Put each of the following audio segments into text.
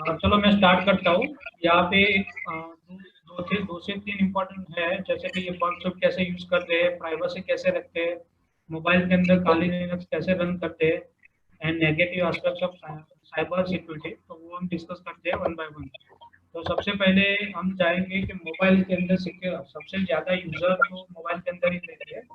चलो मैं स्टार्ट करता हूँ। यहाँ पे दो से तीन इम्पोर्टेंट है, जैसे कि ये वर्कशॉप कैसे यूज करते हैं, प्राइवेसी कैसे रखते हैं, मोबाइल के अंदर काली लिनक्स कैसे रन करते हैं, and negative aspects of cyber security, तो वो हम डिस्कस करते हैं वन बाय वन। तो सबसे पहले हम जाएंगे कि मोबाइल के अंदर सिक्योर सबसे ज़्यादा यूजर तो मोबाइल के अंदर ही रहते हैं,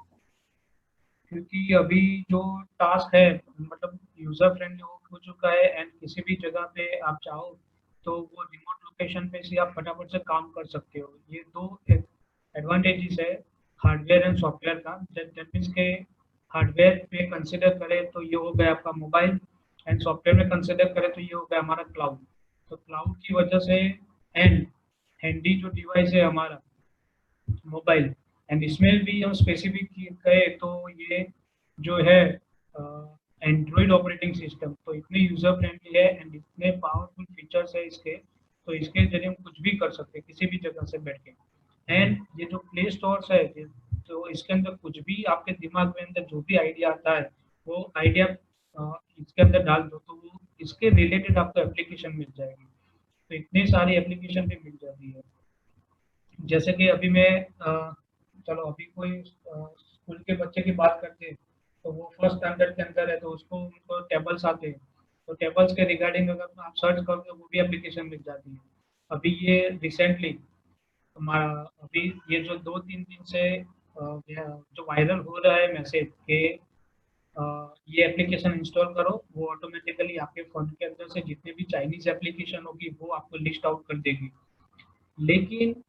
क्योंकि अभी जो टास्क है मतलब यूजर फ्रेंडली हो चुका है, एंड किसी भी जगह पे आप चाहो तो वो रिमोट लोकेशन पे से आप फटाफट से काम कर सकते हो। ये दो एडवांटेजेस है हार्डवेयर एंड सॉफ्टवेयर का। दैट मीन्स के हार्डवेयर पे कंसिडर करें तो ये हो गया आपका मोबाइल, एंड सॉफ्टवेयर में कंसिडर करें तो ये हो गया हमारा क्लाउड। तो क्लाउड की वजह से एंड हैंडी जो डिवाइस है हमारा मोबाइल, एंड इसमें भी हम स्पेसिफिक करें तो ये जो है एंड्रॉइड ऑपरेटिंग सिस्टम, तो इतने यूजर फ्रेंडली है एंड इतने पावरफुल फीचर्स है इसके, तो इसके जरिए हम कुछ भी कर सकते हैं किसी भी जगह से बैठ के। एंड ये जो प्ले स्टोर्स है तो इसके अंदर कुछ भी आपके दिमाग में अंदर जो भी आइडिया आता है वो आइडिया इसके अंदर डाल दो तो वो इसके रिलेटेड आपको एप्लीकेशन मिल जाएगी। तो इतनी सारी एप्लीकेशन भी मिल जाती है। जैसे कि अभी मैं चलो अभी कोई स्कूल के बच्चे की बात करते हैं, तो वो फर्स्ट स्टैंडर्ड के अंदर है तो उसको उनको टेबल्स आते हैं, तो टेबल्स के रिगार्डिंग अगर आप सर्च करोगे वो भी एप्लीकेशन मिल जाती है। अभी ये रिसेंटली हमारा अभी ये जो 2-3 दिन से जो वायरल हो रहा है मैसेज के ये एप्लीकेशन इंस्टॉल करो, वो ऑटोमेटिकली आपके फ़ोन के अंदर से जितने भी चाइनीज़ एप्लीकेशन होगी वो आपको लिस्ट आउट कर देगी। लेकिन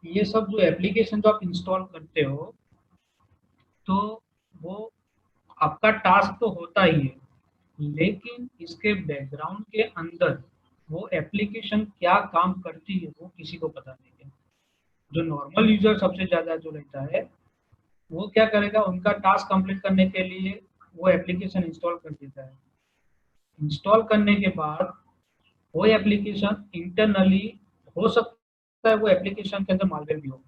ये सब जो एप्लीकेशन जो आप इंस्टॉल करते हो तो वो आपका टास्क तो होता ही है, लेकिन इसके बैकग्राउंड के अंदर वो एप्लीकेशन क्या काम करती है वो किसी को पता नहीं है। जो नॉर्मल यूजर सबसे ज्यादा जो रहता है वो क्या करेगा, उनका टास्क कंप्लीट करने के लिए वो एप्लीकेशन इंस्टॉल कर देता है। इंस्टॉल करने के बाद वो एप्लीकेशन इंटरनली हो सकता है वो एप्लीकेशन के अंदर मालवेयर भी हो,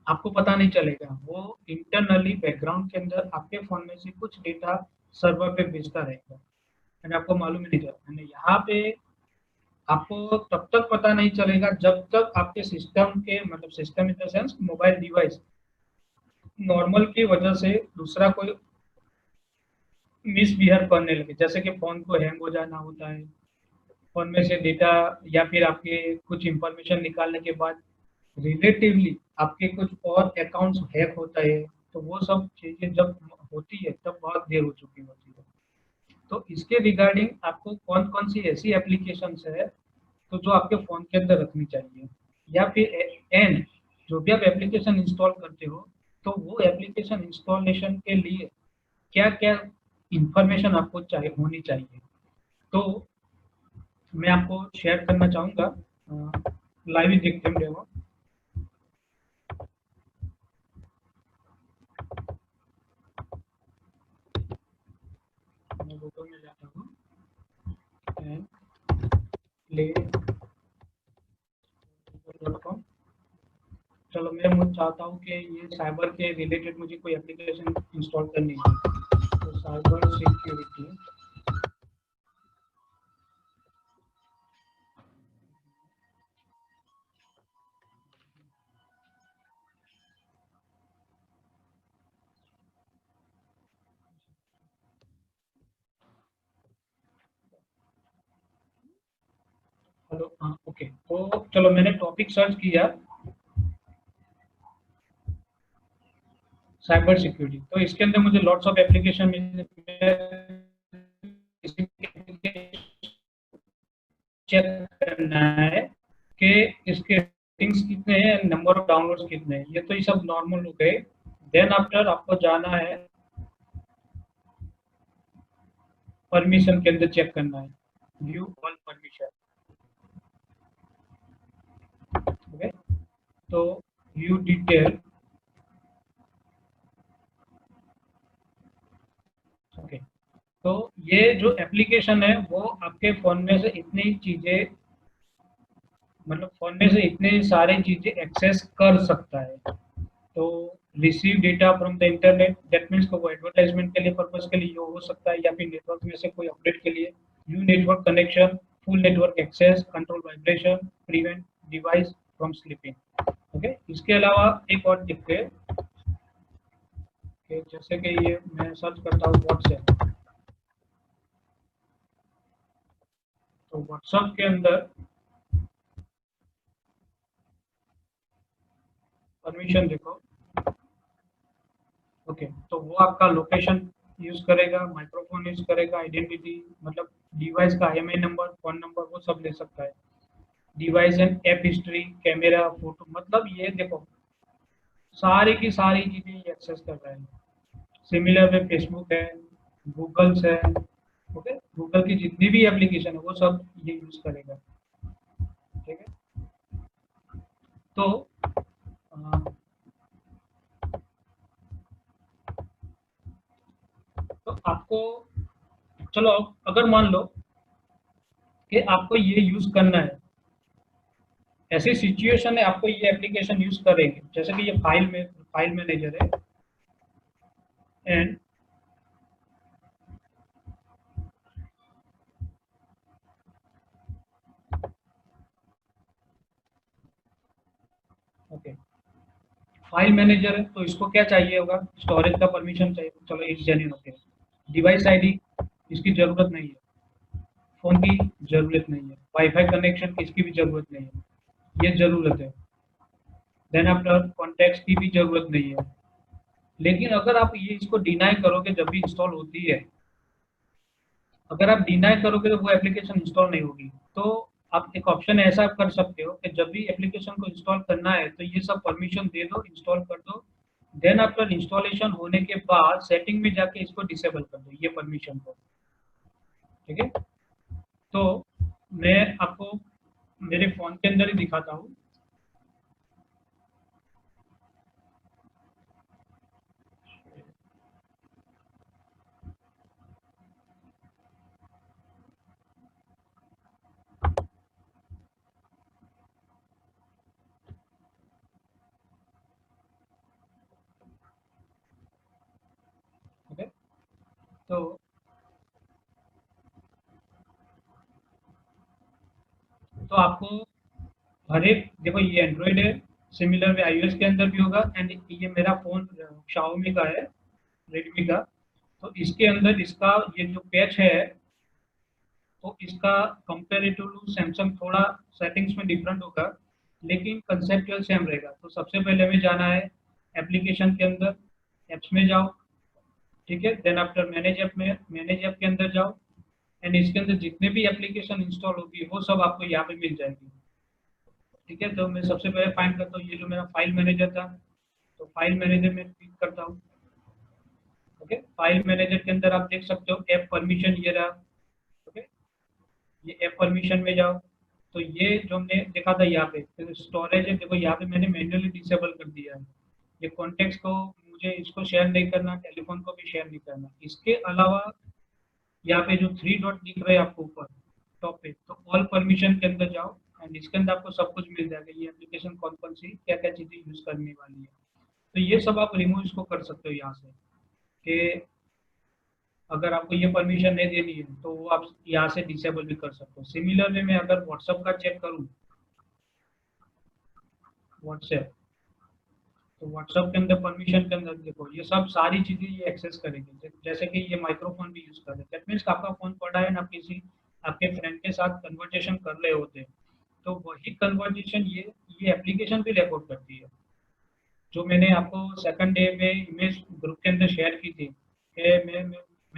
आपको पता नहीं चलेगा। वो इंटरनली बैकग्राउंड के अंदर आपके फ़ोन में से कुछ डेटा सर्वर पे भेजता रहेगा, यानी आपको मालूम ही नहीं चलेगा। यानी यहाँ पे आपको तब तक पता नहीं चलेगा जब तक आपके सिस्टम के मतलब system in the sense mobile device normal की वजह से दूसरा कोई मिसबिहेव करने लगे, जैसे कि फ़ोन को हैंग हो जाना होता है, फ़ोन में से डेटा या फिर आपके कुछ इंफॉर्मेशन निकालने के बाद रिलेटिवली आपके कुछ और अकाउंट्स हैक होता है, तो वो सब चीज़ें जब होती है तब बहुत देर हो चुकी होती है। तो इसके रिगार्डिंग आपको कौन-कौन सी ऐसी एप्लीकेशंस है तो जो आपके फ़ोन के अंदर रखनी चाहिए, या फिर एंड जो भी आप एप्लीकेशन इंस्टॉल करते हो तो वो एप्लीकेशन इंस्टॉलेशन के लिए क्या-क्या इन्फॉर्मेशन आपको चाहिए होनी चाहिए। तो मैं आपको शेयर करना चाहूँगा, लाइव ही देखते हैं डेमो। मैं गूगल में जाता हूँ एंड play.com। चलो मैं चाहता हूँ कि ये साइबर के रिलेटेड मुझे कोई एप्लीकेशन इंस्टॉल करनी है, तो साइबर सिक्योरिटी हेलो, हाँ ओके। तो चलो मैंने टॉपिक सर्च किया साइबर सिक्योरिटी, तो इसके अंदर मुझे लॉट्स ऑफ एप्लीकेशन चेक करना है कि इसके रेटिंग्स कितने हैं, नंबर ऑफ डाउनलोड्स कितने हैं, ये तो ये सब नॉर्मल हो गए। देन आफ्टर आपको जाना है परमिशन के अंदर, चेक करना है व्यू ऑल परमिशन। ओके, तो व्यू डिटेल। ओके, तो ये जो एप्लीकेशन है वो आपके फ़ोन में से इतनी चीज़ें मतलब फ़ोन में से इतने सारे चीज़ें एक्सेस कर सकता है। तो receive data from the internet, that means वो एडवर्टाइजमेंट के लिए पर्पज़ के लिए हो सकता है, या फिर नेटवर्क में से कोई अपडेट के लिए। View network connection, full network access, control vibration, prevent device from sleeping. Okay, इसके अलावा एक और देखते हैं कि जैसे कि ये मैं सर्च करता हूँ व्हाट्सएप, तो व्हाट्सएप के अंदर परमिशन देखो। ओके, तो वो आपका लोकेशन यूज करेगा, माइक्रोफोन यूज करेगा, आइडेंटिटी मतलब डिवाइस का IMEI नंबर, फोन नंबर, वो सब ले सकता है। Device and app history, camera, photo, मतलब ये देखो सारी की सारी चीजें ये एक्सेस कर रहा है। सिमिलर में फेसबुक है, गूगल्स है। ओके, गूगल की जितनी भी एप्लीकेशन है वो सब ये यूज करेगा। ठीक है, तो अ, तो आपको, चलो अगर मान लो कि आपको ये यूज करना है, ऐसी सिचुएशन है आपको ये एप्लीकेशन यूज करेंगे, जैसे कि ये फाइल मैनेजर है एंड ओके, फाइल मैनेजर है तो इसको क्या चाहिए होगा, स्टोरेज का परमिशन चाहिए, चलो एक जेन्युइन ओके। डिवाइस आईडी इसकी जरूरत नहीं है, फोन की जरूरत नहीं है, वाईफाई कनेक्शन की इसकी भी जरूरत नहीं है, ये जरूरत है। देन आफ्टर कॉन्टेक्ट की भी जरूरत नहीं है। लेकिन अगर आप ये इसको डिनाई करोगे जब भी इंस्टॉल होती है, अगर आप डिनाई करोगे तो वो एप्लीकेशन इंस्टॉल नहीं होगी। तो आप एक ऑप्शन ऐसा कर सकते हो कि जब भी एप्लीकेशन को इंस्टॉल करना है तो ये सब परमिशन दे दो, इंस्टॉल कर दो। देन आफ्टर इंस्टॉलेशन होने के बाद सेटिंग में जाके इसको डिसेबल कर दो ये परमिशन को। ठीक है, तो मैं आपको मेरे फोन के अंदर ही दिखाता हूँ। ओके, तो आपको हर एक देखो, ये एंड्रॉइड है, सिमिलर में iOS के अंदर भी होगा, एंड ये मेरा फोन Xiaomi का है, रेडमी का। तो इसके अंदर इसका ये जो पैच है, तो इसका कंपेरेटिव टू सैमसंग थोड़ा सेटिंग्स में डिफरेंट होगा, लेकिन कंसेप्चुअल सेम रहेगा। तो सबसे पहले हमें जाना है एप्लीकेशन के अंदर, एप्स में जाओ। ठीक है, देन आफ्टर मैनेज ऐप के अंदर जाओ, एंड इसके अंदर जितने भी एप्लीकेशन इंस्टॉल होगी वो सब आपको यहाँ पे मिल जाएगी। ठीक है, तो मैं सबसे पहले फाइंड करता हूँ ये जो मेरा फाइल मैनेजर था, तो फाइल मैनेजर में क्लिक करता हूँ। ओके, फाइल मैनेजर के अंदर आप देख सकते हो ऐप परमिशन ये रहा। ओके, ये ऐप परमिशन में जाओ, तो ये जो हमने देखा था यहाँ पे स्टोरेज है, देखो यहाँ पे मैंने मैन्युअली डिसेबल कर दिया है। ये कॉन्टेक्ट को मुझे इसको शेयर नहीं करना, टेलीफोन को भी शेयर नहीं करना। इसके अलावा यहाँ पे जो थ्री डॉट दिख रहे हैं आपको ऊपर टॉप पे, तो ऑल परमिशन के अंदर जाओ, एंड इसके अंदर आपको सब कुछ मिल जाएगा, ये एप्लीकेशन कौन कौन सी क्या क्या चीजें यूज करने वाली है। तो ये सब आप रिमूव इसको कर सकते हो यहाँ से, कि अगर आपको ये परमिशन नहीं देनी है तो वो आप यहाँ से डिसेबल भी कर सकते हो। सिमिलर वे में अगर व्हाट्सएप का चेक करूँ, व्हाट्सएप, तो व्हाट्सएप के अंदर परमिशन के अंदर देखो ये सब सारी चीजें ये एक्सेस करेंगे, जैसे कि ये माइक्रोफोन भी यूज कर रहे हैं। दैट मीन्स आपका फोन पड़ा है ना, किसी आपके फ्रेंड के साथ कन्वर्सेशन कर रहे होते हैं, तो वही कन्वर्सेशन ये एप्लीकेशन भी रिकॉर्ड करती है। जो मैंने आपको सेकंड डे में इमेज ग्रुप के अंदर शेयर की थी कि मैं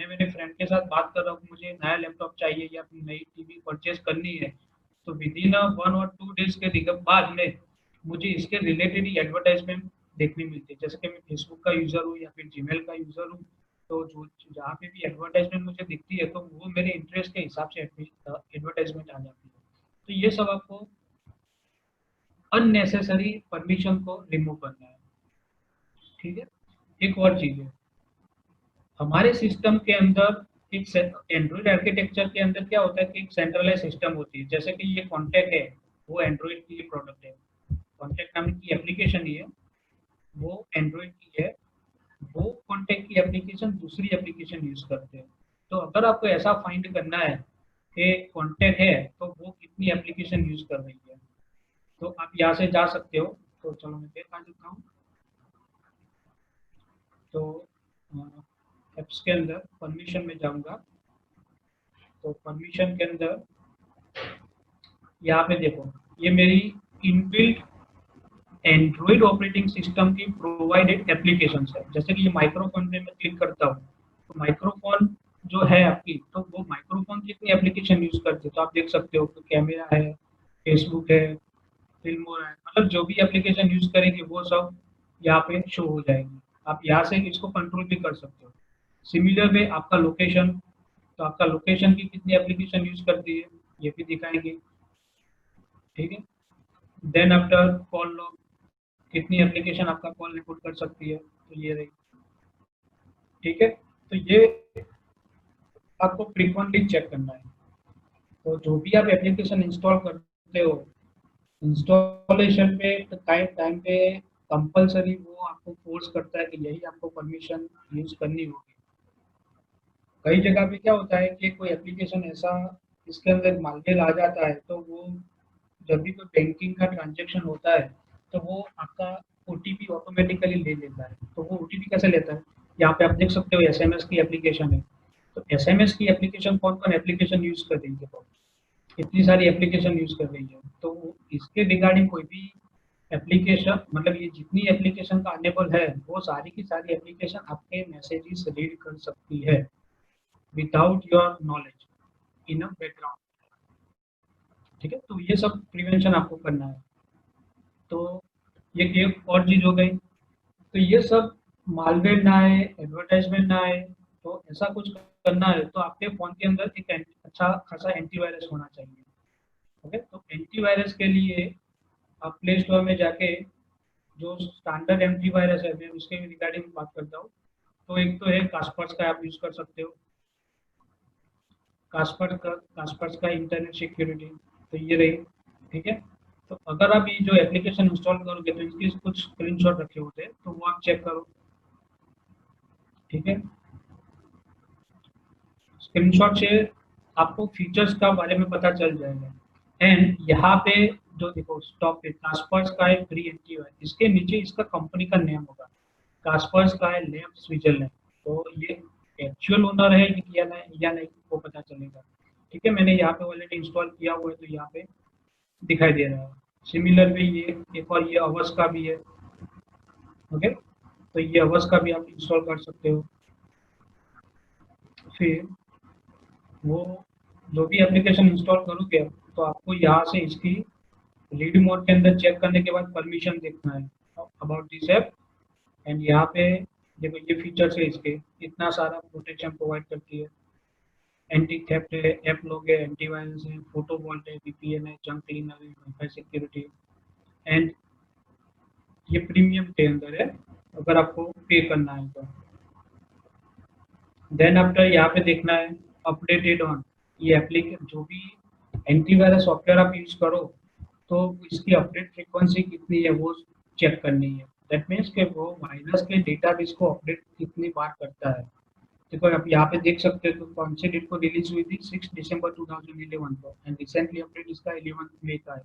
मेरे फ्रेंड के साथ बात कर रहा हूँ, मुझे नया लैपटॉप चाहिए या फिर नई टीवी परचेज करनी है, तो विद इन 1 और 2 डेज के बाद में मुझे इसके रिलेटेड ही एडवर्टाइजमेंट देखने मिलती है। जैसे कि मैं फेसबुक का यूज़र हूँ या फिर जीमेल का यूज़र हूँ, तो जो जहाँ पे भी एडवर्टाइजमेंट मुझे दिखती है तो वो मेरे इंटरेस्ट के हिसाब से एडवर्टाइजमेंट आ जाती है। तो ये सब आपको अननेसेसरी परमिशन को रिमूव करना है। ठीक है, एक और चीज है, हमारे सिस्टम के अंदर एक एंड्रॉइड आर्किटेक्चर के अंदर क्या होता है कि एक सेंट्रलाइज सिस्टम होती है। जैसे कि ये कॉन्टैक्ट है, वो एंड्रॉइड की प्रोडक्ट है, कॉन्टैक्ट नाम की एप्लीकेशन ही है, वो एंड्रॉइड की है। वो कॉन्टैक्ट की एप्लीकेशन दूसरी एप्लीकेशन यूज करते हैं। तो अगर आपको ऐसा फाइंड करना है के कंटेंट है तो वो कितनी एप्लीकेशन यूज कर रही है। तो आप यहाँ से जा सकते हो। तो चलो मैं देखा देता हूँ। तो एप्स के अंदर परमिशन में जाऊंगा। तो परमिशन के अंदर यहाँ पे देखो, ये मेरी इनबिल्ट एंड्रॉइड ऑपरेटिंग सिस्टम की प्रोवाइडेड एप्लीकेशन है। जैसे कि ये माइक्रोफोन पे मैं क्लिक करता हूँ, तो माइक्रोफोन जो है आपकी, तो वो माइक्रोफोन कितनी एप्लीकेशन यूज करती है तो आप देख सकते हो कि कैमरा है, फेसबुक है, फिल्मों है, मतलब जो भी एप्लीकेशन यूज करेंगे वो सब यहाँ पे शो हो जाएगी। आप यहाँ से इसको कंट्रोल भी कर सकते हो। सिमिलर में आपका लोकेशन, तो आपका लोकेशन की कितनी एप्लीकेशन यूज करती है ये भी दिखाएंगे। ठीक है। देन आफ्टर कॉल लॉग, कितनी एप्लीकेशन आपका कॉल रिकॉर्ड कर सकती है, तो ये रही। ठीक है। तो ये आपको फ्रीक्वेंटली चेक करना है। तो जो भी आप एप्लीकेशन इंस्टॉल करते हो, इंस्टॉलेशन पे टाइम टाइम पे कंपलसरी वो आपको फोर्स करता है कि यही आपको परमिशन यूज करनी होगी। कई जगह पे क्या होता है कि कोई एप्लीकेशन ऐसा इसके अंदर मालमेल आ जाता है, तो वो जब भी कोई बैंकिंग का ट्रांजेक्शन होता है तो वो आपका ओटीपी ऑटोमेटिकली ले लेता है। तो वो ओटीपी कैसे लेता है, यहाँ पे आप देख सकते हो एसएमएस की एप्लीकेशन है। तो एसएमएस की एप्लीकेशन कौन कौन एप्लीकेशन यूज कर रही है, तो इतनी सारी एप्लीकेशन यूज कर रही है। तो इसके रिगार्डिंग कोई भी एप्लीकेशन, मतलब ये जितनी एप्लीकेशन का अनेबल है वो सारी की सारी एप्लीकेशन आपके मैसेजेस रीड कर सकती है without your knowledge in a background. ठीक है। तो ये सब प्रिवेंशन आपको करना है। तो ये एक और चीज हो गई। तो ये सब मालवेयर ना आए, एडवर्टाइजमेंट ना आए, तो ऐसा कुछ करना है तो आपके फोन के अंदर एक अच्छा खासा एंटीवायरस होना चाहिए। ओके। तो एंटीवायरस के लिए आप प्ले स्टोर में जाके जो स्टैंडर्ड एंटीवायरस है मैं उसके रिगार्डिंग बात करता हूँ। तो एक तो है कास्पर्स का, आप यूज कर सकते हो। कास्पर्स का इंटरनेट सिक्योरिटी, तो ये रही। ठीक है। तो अगर आप ये जो एप्लीकेशन इंस्टॉल करोगे तो इसकी कुछ स्क्रीनशॉट रखे होते हैं, तो वो आप चेक करो। ठीक है। स्क्रीनशॉट से आपको फीचर्स का बारे में पता चल जाएगा। एंड यहाँ पे जो देखो स्टॉप पे कास्पर्स का है फ्री एंटीवायरस, इसके नीचे इसका कंपनी का नेम होगा। कास्पर्स का है लैब स्विट्जरलैंड। तो ये एक्चुअल ओनर है कि या नहीं वो पता चलेगा। ठीक है। मैंने यहाँ पे ऑलरेडी इंस्टॉल किया हुआ है तो यहाँ पे दिखाई दे रहा है। सिमिलर में ये एक और ये अवर्स का भी है। ओके। तो ये अवर्स का भी आप इंस्टॉल कर सकते हो। फिर वो जो भी एप्लीकेशन इंस्टॉल करोगे तो आपको यहाँ से इसकी रीड मोड के अंदर चेक करने के बाद परमिशन देखना है अबाउट दिस ऐप। एंड यहाँ पे देखो ये फीचर्स है इसके, इतना सारा प्रोटेक्शन प्रोवाइड करती है। एंटी थेफ्ट है, ऐप लॉग है, एंटीवायरस है, फोटो वॉल्ट है, वीपीएन है, जंक क्लीनर है, वाईफाई सिक्योरिटी। एंड ये प्रीमियम के अंदर है अगर आपको पे करना है तो। देन आफ्टर यहाँ पे देखना है अपडेटेड ऑन, ये एप्लीकेशन जो भी एंटीवायरस सॉफ्टवेयर आप यूज करो तो इसकी अपडेट फ्रीक्वेंसी कितनी है वो चेक करनी है। दैट मीन्स कि वो वायरस के डेटाबेस को अपडेट कितनी बार करता है। देखो आप यहाँ पे देख सकते हो तो कौन से डेट को रिलीज हुई थी, 6 दिसंबर 2011 को, एंड रिसेंटली अपडेट इसका 11 मई का है।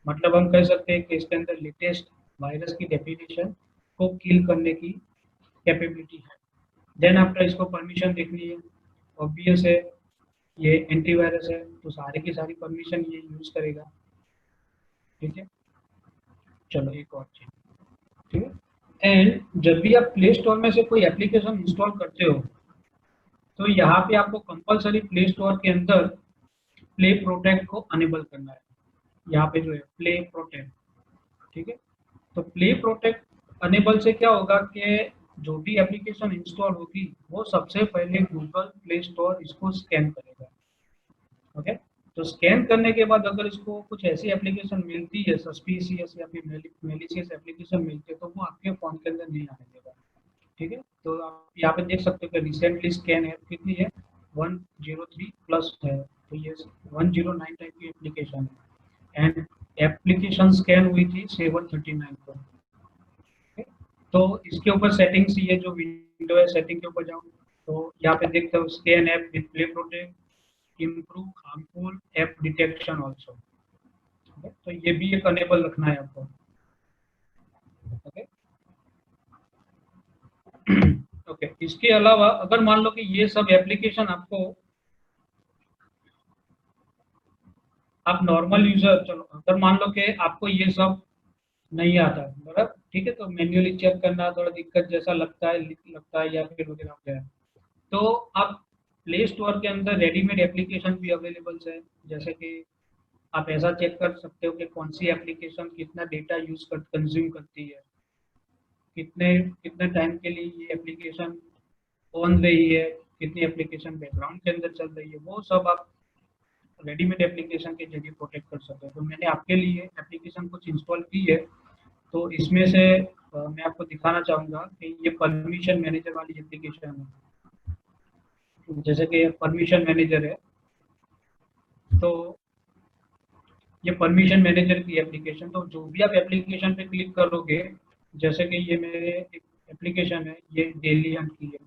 मतलब हम कह सकते हैं कि इसके अंदर लेटेस्ट वायरस की डेफिनेशन को किल करने की कैपेबिलिटी है। देन आफ्टर इसको परमिशन देखनी है। ऑब्वियस है ये एंटीवायरस है तो सारी की सारी परमिशन ये यूज करेगा। ठीक है। चलो एक और चीज। ठीक है। एंड जब भी आप प्ले स्टोर में से कोई एप्लीकेशन इंस्टॉल करते हो तो यहाँ पे आपको कंपलसरी प्ले स्टोर के अंदर प्ले प्रोटेक्ट को अनेबल करना है। यहाँ पे जो है प्ले प्रोटेक्ट। ठीक है। तो प्ले प्रोटेक्ट अनेबल से क्या होगा कि जो भी एप्लीकेशन इंस्टॉल होगी वो सबसे पहले गूगल प्ले स्टोर इसको स्कैन करेगा। ओके। तो स्कैन करने के बाद अगर इसको कुछ ऐसी एप्लीकेशन मिलती है सस्पिशियस या फिर मेलिशियस एप्लीकेशन मिलती है तो वो आपके फ़ोन के अंदर नहीं आने देगा। ठीक है। तो आप यहाँ पे देख सकते हो कि रिसेंटली स्कैन है कितनी है, 103 प्लस है, तो ये 109 टाइप की एप्लीकेशन है। एंड एप्लीकेशन स्कैन हुई थी 739 को। ठीक है? तो इसके ऊपर सेटिंग्स, ये जो विंडो है सेटिंग के ऊपर जाओ तो यहाँ पे देखते हो scan app with play protect, improve harmful app detection also. Okay? तो ये भी एक अनेबल रखना है आपको. ओके. ओके, इसके अलावा अगर मान लो कि ये सब एप्लीकेशन आपको, आप नॉर्मल यूजर, चलो अगर मान लो कि आपको ये सब नहीं आता है, बराबर, ठीक है, तो मैन्युअली चेक करना थोड़ा दिक्कत जैसा लगता है या फिर वगैरह वगैरह, तो आप प्ले स्टोर के अंदर रेडीमेड एप्लीकेशन भी अवेलेबल है. जैसे कि आप ऐसा चेक कर सकते हो कि कौन सी एप्लीकेशन कितना डेटा यूज कर कंज्यूम करती है, कितने कितने टाइम के लिए ये एप्लीकेशन ऑन रही है, कितनी एप्लीकेशन बैकग्राउंड के अंदर चल रही है, वो सब आप रेडीमेड एप्लीकेशन के जरिए प्रोटेक्ट कर सकते हो. तो मैंने आपके लिए एप्लीकेशन कुछ इंस्टॉल की है, तो इसमें से मैं आपको दिखाना चाहूँगा कि ये परमिशन मैनेजर वाली एप्लीकेशन है. जैसे कि परमिशन मैनेजर है, तो ये परमिशन मैनेजर की एप्लीकेशन, तो जो भी आप एप्लीकेशन पे क्लिक करोगे, जैसे कि ये मेरे एक एप्लीकेशन है, ये डेली हंट की है,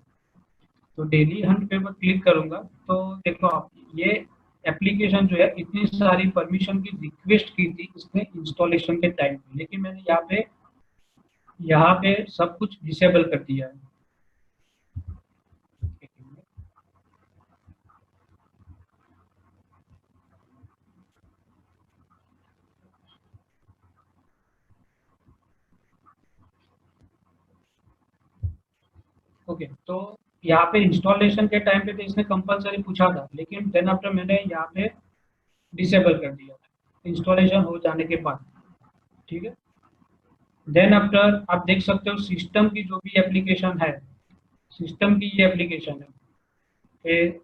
तो डेली हंट पे मैं क्लिक करूंगा, तो देखो आप, ये एप्लीकेशन जो है इतनी सारी परमिशन की रिक्वेस्ट की थी इसने इंस्टॉलेशन के टाइम पे, लेकिन मैंने यहाँ पे सब कुछ डिसेबल कर दिया है. ओके, तो यहाँ पे इंस्टॉलेशन के टाइम पे तो इसने कंपलसरी पूछा था, लेकिन देन आफ्टर मैंने यहाँ पे डिसेबल कर दिया इंस्टॉलेशन हो जाने के बाद. ठीक है. देन आफ्टर आप देख सकते हो सिस्टम की जो भी एप्लीकेशन है, सिस्टम की ये एप्लीकेशन है,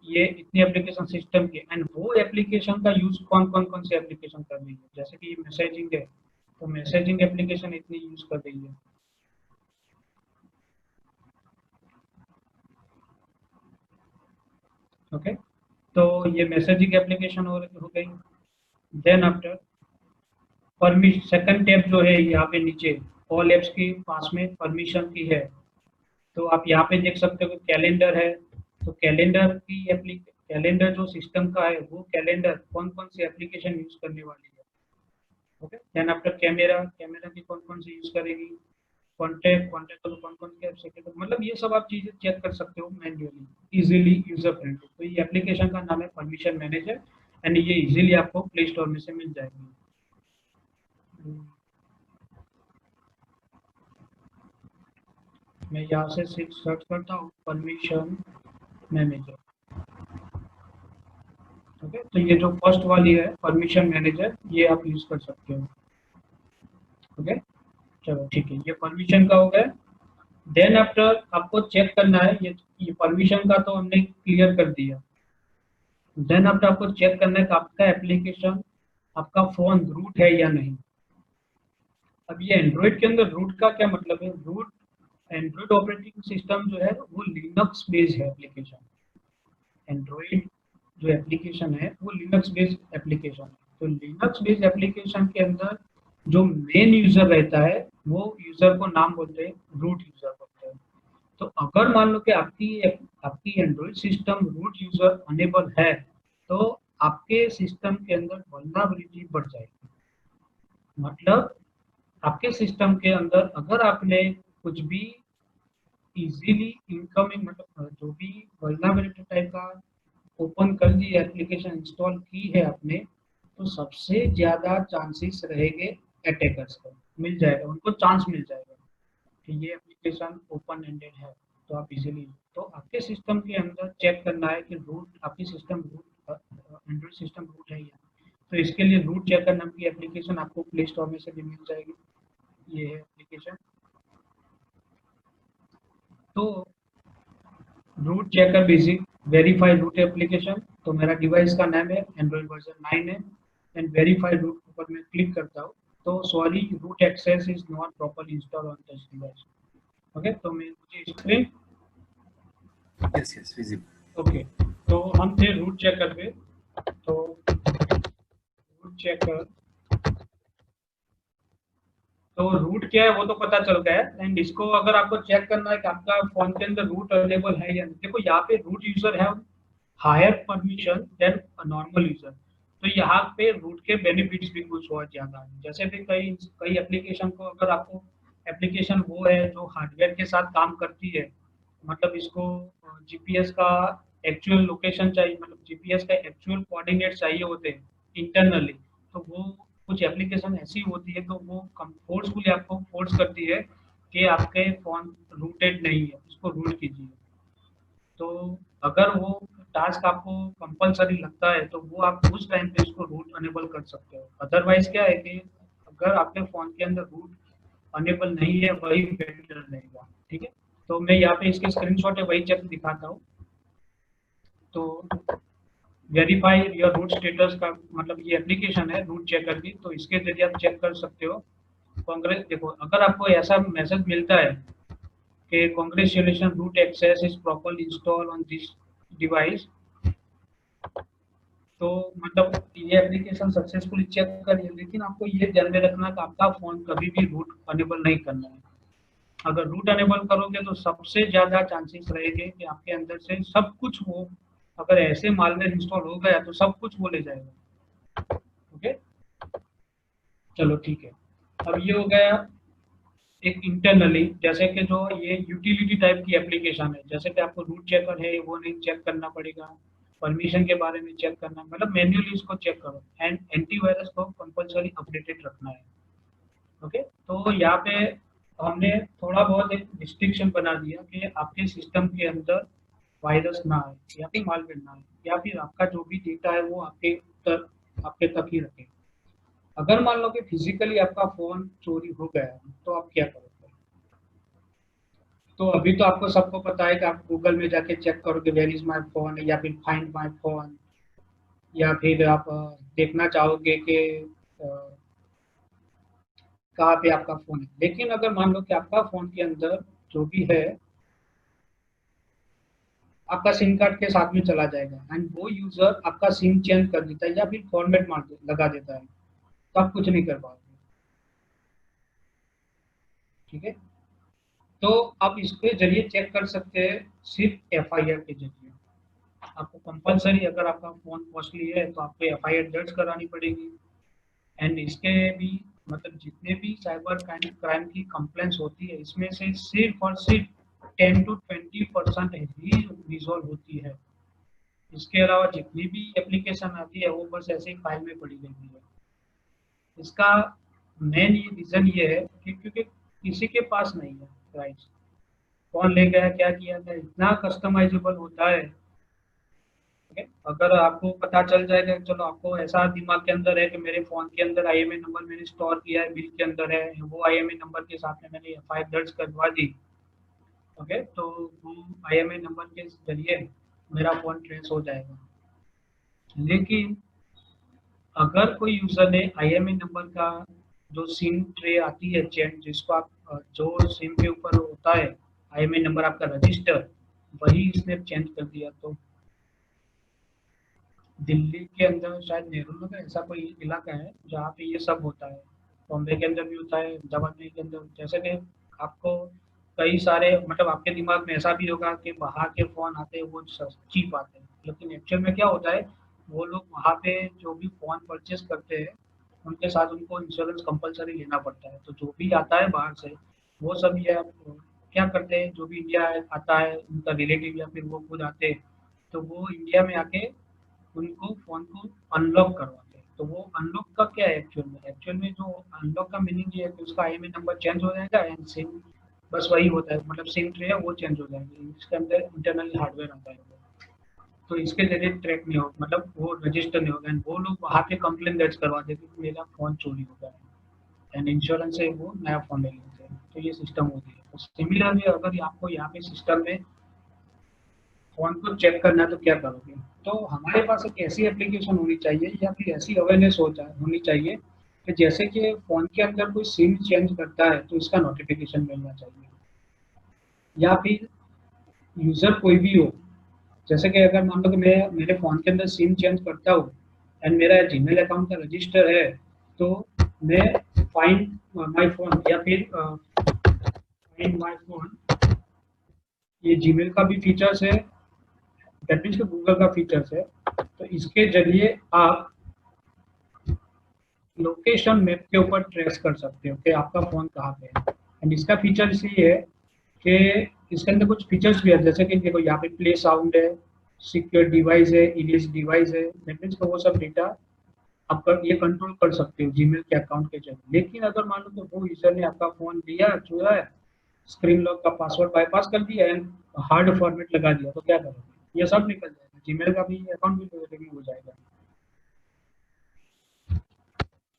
ये इतनी एप्लीकेशन सिस्टम की, एंड वो एप्लीकेशन का यूज कौन से एप्लीकेशन कर रही है. जैसे कि ये मैसेजिंग है, तो मैसेजिंग एप्लीकेशन इतनी यूज कर रही है. ओके, तो ये मैसेजिंग एप्लीकेशन हो गई. Then after permission, second tab जो है यहाँ पे नीचे ऑल एप्स की पास में परमिशन की है, तो आप यहाँ पे देख सकते हो कि कैलेंडर है, तो कैलेंडर जो सिस्टम का है, वो कैलेंडर कौन कौन सी एप्लीकेशन यूज करने वाली है. ओके. देन आफ्टर कैमरा की कौन कौन सी यूज करेगी, कॉन्टेक्ट तो कौन कौन के ऐप, मतलब ये सब आप चीजें चेक कर सकते हो मैन्युअली, इजीली यूजर फ्रेंडली. तो ये एप्लीकेशन का नाम है परमिशन मैनेजर, एंड ये इजीली आपको प्ले स्टोर में से मिल जाएगी. मैं यहाँ से सर्च करता हूँ परमिशन मैनेजर. ओके, तो ये जो फर्स्ट वाली है परमिशन मैनेजर, ये आप यूज कर सकते हो. ओके, चलो ठीक है, ये परमिशन का हो गया. देन आफ्टर आपको चेक करना है, ये परमिशन का तो हमने क्लियर कर दिया. देन आफ्टर आपको चेक करना है कि आपका एप्लीकेशन, आपका फोन रूट है या नहीं. अब ये एंड्रॉइड के अंदर रूट का क्या मतलब है, रूट, एंड्रॉइड ऑपरेटिंग सिस्टम जो है वो लिनक्स बेस्ड है एप्लीकेशन. एंड्रॉइड जो एप्लीकेशन है वो लिनक्स बेस्ड एप्लीकेशन है. तो लिनक्स बेस्ड एप्लीकेशन के अंदर जो मेन यूजर रहता है, वो यूजर को नाम बोलते हैं रूट यूजर बोलते हैं. तो अगर मान लो कि आपकी Android system root user enable है, तो आपके सिस्टम के अंदर वल्नरेबिलिटी बढ़ जाएगी. मतलब आपके सिस्टम के अंदर अगर आपने कुछ भी इजीली इनकमिंग, मतलब जो भी वल्नरेबिलिटी टाइप का ओपन कर दी एप्लीकेशन इंस्टॉल की है आपने, तो सबसे ज्यादा चांसेस रहेंगे अटैकर्स को, मिल जाएगा, उनको चांस मिल जाएगा कि ये एप्लीकेशन ओपन एंडेड है, तो आप इजीली, तो आपके सिस्टम के अंदर चेक करना है कि रूट, आपकी system root, Android system root है या. तो इसके लिए रूट चेकर नाम की एप्लीकेशन आपको प्ले स्टोर में से भी मिल जाएगी. ये है एप्लीकेशन. तो root checker basic verified root application, तो मेरा डिवाइस का नाम है एंड्रॉइड वर्जन 9 है, एंड वेरीफाइड रूट पर मैं क्लिक करता हूँ, तो sorry root access is not properly install on this device. Okay, तो मैं मुझे screen. Yes, yes, visible. Okay, तो हम थे रूट चेकर पे. तो रूट चेकर, तो रूट क्या है वो तो पता चल गया है, एंड इसको अगर आपको चेक करना है कि आपका फोन के अंदर रूट अवेलेबल है या नहीं, देखो यहाँ पे रूट यूजर है, higher permission than normal user. तो यहाँ पे रूट के बेनिफिट्स भी कुछ और ज्यादा है। जैसे भी कई कई एप्लीकेशन को, अगर आपको एप्लीकेशन वो है जो हार्डवेयर के साथ काम करती है, मतलब इसको जीपीएस का एक्चुअल लोकेशन चाहिए, मतलब जीपीएस का एक्चुअल कोऑर्डिनेट चाहिए होते हैं इंटरनली, तो वो कुछ एप्लीकेशन ऐसी होती है तो वो फोर्सफुली आपको फोर्स करती है कि आपके फोन रूटेड नहीं है, उसको रूट कीजिए। तो अगर वो टास्क आपको कंपलसरी लगता है तो वो आप उस टाइम पे इसको रूट अनेबल कर सकते हो। अदरवाइज क्या है कि अगर आपके फोन के अंदर रूट अनेबल नहीं है वही बेटर रहेगा। ठीक है, तो मैं यहाँ पे इसके स्क्रीनशॉट है वही चेक दिखाता हूँ। तो वेरीफाई योर रूट स्टेटस का मतलब ये एप्लीकेशन है रूट चेकर की, तो इसके जरिए आप चेक कर सकते हो। कांग्रेस देखो, अगर आपको ऐसा मैसेज मिलता है कि congratulation root access is properly install on this device, तो मतलब ये एप्लीकेशन सक्सेसफुली चेक कर लिया, लेकिन आपको ये ध्यान में रखना कि आपका फोन कभी भी रूट अनेबल नहीं करना है। अगर रूट अनेबल करोगे तो सबसे ज्यादा चांसेस रहेंगे कि आपके अंदर से सब कुछ वो, अगर ऐसे मालवेयर इंस्टॉल हो गया तो सब कुछ वो ले जाएगा। ओके, चलो ठीक है। अब ये हो गया एक इंटरनली, जैसे कि जो ये यूटिलिटी टाइप की एप्लीकेशन है, जैसे कि आपको रूट चेकर है वो नहीं चेक करना पड़ेगा, परमिशन के बारे में चेक करना, मतलब मैन्युअली इसको चेक करो, एंड एंटीवायरस को कंपलसरी अपडेटेड रखना है। ओके, तो यहाँ पे हमने थोड़ा बहुत एक रिस्ट्रिक्शन बना दिया कि आपके सिस्टम के अंदर वायरस ना आए या फिर मालवेयर ना आए, या फिर आपका जो भी डेटा है वो आपके तक ही रखे। अगर मान लो कि फिजिकली आपका फोन चोरी हो गया है, तो आप क्या करोगे? तो अभी तो आपको सबको पता है कि आप गूगल में जाके चेक करोगे वेयर इज माय फोन, या फिर फाइंड माय फोन, या फिर आप देखना चाहोगे कि कहाँ पे आपका फोन है। लेकिन अगर मान लो कि आपका फोन के अंदर जो भी है आपका सिम कार्ड के साथ में चला जाएगा, एंड वो यूजर आपका सिम चेंज कर देता है या फिर फॉर्मेट लगा देता है, तो आप कुछ नहीं कर पाओगे। ठीक है, तो आप इसके जरिए चेक कर सकते हैं सिर्फ एफआईआर के जरिए। आपको कंपलसरी, अगर आपका फोन कॉस्टली है तो आपको एफआईआर दर्ज करानी पड़ेगी। एंड इसके भी मतलब जितने भी साइबर क्राइम की कंप्लेंट्स होती है, इसमें से सिर्फ और सिर्फ 10 to 20% ही रिजॉल्व होती है। इसके अलावा जितनी भी एप्लीकेशन आती है वो बस ऐसे ही फाइल में पड़ी रहती है। इसका मेन ये रीजन ये है कि क्योंकि किसी के पास नहीं है राइट, कौन ले गया क्या किया गया, इतना कस्टमाइजेबल होता है। ठीक है? अगर आपको पता चल जाएगा, चलो आपको ऐसा दिमाग के अंदर है कि मेरे फोन के अंदर आईएमई नंबर मैंने स्टोर किया है, बिल के अंदर है, वो आईएमई नंबर के साथ में मैंने एफआईआर दर्ज करवा दी। ओके, तो वो आईएमई नंबर के जरिए मेरा फोन ट्रेस हो जाएगा। लेकिन अगर कोई यूजर ने आईएमई नंबर का जो सिम ट्रे आती है चेन, जिसको आप जो सिम के ऊपर होता है आईएमई नंबर आपका रजिस्टर, वही इसने चेंज कर दिया, तो दिल्ली के अंदर शायद नेहरू नगर ऐसा कोई इलाका है जहाँ पे ये सब होता है। बॉम्बे के अंदर भी होता है, जबलपुर के अंदर, जैसे कि आपको कई सारे मतलब आपके दिमाग में ऐसा भी होगा कि बाहर के फोन आते हैं वो चीप आते हैं, लेकिन एक्चुअल में क्या होता है, वो लोग वहाँ पे जो भी फोन परचेस करते हैं उनके साथ उनको इंश्योरेंस कंपलसरी लेना पड़ता है। तो जो भी आता है बाहर से वो सब ये क्या करते हैं, जो भी इंडिया आता है उनका रिलेटिव या फिर वो खुद आते हैं, तो वो इंडिया में आके उनको फ़ोन को अनलॉक करवाते हैं। तो वो अनलॉक का क्या है एक्चुअल में जो अनलॉक का मीनिंग ये है कि उसका आईएमईआई नंबर चेंज हो जाएगा एंड सिम, बस वही होता है, मतलब सिम ट्रे है वो चेंज हो जाएगी, इसके अंदर इंटरनली हार्डवेयर आता है वो। तो इसके ज़रिए ट्रैक नहीं होगा, मतलब वो रजिस्टर नहीं होगा, एंड वो लोग वहाँ पे कंप्लेन दर्ज करवा देते कि मेरा फ़ोन चोरी हो गया है, एंड इंश्योरेंस से वो नया फ़ोन ले लेते हैं। तो ये सिस्टम होती है। तो सिमिलरली अगर आपको यहाँ पे सिस्टम में फ़ोन को चेक करना है तो क्या करोगे? तो हमारे पास एक ऐसी एप्लीकेशन होनी चाहिए या फिर ऐसी अवेयरनेस होनी चाहिए कि जैसे कि फ़ोन के अंदर कोई सिम चेंज करता है तो इसका नोटिफिकेशन मिलना चाहिए, या फिर यूज़र कोई भी हो, जैसे कि अगर मान लो कि मैं मेरे फ़ोन के अंदर सिम चेंज करता हूँ एंड मेरा जीमेल अकाउंट का रजिस्टर है, तो मैं फाइंड माय फ़ोन या फिर फाइंड माय फ़ोन, ये जीमेल का भी फीचर्स है, दैट मीन्स गूगल का फीचर्स है। तो इसके जरिए आप लोकेशन मैप के ऊपर ट्रेस कर सकते हो कि आपका फोन कहाँ पे है। एंड इसका फीचर ये है कि इसके अंदर कुछ फीचर्स भी है, जैसे कि देखो यहाँ पे प्ले साउंड है, सिक्योर डिवाइस है, इरेज डिवाइस है। दैट मीन्स वो सब डेटा आप ये कंट्रोल कर सकते हो जीमेल के अकाउंट के जरिए। लेकिन अगर मान लो कि वो यूजर ने आपका फोन लिया, छुआ है, स्क्रीन लॉक का पासवर्ड बाईपास कर दिया एंड हार्ड फॉर्मेट लगा दिया, तो क्या करोगे? ये सब निकल जाएगा, जीमेल का भी अकाउंट भी रिव्यू हो जाएगा।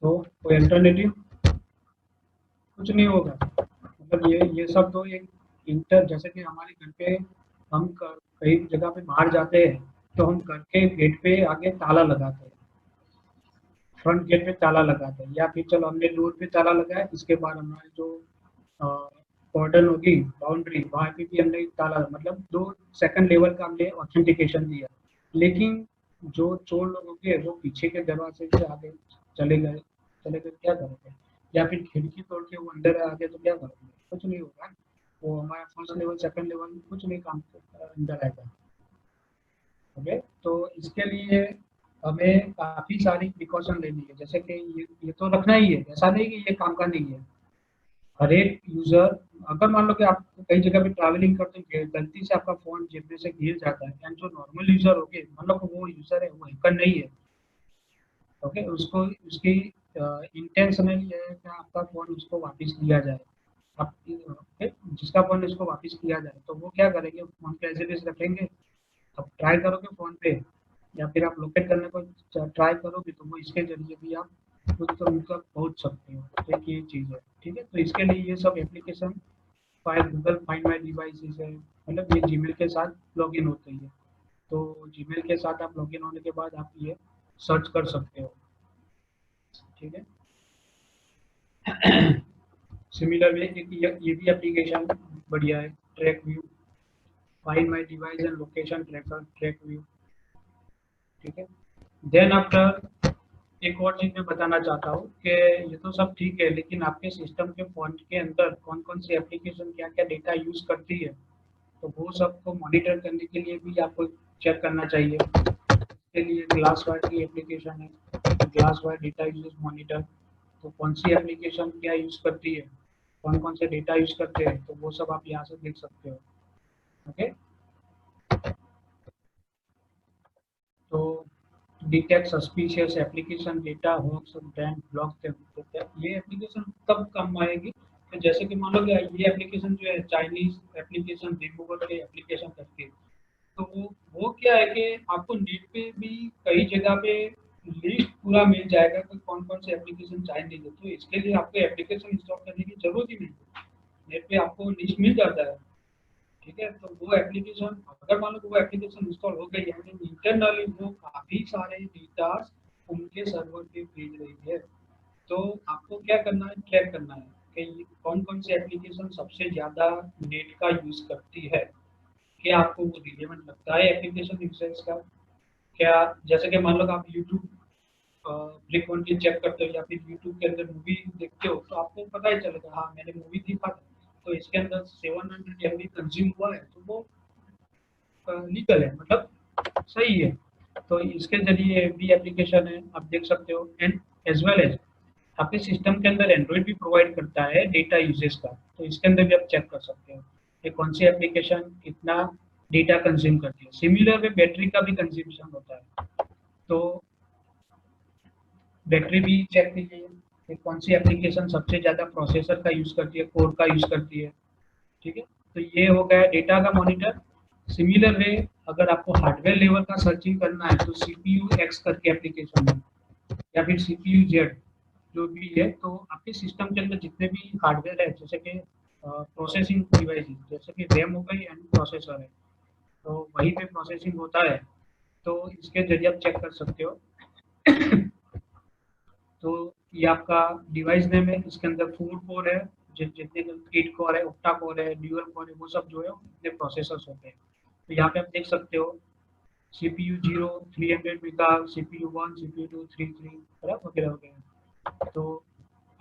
तो कोई अल्टरनेटिव कुछ नहीं होगा। मतलब ये सब तो एक इंटर, जैसे कि हमारे घर पे हम कई जगह पे बाहर जाते हैं तो हम घर के गेट पे आगे ताला लगाते हैं, फ्रंट गेट पे ताला लगाते हैं, या फिर चलो हमने डोर पे ताला लगाया, इसके बाद हमारे जो कॉर्डन होगी बाउंड्री, वहाँ पे भी हमने ताला, मतलब दो सेकंड लेवल का हमने ऑथेंटिकेशन दिया। लेकिन जो चोर लोग होंगे वो पीछे के दरवाजे से आगे चले गए क्या करोगे? या फिर खिड़की तोड़ के वो अंदर आ गए तो क्या करोगे? कुछ नहीं होगा। वो हमारा फर्स्ट लेवल सेकंड लेवल कुछ नहीं काम अंदर आएगा। ओके, तो इसके लिए हमें काफी सारी प्रिकॉशन लेनी है, जैसे कि ये तो रखना ही है, ऐसा नहीं कि ये काम का नहीं है। हर एक यूजर, अगर मान लो कि आप कई जगह पे ट्रैवलिंग करते हैं, गलती से आपका फोन जेब में से गिर जाता है, एंड जो नॉर्मल यूजर होगे, मतलब वो यूजर है, वो हैकर नहीं है, ओके, उसको उसकी इंटेंशनल ये है कि आपका फोन उसको वापस दिया जाए। आप okay, जिसका फोन उसको वापस किया जाए तो वो क्या करेंगे, फोन के एज इट इज रखेंगे। अब ट्राई करोगे फोन पे, या फिर आप लोकेट करने को ट्राई करोगे, तो वो इसके जरिए भी आप खुद तो उनका पहुंच सकते हो। एक ये चीज़ है, ठीक है। तो इसके लिए ये सब application file Google find my devices है, मतलब ये जीमेल के साथ लॉगिन होते ही है। तो जीमेल के साथ आप लॉगिन होने के बाद आप ये सर्च कर सकते हो, ठीक है। सिमिलर वे ये भी एप्लीकेशन बढ़िया है, track view, find my device and location tracker, track view, ठीक है। देन आफ्टर एक और चीज मैं बताना चाहता हूँ कि ये तो सब ठीक है, लेकिन आपके सिस्टम के फोन के अंदर कौन कौन सी एप्लीकेशन क्या क्या डेटा यूज करती है, तो वो सबको मॉनिटर करने के लिए भी आपको चेक करना चाहिए। इसके लिए ग्लास वायर की एप्लीकेशन है, glass wire data uses monitor. तो कौन सी एप्लीकेशन क्या यूज करती है, कौन कौन से डेटा यूज करते हैं, तो वो सब आप यहाँ से देख सकते हो। ओके, तो detect suspicious application data hoax bank block, ये एप्लीकेशन तब काम आएगी कि जैसे कि मान लो कि ये एप्लीकेशन जो है चाइनीज एप्लीकेशन रिमूवल के एप्लीकेशन करके, तो वो क्या है कि आपको नेट पे भी कई जगह पे लिस्ट पूरा मिल जाएगा कि कौन कौन से एप्लीकेशन चाइनीज है। तो इसके लिए आपको एप्लीकेशन इंस्टॉल करने की जरूरत ही नहीं है, नेट पे आपको लिस्ट मिल जाता है, ठीक है। तो वो एप्लीकेशन, अगर मान लो कि वो एप्लीकेशन इंस्टॉल हो गई है, इंटरनली वो काफी सारे डेटा उनके सर्वर पे भेज रही है, तो आपको क्या करना है, ट्रैक करना है कि कौन कौन सी एप्लीकेशन सबसे ज्यादा नेट का यूज करती है। क्या आपको वो रिलेवेंट लगता है एप्लीकेशन यूसेज का? क्या, जैसे कि मान लो कि आप यूट्यूब फ्रीक्वेंटली चेक करते हो, या फिर यूट्यूब के अंदर मूवी देखते हो, तो आपको पता ही चलेगा, हाँ मैंने मूवी देखा था, तो इसके अंदर 700 MB कंज्यूम हुआ है, तो वो लीगल है, मतलब सही है। तो इसके जरिए भी एप्लीकेशन है, आप देख सकते हो। एंड एज वेल एज आपके सिस्टम के अंदर एंड्रॉइड भी प्रोवाइड करता है डेटा यूजेस का, तो इसके अंदर भी आप चेक कर सकते हो कि कौन सी एप्लीकेशन कितना डेटा कंज्यूम करती है। सिमिलर वे बैटरी का भी कंज्यूमेशन होता है, तो बैटरी भी चेक कीजिए कि कौन सी एप्लीकेशन सबसे ज़्यादा प्रोसेसर का यूज़ करती है, कोर का यूज़ करती है, ठीक है। तो ये हो गया डेटा का मॉनिटर। सिमिलर वे अगर आपको हार्डवेयर लेवल का सर्चिंग करना है, तो CPU X करके एप्लीकेशन है, या फिर CPU Z, जो भी है। तो आपके सिस्टम के अंदर जितने भी हार्डवेयर है, जैसे कि प्रोसेसिंग डिवाइस, जैसे कि रैम हो गई एंड प्रोसेसर है, तो वहीं पे प्रोसेसिंग होता है, तो इसके जरिए आप चेक कर सकते हो। तो ये आपका डिवाइस नेम है, इसके अंदर 4 कोर है, जितने 8 कोर है, ऑक्टा कोर है, ड्यूअल कोर है, वो सब जो है इतने प्रोसेसर्स होते हैं। तो यहाँ पे आप देख सकते हो CPU 0 300 मेगा, CPU 1 CPU 2 33 वगैरह वगैरह। तो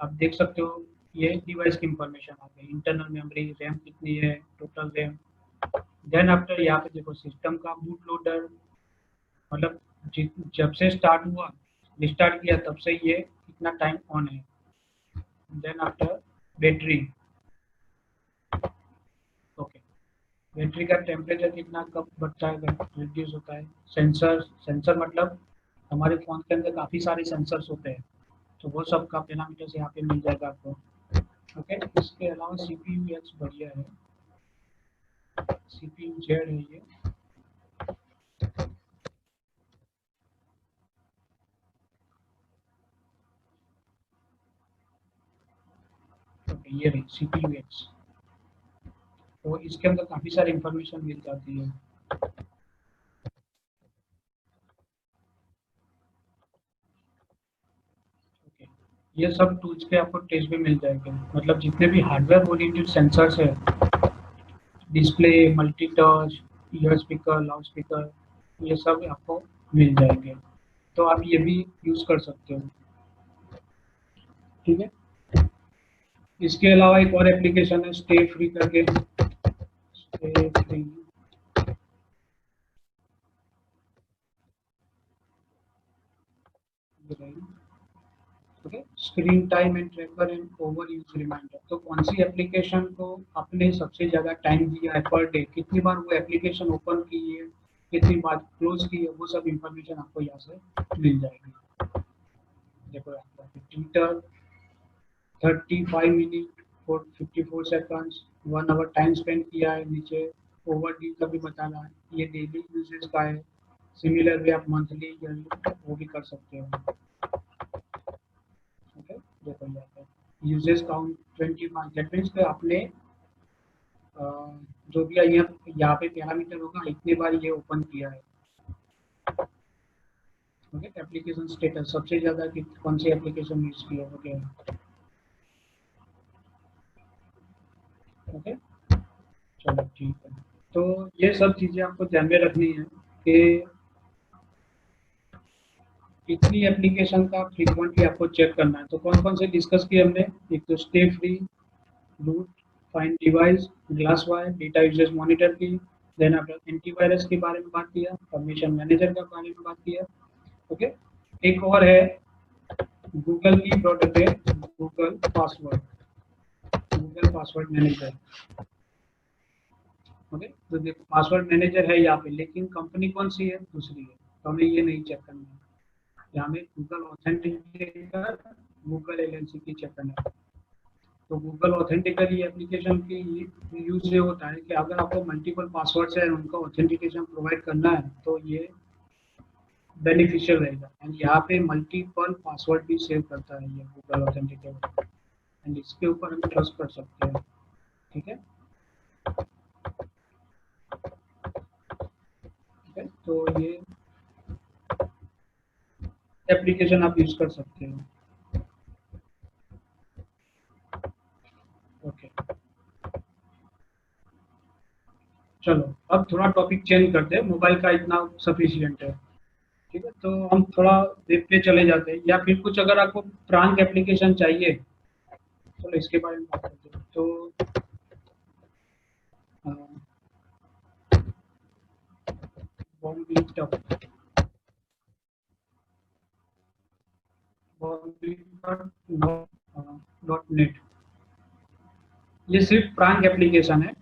आप देख सकते हो ये डिवाइस की इंफॉर्मेशन आ गई, इंटरनल मेमोरी, रैम कितनी है, टोटल रैम, देन आफ्टर यहाँ पे देखो सिस्टम का बूट लोडर, मतलब जब से स्टार्ट हुआ, रिस्टार्ट किया तब से ये कितना टाइम ऑन है। Then after battery, okay, battery का टेम्परेचर कितना कब बढ़ता है, रिड्यूस होता है। सेंसर, सेंसर मतलब हमारे फ़ोन के अंदर काफ़ी सारे सेंसर्स होते हैं, तो वो सब का पैरामीटर्स यहाँ पे मिल जाएगा आपको। ओके, इसके अलावा CPU एक्स बढ़िया है, CPU जेड है ये। ओके, ये रही CPU एक्स, तो इसके अंदर काफ़ी सारी इंफॉर्मेशन मिल जाती है। ओके, ये सब टूल्स के आपको टेस्ट भी मिल जाएंगे, मतलब जितने भी हार्डवेयर ओरिएंटेड सेंसर्स है, display, multi touch, year speaker, loud speaker, ये सब आपको मिल जाएंगे, तो आप ये भी यूज़ कर सकते हो। ठीक है, इसके अलावा एक और एप्लीकेशन है स्टे फ्री करके, stay free. Okay, screen time and tracker and over use reminder, तो कौन सी एप्लीकेशन को आपने सबसे ज़्यादा टाइम दिया है पर डे, कितनी बार वो एप्लीकेशन ओपन की है, कितनी बार क्लोज की है, वो सब इंफॉर्मेशन आपको यहाँ से मिल जाएगी। देखो ट्विटर 35 मिनट और 54 सेकंड्स, 1 आवर टाइम स्पेंड किया है, नीचे ओवर ड्यू का भी बताना है, ये डेली यूजेज का है। सिमिलर वे आप मंथली वो भी कर सकते हो। ओके, देखो यहाँ पे यूजेज काउंट 25, दैट मीन्स कि आपने जो भी यहाँ पे पैरामीटर होगा इतनी बार ये ओपन किया है। ओके, एप्लीकेशन स्टेटस सबसे ज़्यादा कौन सी एप्लीकेशन यूज की है। ओके, ओके, चलो ठीक है, तो ये सब चीज़ें आपको ध्यान में रखनी है कि इतनी एप्लीकेशन का फ्रीक्वेंटली आपको चेक करना है। तो कौन कौन से डिस्कस किए हमने, एक तो stay free, root, find device, glass wire, data usage monitor की, देन आपने एंटीवायरस के बारे में बात किया, परमिशन मैनेजर के बारे में बात किया। ओके, एक और है गूगल की प्रोडक्ट है, Google password, Google password manager. Okay, तो देखो पासवर्ड मैनेजर है यहाँ पे, लेकिन कंपनी कौन सी है, दूसरी है, तो हमें ये नहीं चेक करना है, यहाँ में गूगल ऑथेंटिकेटर, गूगल एलएलसी की चेक करना है। तो गूगल ऑथेंटिकेटर ये एप्लीकेशन की यूज ये होता है कि अगर आपको मल्टीपल पासवर्ड्स है उनका ऑथेंटिकेशन प्रोवाइड करना है तो ये बेनिफिशियल रहेगा, एंड यहाँ पे मल्टीपल पासवर्ड भी सेव करता है ये गूगल ऑथेंटिकेटर, एंड इसके ऊपर हम ट्रस्ट कर सकते हैं। ठीक है, ठीक है, तो ये एप्लीकेशन आप यूज कर सकते हो। ओके, चलो अब थोड़ा टॉपिक चेंज करते हैं, मोबाइल का इतना सफिशियंट है। ठीक है, तो हम थोड़ा वेब पे चले जाते हैं, या फिर कुछ अगर आपको प्रांक एप्लीकेशन चाहिए, चलो इसके बारे में बात करते हैं। तो डॉट नेट, ये सिर्फ प्रांक एप्लीकेशन है,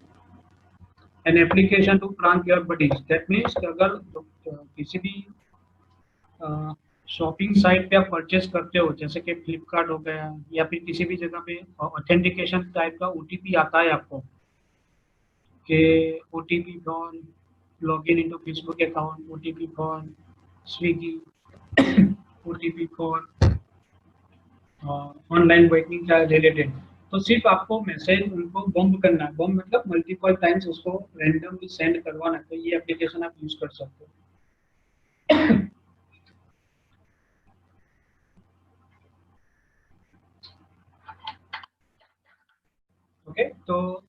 an application to prank your buddies. That means कि अगर किसी भी शॉपिंग साइट पे आप परचेस करते हो, जैसे कि फ्लिपकार्ट हो गया, या फिर किसी भी जगह पे ऑथेंटिकेशन टाइप का ओटीपी आता है आपको कि OTP for login into Facebook account, OTP for Swiggy, OTP for online banking का रिलेटेड, तो सिर्फ आपको मैसेज उनको बम्प करना है, बम्प मतलब मल्टीपल टाइम्स उसको रैंडमली सेंड करवाना है, तो ये एप्लीकेशन आप यूज कर सकते हो। ओके, तो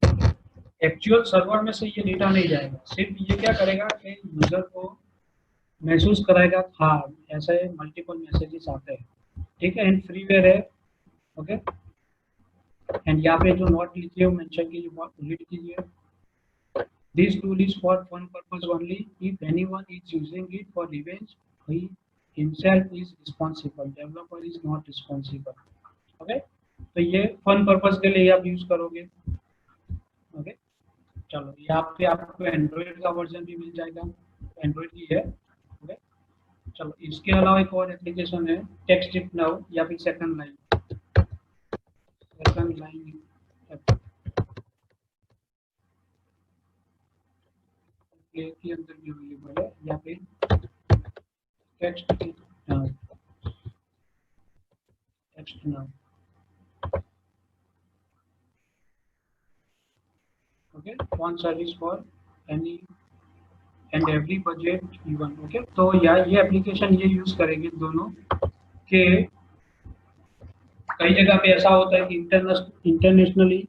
एक्चुअल सर्वर में से ये डेटा नहीं जाएगा, सिर्फ ये क्या करेगा कि यूजर को महसूस कराएगा, हाँ ऐसे मल्टीपल मैसेजेस आते हैं। ठीक है, एंड फ्रीवेयर है। ओके, एंड यहाँ पे जो नोट लिखिए वो मेंशन कीजिए, रीड कीजिए। This tool is for fun purpose only. If anyone is using it for revenge, he himself is responsible. Developer is not responsible. Okay, तो ये फन पर्पस के लिए आप यूज करोगे. ओके, चलो यहाँ पे आपको एंड्रॉइड का वर्जन भी मिल जाएगा, एंड्रॉइड की है. ओके, चलो इसके अलावा एक और एप्लीकेशन है टेक्स्ट इट नाउ या फिर सेकंड लाइन. सेकंड लाइन के अंदर भी अवेलेबल है, या फिर text it now. Text now. Okay, one service for any and every budget even. Okay, तो ये एप्लीकेशन ये यूज करेंगे दोनों के. कई जगह पे ऐसा होता है कि इंटरनेशनली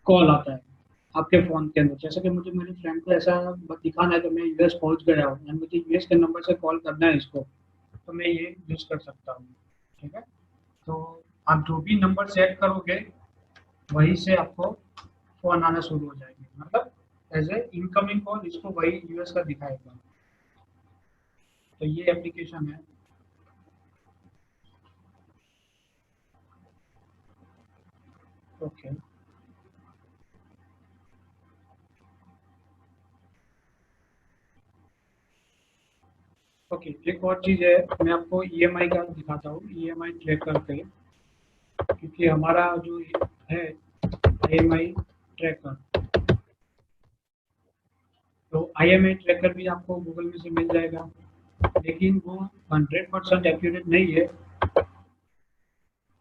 कॉल आता है आपके फोन के अंदर. जैसे कि मुझे मेरे फ्रेंड को ऐसा दिखाना है कि मैं यूएस पहुंच गया हूँ एंड मुझे यूएस के नंबर से कॉल करना है इसको, तो मैं ये यूज कर सकता हूँ. ठीक है, तो आप जो भी नंबर सेट करोगे वहीं से आपको फोन आना शुरू हो जाएगी. मतलब एज ए इनकमिंग कॉल इसको वही यूएस का दिखाएगा. तो ये एप्लीकेशन है. ओके, ओके, एक और चीज है, मैं आपको ईएमआई का दिखाता हूँ. ईएमआई ट्रैक करके, क्योंकि हमारा जो है ईएमआई ट्रैकर, तो IMI ट्रैकर भी आपको गूगल में से मिल जाएगा, लेकिन वो 100% एक्यूरेट नहीं है.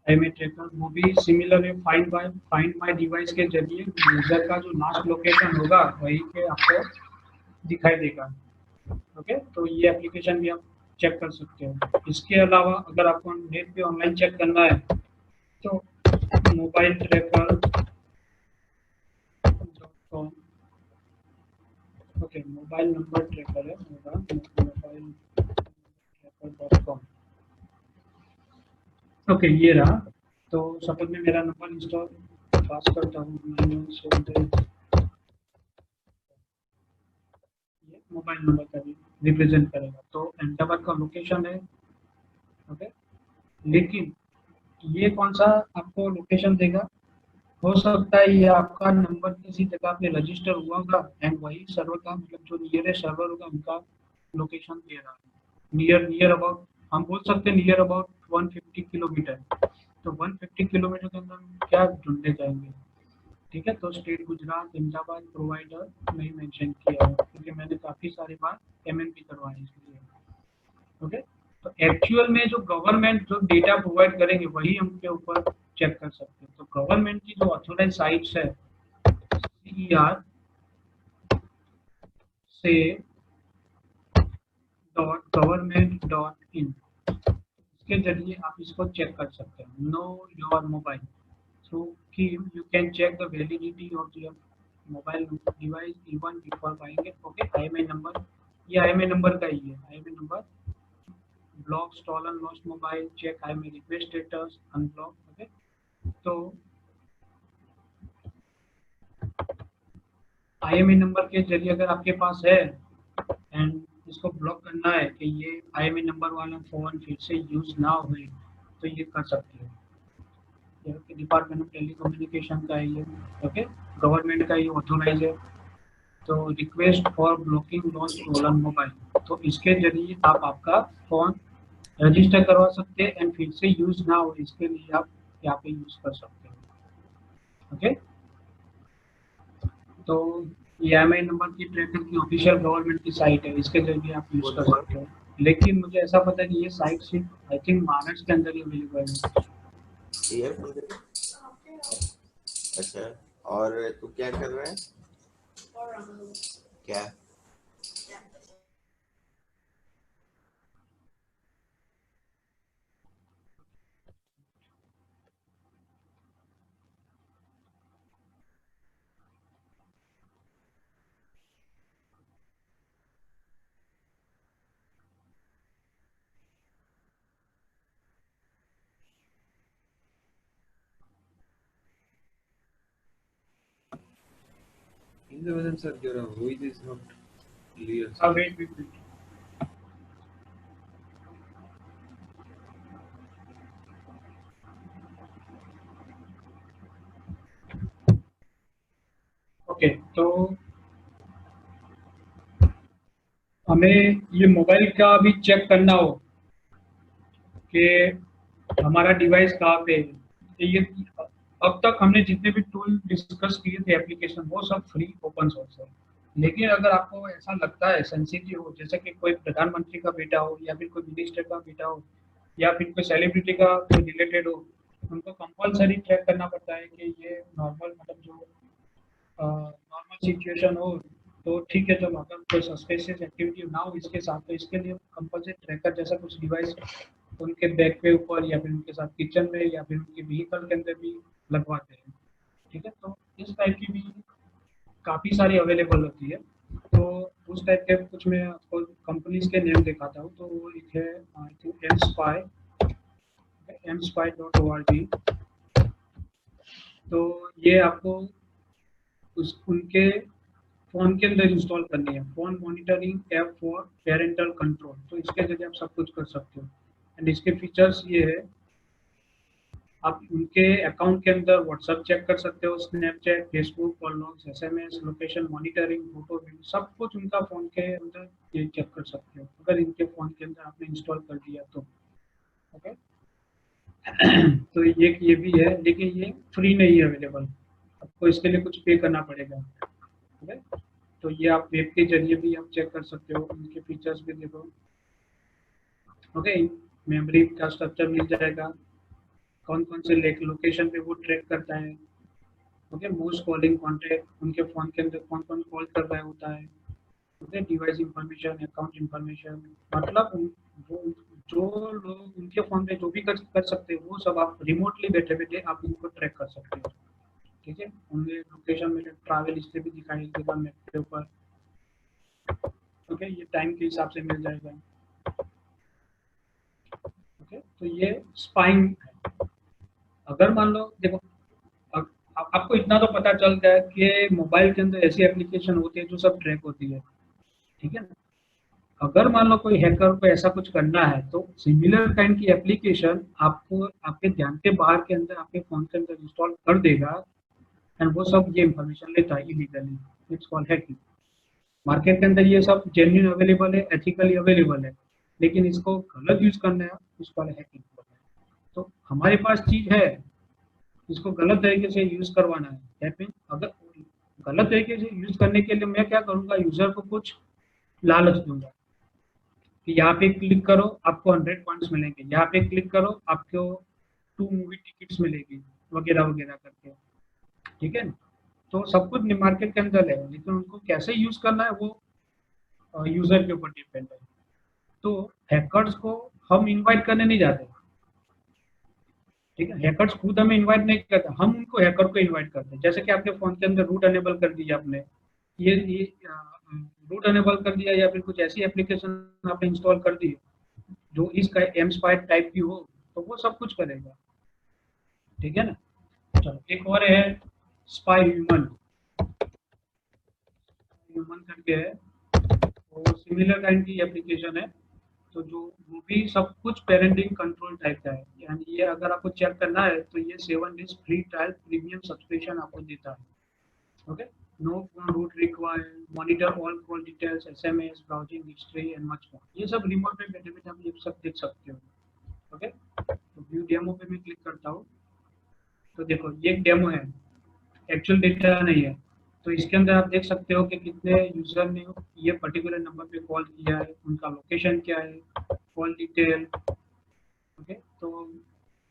IMI ट्रैकर वो भी सिमिलर है. फाइंड माय डिवाइस के जरिए यूजर का जो लास्ट लोकेशन होगा वही पे आपको दिखाई देगा. ओके, तो ये एप्लीकेशन भी आप चेक कर सकते हो. इसके अलावा अगर आपको नेट पे ऑनलाइन चेक करना है तो mobile tracker .com. Okay, mobile number tracker है मोबाइल ट्रैकर.com. ओके, ये रहा. तो सपोज मैं मेरा नंबर इंस्टॉल पास करता हूँ, ये मोबाइल नंबर का भी रिप्रेजेंट करेगा. तो अहमदाबाद का लोकेशन है. ओके, लेकिन ये कौन सा आपको लोकेशन देगा? हो सकता है ये आपका नंबर किसी जगह पे रजिस्टर हुआ होगा एंड वही सर्वर का, मतलब जो नियरेस्ट सर्वर होगा उनका लोकेशन दे रहा है. नियर अबाउट हम बोल सकते हैं नियर अबाउट 150 किलोमीटर. तो 150 किलोमीटर के अंदर हम क्या ढूंढने जाएंगे? ठीक है, तो स्टेट गुजरात अहमदाबाद प्रोवाइडर नहीं मेंशन किया है क्योंकि मैंने काफ़ी सारी बार MMP करवाई इसलिए. ओके, तो एक्चुअल में जो गवर्नमेंट जो डेटा प्रोवाइड करेंगे वही हम के ऊपर चेक कर सकते हैं. तो गवर्नमेंट की जो ऑथोराइज साइट्स है CER से .government.in, इसके जरिए आप इसको चेक कर सकते हैं. नो योर मोबाइल थ्रू की you can check the validity of your mobile device even before buying it. Okay, IMI number, ये IMI नंबर का ही है. IMI number block stolen lost mobile check IMI request status unblock. Okay, तो IMI number के जरिए अगर आपके पास है एंड इसको ब्लॉक करना है कि ये IMI नंबर वाला फोन फिर से यूज ना हो, तो ये कर सकते हो. डिपार्टमेंट ऑफ टेलीकम्युनिकेशन का है ये. ओके, गवर्नमेंट का ये ऑथोराइज है. तो request for blocking lost stolen mobile, तो इसके जरिए आप आपका फोन रजिस्टर करवा सकते हैं एंड फिर से यूज ना हो इसके लिए आप यहाँ पे यूज कर सकते हो. ओके, तो EMI नंबर की ट्रैकर की ऑफिशियल गवर्नमेंट की साइट है, इसके जरिए आप यूज कर सकते हो. लेकिन मुझे ऐसा पता है कि ये साइट सिर्फ आई थिंक महाराष्ट्र के अंदर ही अवेलेबल है. ईयरफोन दे. अच्छा, और तू क्या कर रहा है? क्या? In the present, sir, your voice is not clear. wait. Okay, तो हमें ये मोबाइल का भी चेक करना हो कि हमारा डिवाइस कहाँ पे है। तो ये अब तक हमने जितने भी टूल डिस्कस किए थे एप्लीकेशन, वो सब फ्री ओपन सोर्स है। लेकिन अगर आपको ऐसा लगता है सेंसिटिव हो, जैसे कि कोई प्रधानमंत्री का बेटा हो या फिर कोई मिनिस्टर का बेटा हो या फिर कोई सेलिब्रिटी का कोई रिलेटेड हो, उनको कंपलसरी चेक करना पड़ता है कि ये नॉर्मल, मतलब जो नॉर्मल सिचुएशन हो तो ठीक है। चलो, अगर कोई सस्पेशियस एक्टिविटी ना हो इसके साथ, तो इसके लिए कंपलसरी ट्रैकर जैसा कुछ डिवाइस उनके बैग पे ऊपर या फिर उनके साथ किचन में या फिर उनके व्हीकल के अंदर भी लगवाते हैं। ठीक है, तो इस टाइप की भी काफ़ी सारी अवेलेबल होती है। तो उस टाइप के कुछ मैं आपको कंपनीज के नेम दिखाता हूँ। तो वो एक है आई थिंक mspy.org। तो ये आपको उनके फ़ोन के अंदर इंस्टॉल करनी है, phone monitoring app for parental control. तो इसके जरिए आप सब कुछ कर सकते हो। एंड इसके फीचर्स ये है, आप उनके अकाउंट के अंदर व्हाट्सएप चेक कर सकते हो, Snapchat, Facebook, call logs, SMS, location monitoring, photo, video, सब कुछ उनका फ़ोन के अंदर ये चेक कर सकते हो, अगर इनके फ़ोन के अंदर आपने इंस्टॉल कर दिया तो। ओके तो ये भी है, लेकिन ये फ्री नहीं है अवेलेबल, आपको इसके लिए कुछ पे करना पड़ेगा। ओके, तो ये आप वेब के जरिए भी आप चेक कर सकते हो, इनके फीचर्स भी देखो। ओके, मेमोरी का स्ट्रक्चर मिल जाएगा, कौन कौन से लोकेशन पे वो ट्रैक करता है। ओके, मोस्ट कॉलिंग कॉन्टैक्ट, उनके फ़ोन के अंदर कौन कौन कॉल कर रहा होता है। Okay, device information, account information, मतलब जो लोग उनके फ़ोन पे जो भी कर सकते हैं वो सब आप रिमोटली बैठे बैठे आप इनको ट्रैक कर सकते हो। ठीक है, उनके लोकेशन में ट्रैवल हिस्ट्री भी दिखाई देगा मैप के ऊपर। ओके, ये टाइम के हिसाब से मिल जाएगा। ओके, तो ये स्पाइंग है। अगर मान लो, देखो, आपको इतना तो पता चल गया कि मोबाइल के अंदर ऐसी एप्लीकेशन होती है जो सब ट्रैक होती है। ठीक है ना, अगर मान लो कोई हैकर को ऐसा कुछ करना है तो सिमिलर काइंड की एप्लीकेशन आपको आपके ध्यान के बाहर के अंदर आपके फोन के अंदर इंस्टॉल कर देगा, एंड वो सब ये इंफॉर्मेशन लेता है illegally. It's called hacking. Market के अंदर ये सब जेन्युइन अवेलेबल है, एथिकली अवेलेबल है, लेकिन इसको गलत यूज करना है, इसको हैकिंग। तो हमारे पास चीज है, इसको गलत तरीके से यूज करवाना है। दैट मीन अगर गलत तरीके से यूज करने के लिए मैं क्या करूंगा, यूजर को कुछ लालच दूंगा कि यहाँ पे क्लिक करो आपको 100 पॉइंट्स मिलेंगे, यहाँ पे क्लिक करो आपको 2 मूवी टिकट्स मिलेगी, वगैरह वगैरह करके। ठीक है ना, तो सब कुछ मार्केट के अंदर है, लेकिन उनको कैसे यूज करना है वो यूजर के ऊपर डिपेंड है। तो हैकर्स को हम इनवाइट करने नहीं जाते। ठीक है, हैकर्स खुद हमें इनवाइट नहीं करते, हम उनको हैकर को इनवाइट करते हैं। जैसे कि आपके फोन के अंदर रूट अनेबल कर दिया आपने, ये रूट अनेबल कर दिया, या फिर कुछ ऐसी एप्लीकेशन आपने इंस्टॉल कर दी जो इसका एम स्पाई टाइप की हो, तो वो सब कुछ करेगा। ठीक है ना, चलो एक और है स्पाई ह्यूमन। ह्यूमन करके है, वो सिमिलर काइंड की एप्लीकेशन है। तो जो वो भी सब कुछ पेरेंटिंग कंट्रोल टाइप का है। यानी ये अगर आपको चेक करना है तो ये 7 days free trial premium subscription आपको देता है। Okay, no phone root required, monitor all call details, SMS, browsing history and much more. ये सब रिमोट पे बैठे बैठे आप ये सब देख सकते हो। ओके, तो व्यू डेमो पे मैं क्लिक करता हूँ। तो देखो, ये एक डेमो है, एक्चुअल डेटा नहीं है। तो इसके अंदर आप देख सकते हो कि कितने यूजर ने ये पर्टिकुलर नंबर पे कॉल किया है, उनका लोकेशन क्या है, कॉल डिटेल। ओके, तो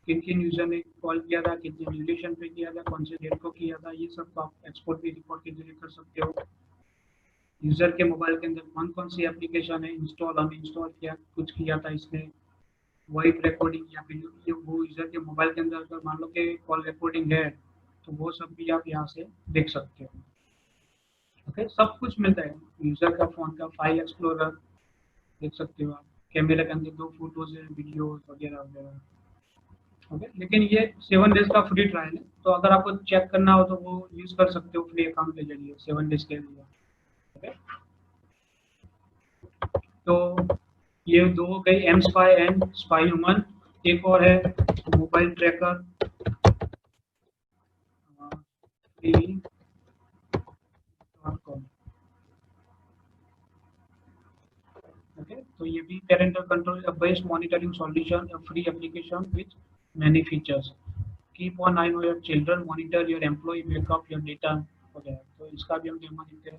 किन किन यूजर ने कॉल किया था, कितने ड्यूरेशन पे किया था, कौन से डेट को किया था, ये सब आप एक्सपोर्ट भी रिपोर्ट के जरिए कर सकते हो। यूजर के मोबाइल के अंदर कौन कौन सी एप्लीकेशन है इंस्टॉल, अनइंस्टॉल किया, कुछ किया था इसने, वॉइस रिकॉर्डिंग, या फिर वो यूजर के मोबाइल के अंदर अगर मान लो कि कॉल रिकॉर्डिंग है तो वो सब भी आप यहाँ से देख सकते हो। ओके, सब कुछ मिलता है। यूजर का फोन का फाइल एक्सप्लोरर देख सकते हो आप, कैमरे के अंदर 2 फोटोज है, वीडियो वगैरह वगैरह। ओके, लेकिन ये 7 डेज का फ्री ट्रायल है, तो अगर आपको चेक करना हो तो वो यूज कर सकते हो फ्री अकाउंट के जरिए 7 डेज के लिए। ओके, तो ये दो हो गई M spy and spy human. एक और है मोबाइल ट्रैकर free.com। ओके, तो ये भी parental control based monitoring solution, a free application with many features। Keep on eye on your children, monitor your employ, backup your data वगैरह। तो इसका भी हम डेमो देते हैं।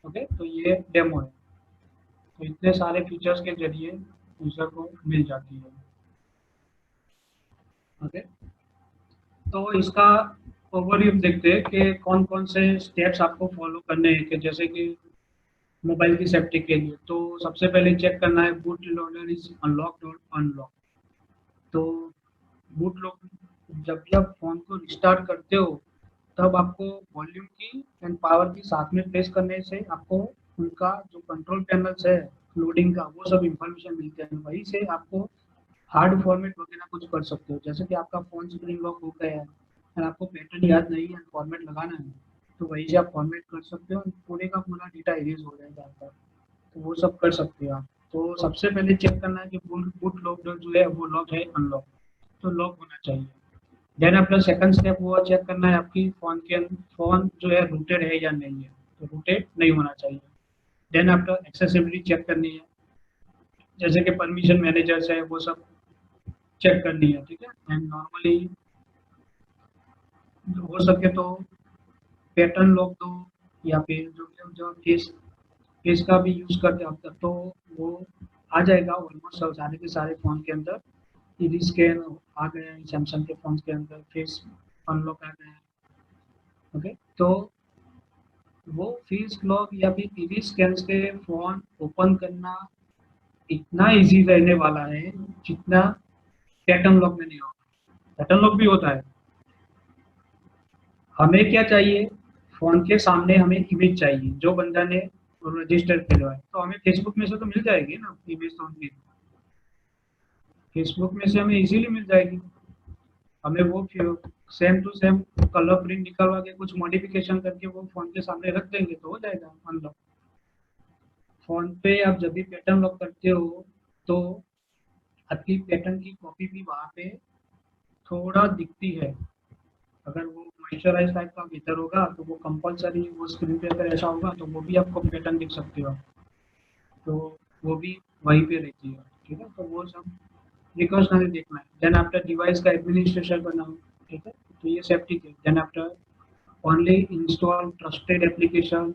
ओके, तो ये डेमो है। तो इतने सारे फीचर्स के जरिए यूजर को मिल जाती है। ओके, तो इसका ओवरव्यू देखते हैं कि कौन कौन से स्टेप्स आपको फॉलो करने हैं। कि जैसे कि मोबाइल की सेफ्टी के लिए तो सबसे पहले चेक करना है बूट लोडर इज अनलॉक्ड और अनलॉक। तो बूट लोड, जब भी आप फोन को रिस्टार्ट करते हो तब आपको वॉल्यूम की एंड पावर की साथ में प्रेस करने से आपको उनका जो कंट्रोल पैनल्स है लोडिंग का वो सब इंफॉर्मेशन मिलते हैं। वहीं से आपको हार्ड फॉर्मेट वगैरह कुछ कर सकते हो। जैसे कि आपका फोन स्क्रीन लॉक हो गया है और आपको पैटर्न याद नहीं है, फॉर्मेट लगाना है, तो वहीं से आप फॉर्मेट कर सकते हो, पूरे का पूरा डेटा इरेज हो जाएगा आपका। तो वो सब कर सकते हो आप। तो सबसे पहले चेक करना है कि बूट लॉक जो है वो लॉक है अनलॉक, तो लॉक होना चाहिए। देन अपना सेकंड स्टेप वो चेक करना है आपकी फोन जो है रूटेड है या नहीं है, तो रूटेड नहीं होना चाहिए। देन आफ्टर एक्सेसिबिलिटी चेक करनी है, जैसे कि परमिशन मैनेजर्स है वो सब चेक करनी है। ठीक है, एंड नॉर्मली हो सके तो पैटर्न लॉक दो, या फिर जो जो फेस फेस का भी यूज करते हैं अब तक, तो वो आ जाएगा ऑलमोस्ट सारे के सारे फोन के अंदर। ईजी स्कैन आ गया है सैमसंग के फोन के अंदर, फेस अनलॉक आ गया है। ओके, तो वो फेस लॉक या फिर ईजी स्कैन से फोन ओपन करना इतना इजी रहने वाला है जितना पैटर्न लॉक में नहीं होगा। पैटर्न लॉक भी होता है, हमें क्या चाहिए, फोन के सामने हमें इमेज चाहिए जो बंदा ने रजिस्टर किया है, तो हमें फेसबुक में से तो मिल जाएगी ना इमेज। तो उनकी फेसबुक में से हमें इजीली मिल जाएगी। हमें वो same to same colour print निकलवा के कुछ मॉडिफिकेशन करके वो फोन के सामने रख देंगे तो हो जाएगा अनलॉक। फोन पे आप जब भी पैटर्न लॉक करते हो तो आपकी पैटर्न की कॉपी भी वहाँ पे थोड़ा दिखती है। अगर वो मॉइस्चराइज टाइप का भीतर होगा तो वो कंपलसरी वो स्क्रीन पे अगर ऐसा होगा तो वो भी आपको पैटर्न दिख सकती हो, तो वो भी वहीं पे रहती है। ठीक है, तो वो सब प्रिकॉशनरी देखना है। देन आफ्टर डिवाइस का एडमिनिस्ट्रेशन करना हो। ठीक है, तो ये सेफ्टी के। Then after only install trusted application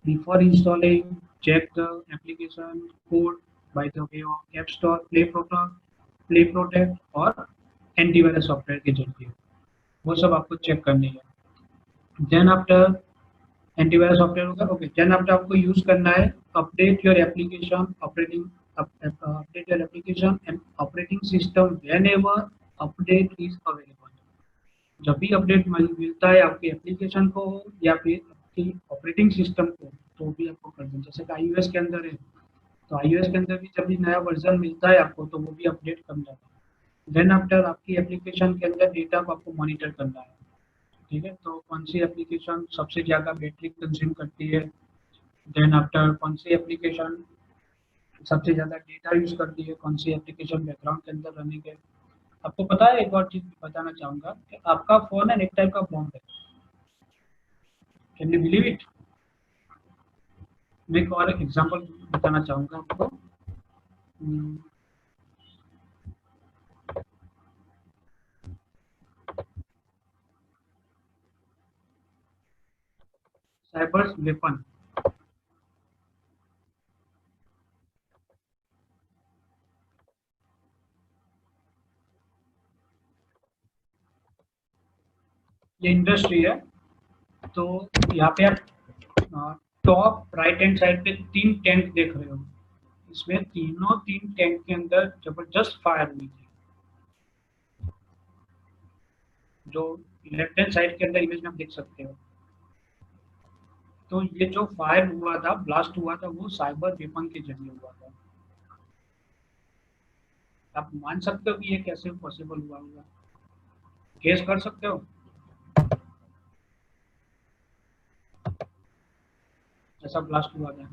before installing, check the application code by the way of app store, play protect और एंटीवायरस सॉफ्टवेयर के जरिए, वो सब आपको चेक करनी है। देन आफ्टर एंटीवायरस सॉफ्टवेयर होगा। ओके, देन आफ्टर आपको यूज करना है update your application operating update your application and operating system whenever update is available. जब भी अपडेट मिलता है आपकी एप्लीकेशन को या फिर आपकी ऑपरेटिंग सिस्टम को, तो भी आपको कर दें। जैसे कि आईओएस के अंदर है, तो आईओएस के अंदर भी जब भी नया वर्जन मिलता है आपको तो वो भी अपडेट करना है। देन आफ्टर आपकी एप्लीकेशन के अंदर डेटा को आपको मॉनिटर करना है। ठीक है, तो कौन सी एप्लीकेशन सबसे ज़्यादा बैटरी कंज्यूम करती है, देन आफ्टर कौन सी एप्लीकेशन सबसे ज़्यादा डेटा यूज़ करती है, कौन सी एप्लीकेशन बैकग्राउंड के अंदर रनिंग है। आपको पता है, एक और चीज़ बताना चाहूँगा कि आपका फ़ोन है एक टाइप का बॉम्ब है। Can you believe it? मैं एक और एग्जांपल बताना चाहूँगा आपको। Cyber weapon. ये इंडस्ट्री है। तो यहाँ पे आप टॉप राइट हैंड साइड पे 3 टैंक देख रहे हो। इसमें तीन टैंक के अंदर जबरदस्त फायर हुई थी। जो लेफ्ट हैंड साइड के अंदर इमेज में आप देख सकते हो। तो ये जो फायर हुआ था, ब्लास्ट हुआ था, वो साइबर वेपन के जरिए हुआ था। आप मान सकते हो कि ये कैसे पॉसिबल हुआ होगा? गेस कर सकते हो ऐसा ब्लास्ट हुआ था?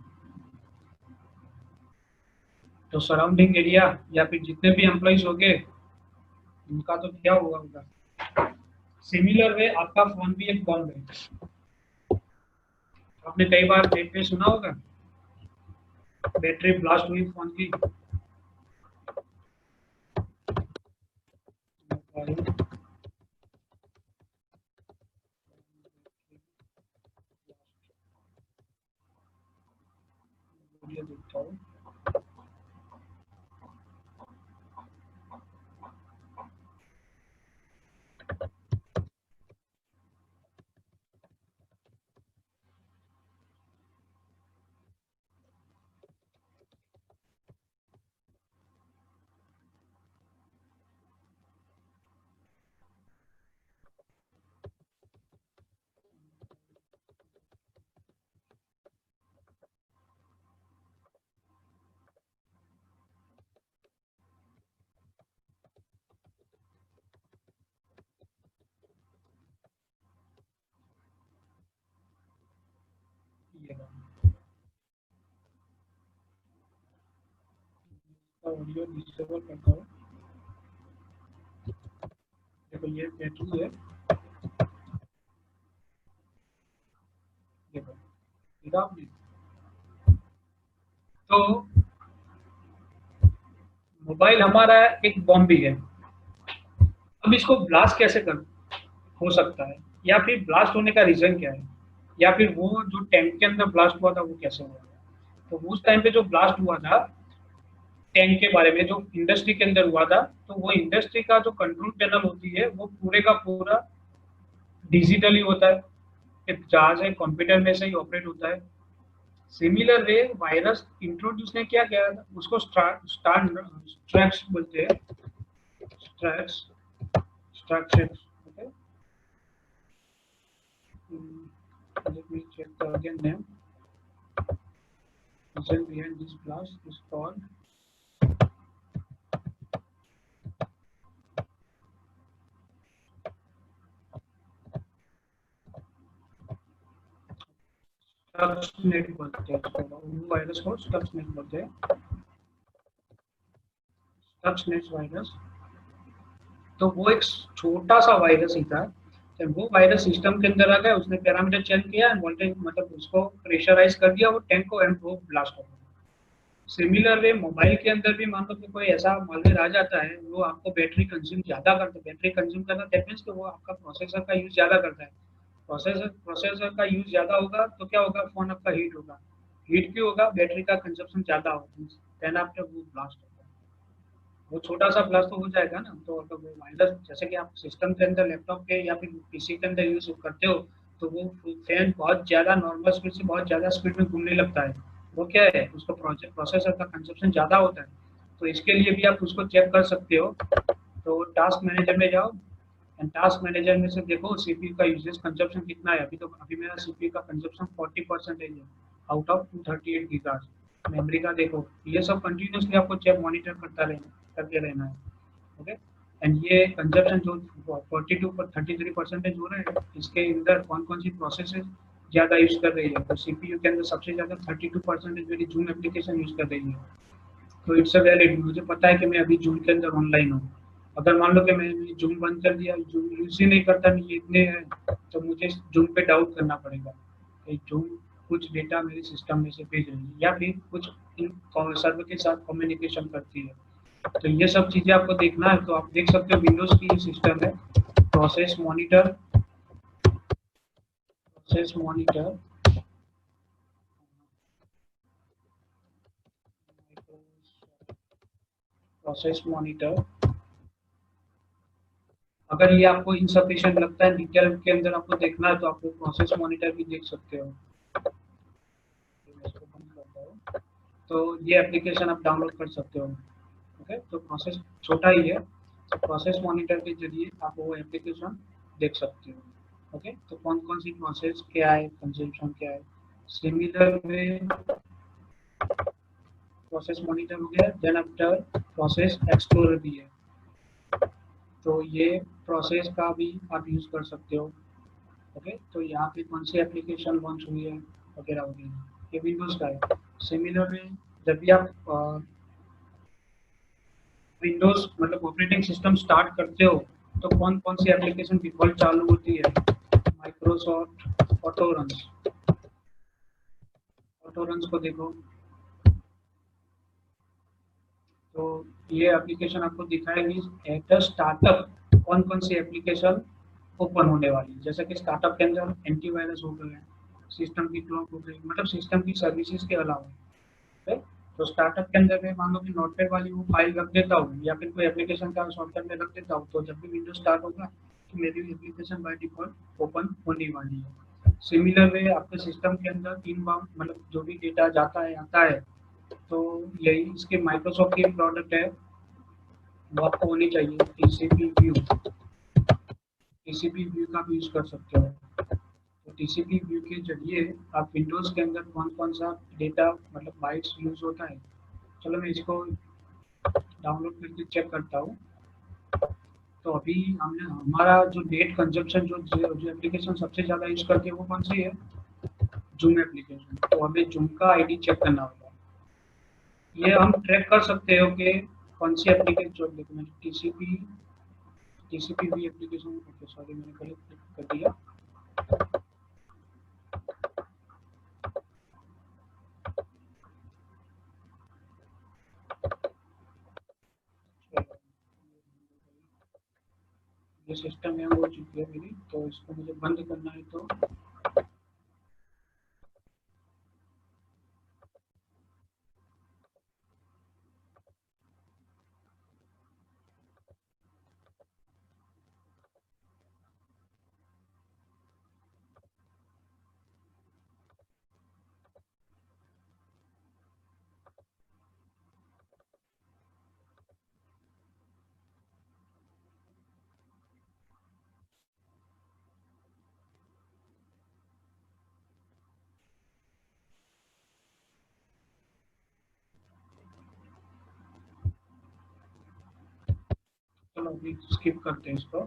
तो सराउंडिंग एरिया या फिर जितने भी एम्प्लॉइज होंगे उनका तो क्या हुआ होगा? सिमिलर वे आपका फोन भी एक बॉम्ब है। आपने कई बार नेट पे सुना होगा बैटरी ब्लास्ट हुई फोन की। वीडियो देखता हूँ। ये ऑडियो डिसेबल करता हूँ। देखो ये बैटरी है, देखो देखा आपने? तो मोबाइल हमारा एक बॉम्ब भी है। अब इसको ब्लास्ट कैसे कर हो सकता है, या फिर ब्लास्ट होने का रीजन क्या है, या फिर वो जो टैंक के अंदर ब्लास्ट हुआ था वो कैसे हुआ? तो उस टाइम पे जो ब्लास्ट हुआ था टैंक के बारे में, जो इंडस्ट्री के अंदर हुआ था, तो वो इंडस्ट्री का जो कंट्रोल पैनल होती है वो पूरे का पूरा डिजिटली होता है। एक जहाज है, कंप्यूटर में से ही ऑपरेट होता है। सिमिलर वे वायरस इंट्रोड्यूस ने क्या किया था, उसको स्ट्रैक्स बोलते हैं, स्ट्रैक्स structures. Okay, let me check the again name. Reason behind this blast is called Stuxnet बोलते हैं इसको, वायरस को स्टक्सनेट बोलते हैं, स्टक्सनेट वायरस। तो वो एक छोटा सा वायरस ही था। जब वो वायरस सिस्टम के अंदर आ गया, उसने पैरामीटर चेंज किया, वोल्टेज मतलब उसको प्रेशराइज कर दिया वो टैंक को, एंड वो ब्लास्ट हो गया। सिमिलर वे मोबाइल के अंदर भी मान लो कि कोई ऐसा मालवेयर आ जाता है, वो आपको बैटरी कंज्यूम ज्यादा करता है। बैटरी कंज्यूम करना दैट मीन्स कि वो आपका प्रोसेसर का यूज ज्यादा करता है। प्रोसेसर का यूज ज्यादा होगा तो क्या होगा, फोन आपका हीट होगा। हीट क्यों होगा? बैटरी का कंजप्शन ज्यादा होगा, देन आफ्टर वो ब्लास्ट होगा। वो छोटा सा ब्लास्ट तो हो जाएगा ना। तो वो वायरस जैसे कि आप सिस्टम के अंदर, लैपटॉप के या फिर पीसी के अंदर यूज करते हो, तो वो फैन बहुत ज्यादा नॉर्मल स्पीड से बहुत ज्यादा स्पीड में घूमने लगता है। वो क्या है, उसका प्रोसेसर का कंजप्शन ज्यादा होता है। तो इसके लिए भी आप उसको चेक कर सकते हो। तो टास्क मैनेजर में जाओ, एंड टास्क मैनेजर में से देखो सीपीयू का यूजेज कंजप्शन कितना है। अभी मेरा सीपीयू का कंजप्शन 40% है आउट ऑफ 238 गीगास। मेमोरी का देखो, ये सब कंटिन्यूसली आपको चेक मॉनिटर करते रहना है। ओके, एंड ये कंजप्शन जो 42 पर 33% हो रहा है, इसके अंदर कौन कौन सी प्रोसेस ज्यादा यूज कर रही है? तो सीपीयू के अंदर सबसे ज्यादा 32% मेरी जूम एप्लीकेशन यूज कर रही है। तो इट्स अ वैलिड, मुझे पता है कि मैं अभी जूम के अंदर ऑनलाइन हूँ। अगर मान लो कि मैंने जूम बंद कर दिया, जूम यूज ही नहीं करता, नहीं इतने हैं, तो मुझे जूम पे डाउट करना पड़ेगा कि जूम कुछ डेटा मेरे सिस्टम में से भेज रही है या फिर कुछ सर्वर के साथ कम्युनिकेशन करती है। तो ये सब चीजें आपको देखना है। तो आप देख सकते हो विंडोज की सिस्टम है, process monitor, process monitor, process monitor. अगर ये आपको इनसफिशिएंट लगता है, डिटेल के अंदर आपको देखना है, तो आप प्रोसेस मॉनिटर भी देख सकते हो। तो ये एप्लीकेशन आप डाउनलोड कर सकते हो। ओके, तो प्रोसेस छोटा ही है, तो प्रोसेस मॉनिटर के जरिए आप वो एप्लीकेशन देख सकते हो। ओके, तो कौन कौन सी प्रोसेस क्या है, कंजम्पशन क्या है, सिमिलर वे प्रोसेस मॉनिटर हो गया, देन आफ्टर प्रोसेस एक्सप्लोरर भी है, तो ये प्रोसेस का भी आप यूज कर सकते हो। ओके, तो यहाँ पे कौन सी एप्लीकेशन लॉन्च हुई है वगैरह वगैरह, ये विंडोज का है। सिमिलर वे जब भी आप विंडोज मतलब ऑपरेटिंग सिस्टम स्टार्ट करते हो तो कौन कौन सी एप्लीकेशन डिफॉल्ट चालू होती है, माइक्रोसॉफ्ट ऑटोरंस। ऑटोरंस को देखो, तो ये एप्लीकेशन आपको दिखाएगी एट अ स्टार्टअप कौन कौन सी एप्लीकेशन ओपन होने वाली है। जैसे कि स्टार्टअप के अंदर एंटीवायरस हो गए, सिस्टम की क्लॉक हो गई, मतलब सिस्टम की सर्विसेज के अलावा। ठीक? तो स्टार्टअप के अंदर मैं मान लो कि नोटपैड वाली वो फाइल रख देता हूँ या फिर कोई एप्लीकेशन का शॉर्टकट में रख देता हूँ, तो जब भी विंडो स्टार्ट होगा तो मेरी एप्लीकेशन बाय डिफॉल्ट ओपन होने वाली है। सिमिलर वे आपके सिस्टम के अंदर इनबाउंड मतलब जो भी डेटा जाता है आता है, तो यही इसके माइक्रोसॉफ्ट की प्रोडक्ट है, वो आपको होनी चाहिए टीसीपी व्यू। टीसीपी व्यू का भी यूज कर सकते हो। तो टीसीपी व्यू के जरिए आप विंडोज के अंदर कौन कौन सा डेटा मतलब बाइट्स यूज होता है। चलो मैं इसको डाउनलोड करके चेक करता हूँ। तो अभी हमने हमारा जो डेट कंजप्शन जो जो एप्लीकेशन सबसे ज़्यादा यूज करती है वो कौन सी है, जूम एप्लीकेशन। तो हमें जूम का आईडी चेक करना होगा। ये हम ट्रैक कर सकते हो कि कौन सी एप्लीकेशन जो देखो मैंने टीसीपी भी एप्लीकेशन, ओके सॉरी मैंने गलत क्लिक कर दिया। ये सिस्टम हैंग हो चुकी है मेरी, तो इसको मुझे बंद करना है। तो चलो अभी स्किप करते हैं इसको।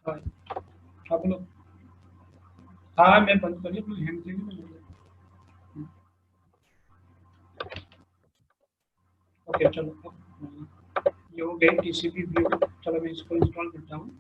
हाँ आप लोग, हाँ मैं बंद कर लिया, हैंग थी ना। ओके चलो, ये हो गई टीसीपी व्यू। चलो मैं इसको इंस्टॉल करता हूँ।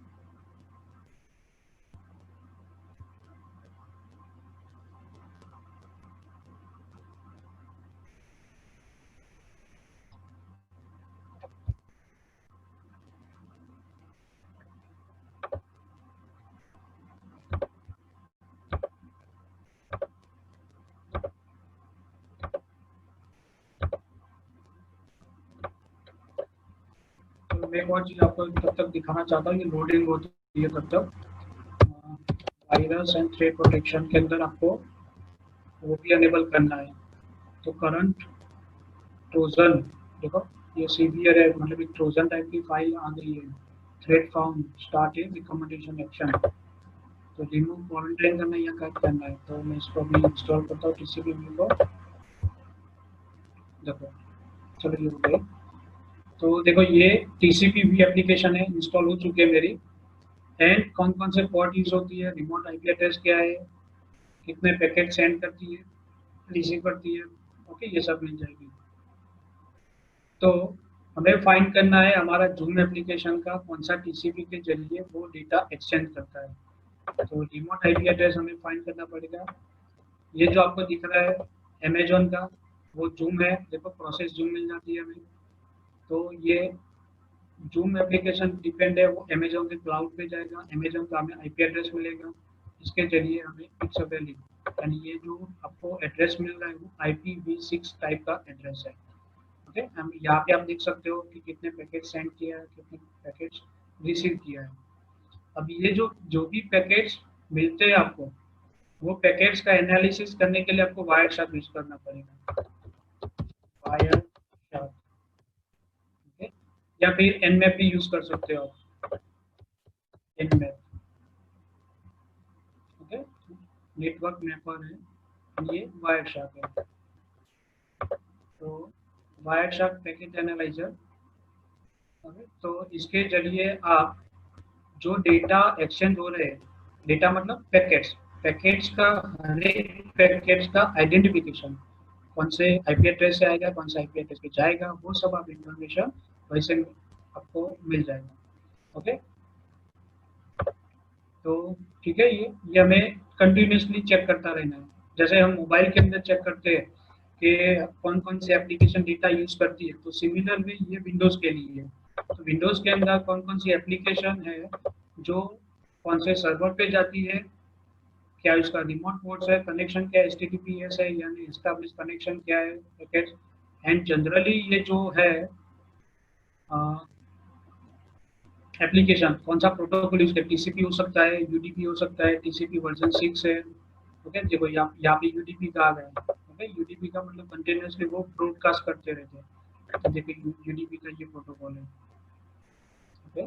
तो मैं एक और चीज़ आपको तब तक दिखाना चाहता हूँ, ये लोडिंग होती है तब तक। वायरस एंड थ्रेड प्रोटेक्शन के अंदर आपको वो भी अनेबल करना है। तो करंट ट्रोजन देखो, ये सीवियर है, मतलब एक ट्रोजन टाइप की फाइल आ गई है। थ्रेड फाउंड स्टार्ट है रिकमेंडेशन एक्शन। तो रिमूव क्वारंटाइन करना है या कट करना है, तो मैं इसको अभी इंस्टॉल करता हूँ टीसीपी व्यू को। देखो चलो ये हो गई। तो देखो ये टीसीपी व्यू एप्लीकेशन है, इंस्टॉल हो चुकी है मेरी। एंड कौन कौन से पोर्ट यूज होती है, रिमोट आईपी एड्रेस क्या है, कितने पैकेट सेंड करती है, रिसीव करती है, ओके ये सब मिल जाएगी। तो हमें फाइंड करना है हमारा जूम एप्लीकेशन का कौन सा टीसीपी के जरिए वो डेटा एक्सचेंज करता है। तो रिमोट आईपी एड्रेस हमें फाइंड करना पड़ेगा। ये जो आपको दिख रहा है अमेजोन का, वो जूम है। देखो प्रोसेस जूम मिल जाती है हमें। तो ये जूम एप्लीकेशन डिपेंड है, वो अमेजोन के क्लाउड पे जाएगा, अमेजोन का हमें आईपी एड्रेस मिलेगा, इसके जरिए हमें पिक्स वैली यानी ये जो आपको एड्रेस मिल रहा है वो IPv6 टाइप का एड्रेस है। ओके, हम यहाँ पे आप देख सकते हो कि कितने पैकेट सेंड किया है, कितने पैकेट्स रिसीव किया है। अब ये जो जो भी पैकेट्स मिलते हैं आपको, वो पैकेट्स का एनालिसिस करने के लिए आपको वायर शार्क यूज करना पड़ेगा, वायर शार्क, ठीक है। या फिर एनमैप भी यूज कर सकते हो आप, एनमैप, ठीक है। नेटवर्क मैपर है, ये वायर शार्क है। तो वायर शार्क पैकेट एनालाइजर, तो इसके जरिए आप जो डेटा एक्सचेंज हो रहे हैं, डेटा मतलब पैकेट्स, पैकेट्स का हर एक पैकेट्स का आइडेंटिफिकेशन, कौन से आईपी एड्रेस से आएगा, कौन सा आईपी एड्रेस पे जाएगा, वो सब आप इंफॉर्मेशन वैसे आपको मिल जाएगा। ओके, तो ठीक है, ये हमें कंटिन्यूसली चेक करता रहना है। जैसे हम मोबाइल के अंदर चेक करते हैं कि कौन कौन सी एप्लीकेशन डेटा यूज करती है, तो सिमिलरली ये विंडोज के लिए है। तो विंडोज के अंदर कौन कौन सी एप्लीकेशन है जो कौन से सर्वर पे जाती है, क्या इसका रिमोट पोर्ट्स है, कनेक्शन क्या HTTPS है यानी एस्टैब्लिश कनेक्शन क्या है, पैकेट, एंड जनरली ये जो है एप्लीकेशन कौन सा प्रोटोकॉल यूज कर, टीसीपी हो सकता है, यूडीपी हो सकता है, टीसीपी वर्जन 6 है। ओके, देखो यहाँ पे यूडीपी का आ गया। ओके, यूडीपी का मतलब कंटिन्यूसली वो ब्रॉडकास्ट करते रहते हैं, तो देखो यूडीपी का ये प्रोटोकॉल है। ओके,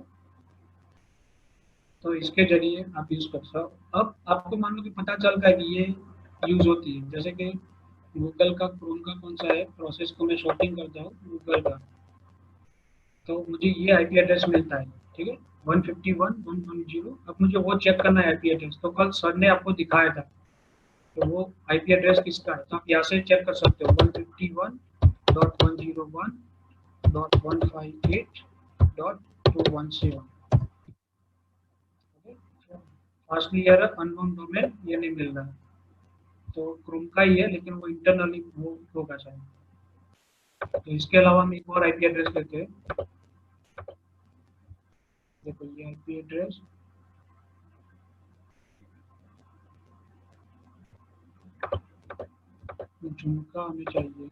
तो इसके जरिए आप यूज कर सकते हो। अब आपको मान लो कि पता चल गया कि ये यूज होती है, जैसे कि गूगल का क्रोम का कौन सा है प्रोसेस को मैं शॉर्टिंग करता हूँ गूगल का, तो मुझे ये आईपी एड्रेस मिलता है, ठीक है, 151.1.10। अब मुझे वो चेक करना है आईपी एड्रेस, तो कल सर ने आपको दिखाया था, तो वो आईपी एड्रेस किसका है, तो आप यहाँ से चेक कर सकते हो 151.101.158.217। फास्ट क्लियर अननोन डोमेन ये नहीं मिल रहा है, तो क्रोम का ही है लेकिन वो इंटरनली वो होगा शायद। तो इसके अलावा हम एक और आईपी एड्रेस लेते हैं, देखो ये आईपी एड्रेस झुमका हमें चाहिए,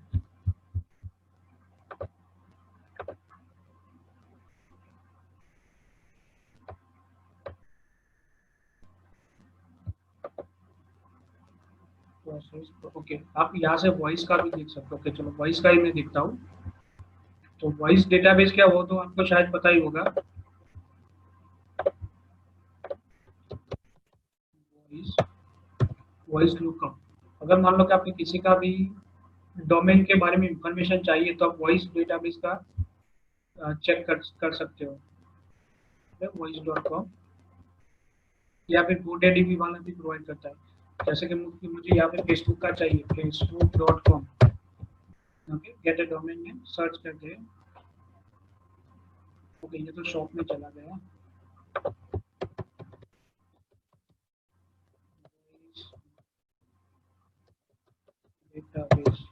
ओके। आप यहाँ से वॉइस का भी देख सकते हो। ओके, चलो वॉइस का ही मैं देखता हूँ। तो वॉइस डेटाबेस क्या, वो तो आपको शायद पता ही होगा। वॉइस वॉइस लुकअप, अगर मान लो कि आपको किसी का भी डोमेन के बारे में इंफॉर्मेशन चाहिए तो आप वॉइस डेटाबेस का चेक कर सकते हो, voice.com, या फिर GoDaddy वाला भी प्रोवाइड करता है। जैसे कि मुझे यहाँ पे फेसबुक का चाहिए, facebook.com। Okay, get a domain name search करते हैं। ओके, ये तो शॉप में चला गया। डेटाबेस,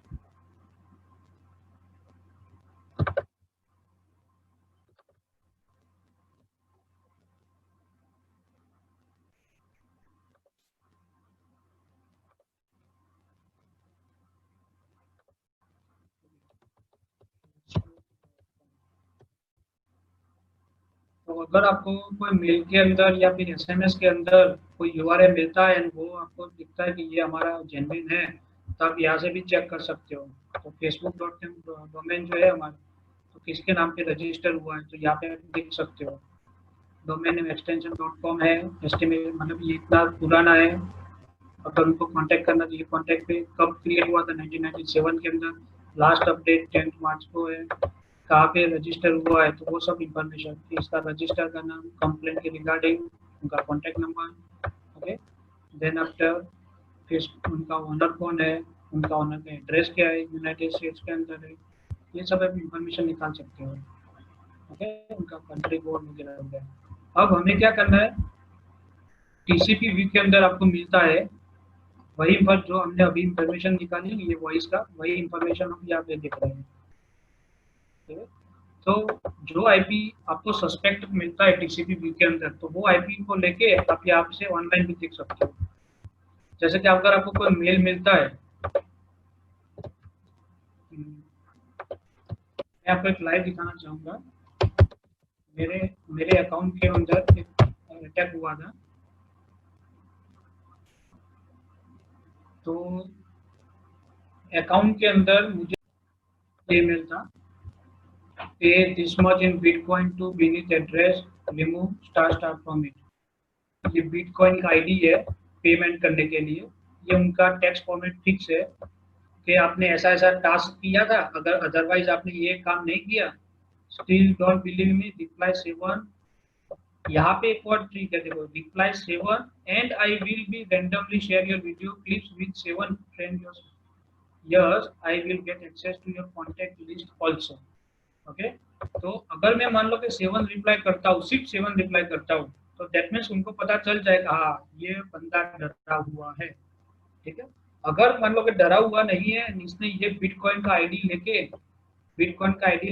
तो अगर आपको कोई मेल के अंदर या फिर एसएमएस के अंदर कोई यूआरएल मिलता है एंड वो आपको दिखता है कि ये हमारा जेन्युइन है, तो आप यहाँ से भी चेक कर सकते हो। तो facebook.com डोमेन जो है हमारा, तो किसके नाम पे रजिस्टर हुआ है, तो यहाँ पे आप देख सकते हो। डोमेन नेम एक्सटेंशन .com है, एस्टिमेट मतलब ये इतना पुराना है। अगर उनको कांटेक्ट करना तो ये कांटेक्ट पे कब क्रिएट हुआ था, 1997 के अंदर, लास्ट अपडेट 10 मार्च को है, कहाँ पे रजिस्टर हुआ है, तो वो सब इंफॉर्मेशन, इसका रजिस्टर का नाम, कंप्लेंट के रिगार्डिंग, उनका contact number. Okay, then after फिर उनका ओनर कौन है, उनका ओनर का एड्रेस क्या है, यूनाइटेड स्टेट्स के अंदर है, ये सब आप इंफॉर्मेशन निकाल सकते हो। ओके, उनका कंट्री कोड वगैरह हो गया। अब हमें क्या करना है, टीसीपी व्यू के अंदर आपको मिलता है वही पर जो हमने अभी इंफॉर्मेशन निकाली, ये वॉइस का वही इंफॉर्मेशन हम यहाँ पे देख रहे हैं, ठीक है। तो जो आईपी आपको सस्पेक्ट मिलता है टीसीपी व्यू के अंदर, तो वो आईपी को लेके आप यहाँ से ऑनलाइन भी देख सकते हो। जैसे कि अगर आपको कोई मेल मिलता है, मैं आपको एक लाइव दिखाना चाहूंगा। मेरे मेरे अकाउंट के अंदर एक अटैक हुआ था, तो अकाउंट के अंदर मुझे ईमेल था, pay this much in bitcoin to beneath address, remove star star from it. ये बिटकॉइन का आईडी है पेमेंट करने के लिए। ये उनका टेक्स्ट फॉर्मेट फिक्स है कि आपने ऐसा ऐसा टास्क किया था, अगर अदरवाइज आपने ये काम नहीं किया, still don't believe me, reply 7। यहाँ पे एक और ट्रिक है, देखो, reply 7 and I will be randomly share your video clips with 7 friend your. Yes, I will get access to your contact list also. Okay, तो अगर मैं मान लो कि 7 रिप्लाई करता हूँ, सिर्फ 7 रिप्लाई करता हूँ, तो दैट मीन्स उनको पता चल जाएगा हाँ ये बंदा डरा हुआ है। ठीक है, अगर मान लो कि डरा हुआ नहीं है, इसने ये बिटकॉइन का आईडी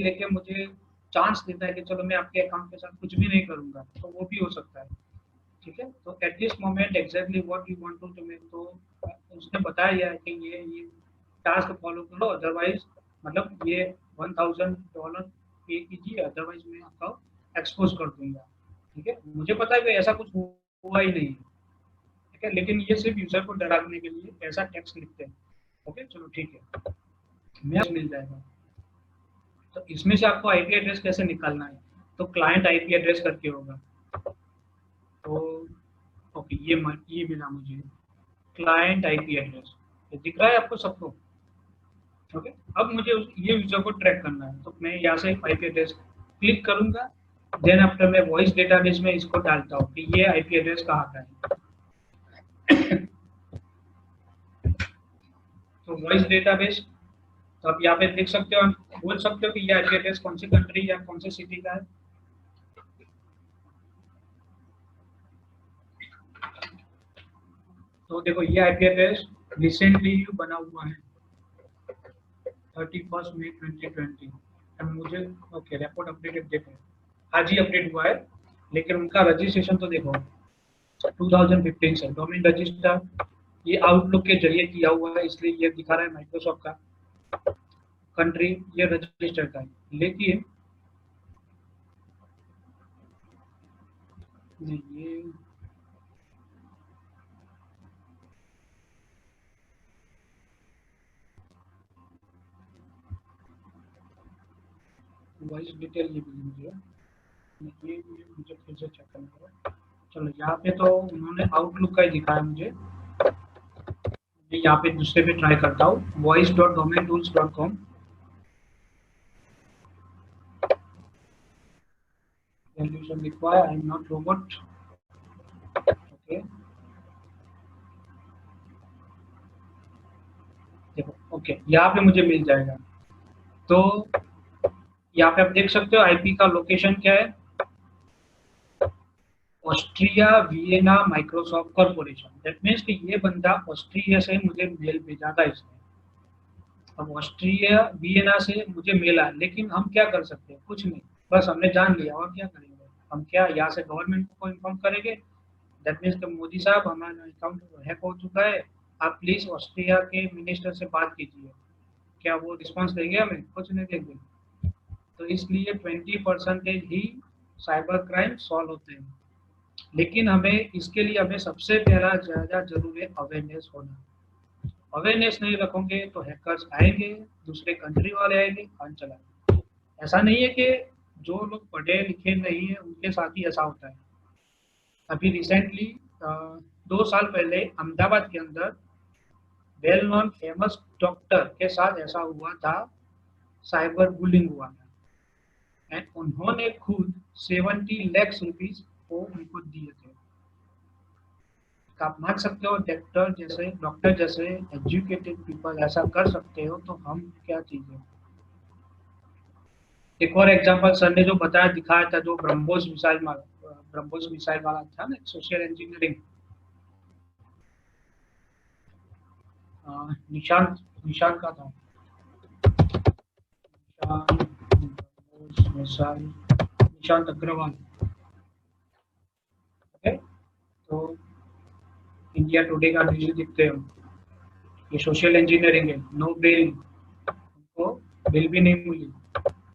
लेके मुझे चांस देता है कि चलो मैं आपके अकाउंट के साथ कुछ भी नहीं करूंगा, तो वो भी हो सकता है। ठीक है, तो at this moment exactly what you want to make, तो उसने बताया है कि ये टास्क फॉलो करो, अदरवाइज मतलब ये $1000 पे कीजिए, अदरवाइज मैं आपका एक्सपोज कर दूंगा। ठीक है, मुझे पता है कि ऐसा कुछ हुआ ही नहीं है। ठीक है, लेकिन ये सिर्फ यूजर को डराने के लिए ऐसा टेक्स्ट लिखते हैं। ओके, चलो ठीक है, मैं मिल जाएगा। तो इसमें से आपको आईपी एड्रेस कैसे निकालना है, तो क्लाइंट आईपी एड्रेस करके होगा। तो ओके, ये मिला मुझे क्लाइंट आईपी एड्रेस, ये दिख रहा है आपको सबको। ओके, अब मुझे ये यूजर को ट्रैक करना है, तो मैं यहाँ से आईपी एड्रेस क्लिक करूंगा, देन आफ्टर मैं वॉइस डेटाबेस में इसको डालता हूँ कि ये आईपी एड्रेस कहाँ का है। तो वॉइस डेटाबेस, तो आप यहाँ पे देख सकते हो, बोल सकते हो कि ये आईपी एड्रेस कौन सी कंट्री या कौन से सिटी का है। तो देखो ये आईपी एड्रेस रिसेंटली बना हुआ है 31 मई 2020। एंड मुझे ओके रिपोर्ट अपडेटेड डेट है, आज ही अपडेट हुआ है, लेकिन उनका रजिस्ट्रेशन तो देखो 2015 से डोमेन रजिस्टर ये आउटलुक के जरिए किया हुआ है, इसलिए ये दिखा रहा है माइक्रोसॉफ्ट का। कंट्री ये रजिस्टर का है, लेकिन ये वॉइस डिटेल ये भी मुझे मुझे फिर से चेक करना होगा। चलो यहाँ पे तो उन्होंने आउटलुक का ही दिखाया मुझे, मैं यहाँ पे दूसरे पे ट्राई करता हूँ, voice.domaintools.com। Solution require, I am not robot। Okay, देखो ओके, यहाँ पे मुझे मिल जाएगा। तो यहाँ पे आप देख सकते हो आईपी का लोकेशन क्या है, Austria Vienna Microsoft corporation. That means कि ये बंदा ऑस्ट्रिया से मुझे मेल भेजा था इसने। अब ऑस्ट्रिया वियना से मुझे मेल आया, लेकिन हम क्या कर सकते हैं, कुछ नहीं, बस हमने जान लिया, और क्या करेंगे हम, क्या यहाँ से गवर्नमेंट को इन्फॉर्म करेंगे। दैट मीन्स कि मोदी साहब हमारा अकाउंट हैक हो चुका है, आप प्लीज ऑस्ट्रिया के मिनिस्टर से बात कीजिए। क्या वो रिस्पॉन्स देंगे हमें, कुछ नहीं देंगे। तो इसलिए 20% ही साइबर क्राइम सॉल्व होते हैं, लेकिन हमें इसके लिए हमें सबसे पहला ज़्यादा जरूरी है अवेयरनेस होना। अवेयरनेस नहीं रखोगे तो हैकर्स आएंगे, दूसरे कंट्री वाले आएंगे, काम चलाएंगे। ऐसा नहीं है कि जो लोग पढ़े लिखे नहीं है उनके साथ ही ऐसा होता है। अभी रिसेंटली 2 साल पहले अहमदाबाद के अंदर वेल नोन फेमस डॉक्टर के साथ ऐसा हुआ था, साइबर बुलिंग हुआ था, एंड उन्होंने खुद 70 लाख रुपीज को उनको दिए थे। आप मान सकते हो डॉक्टर जैसे एजुकेटेड पीपल ऐसा कर सकते हो, तो हम क्या चीज़ है। एक और एग्जांपल सर ने जो बताया दिखाया था, जो ब्रह्मोस मिसाइल वाला था ना, सोशल इंजीनियरिंग, निशान का था, निशांत अग्रवाल। ओके, तो इंडिया टुडे का न्यूज दिखते हो, ये सोशल इंजीनियरिंग है, नो बेल, उनको बिल भी नहीं मिली।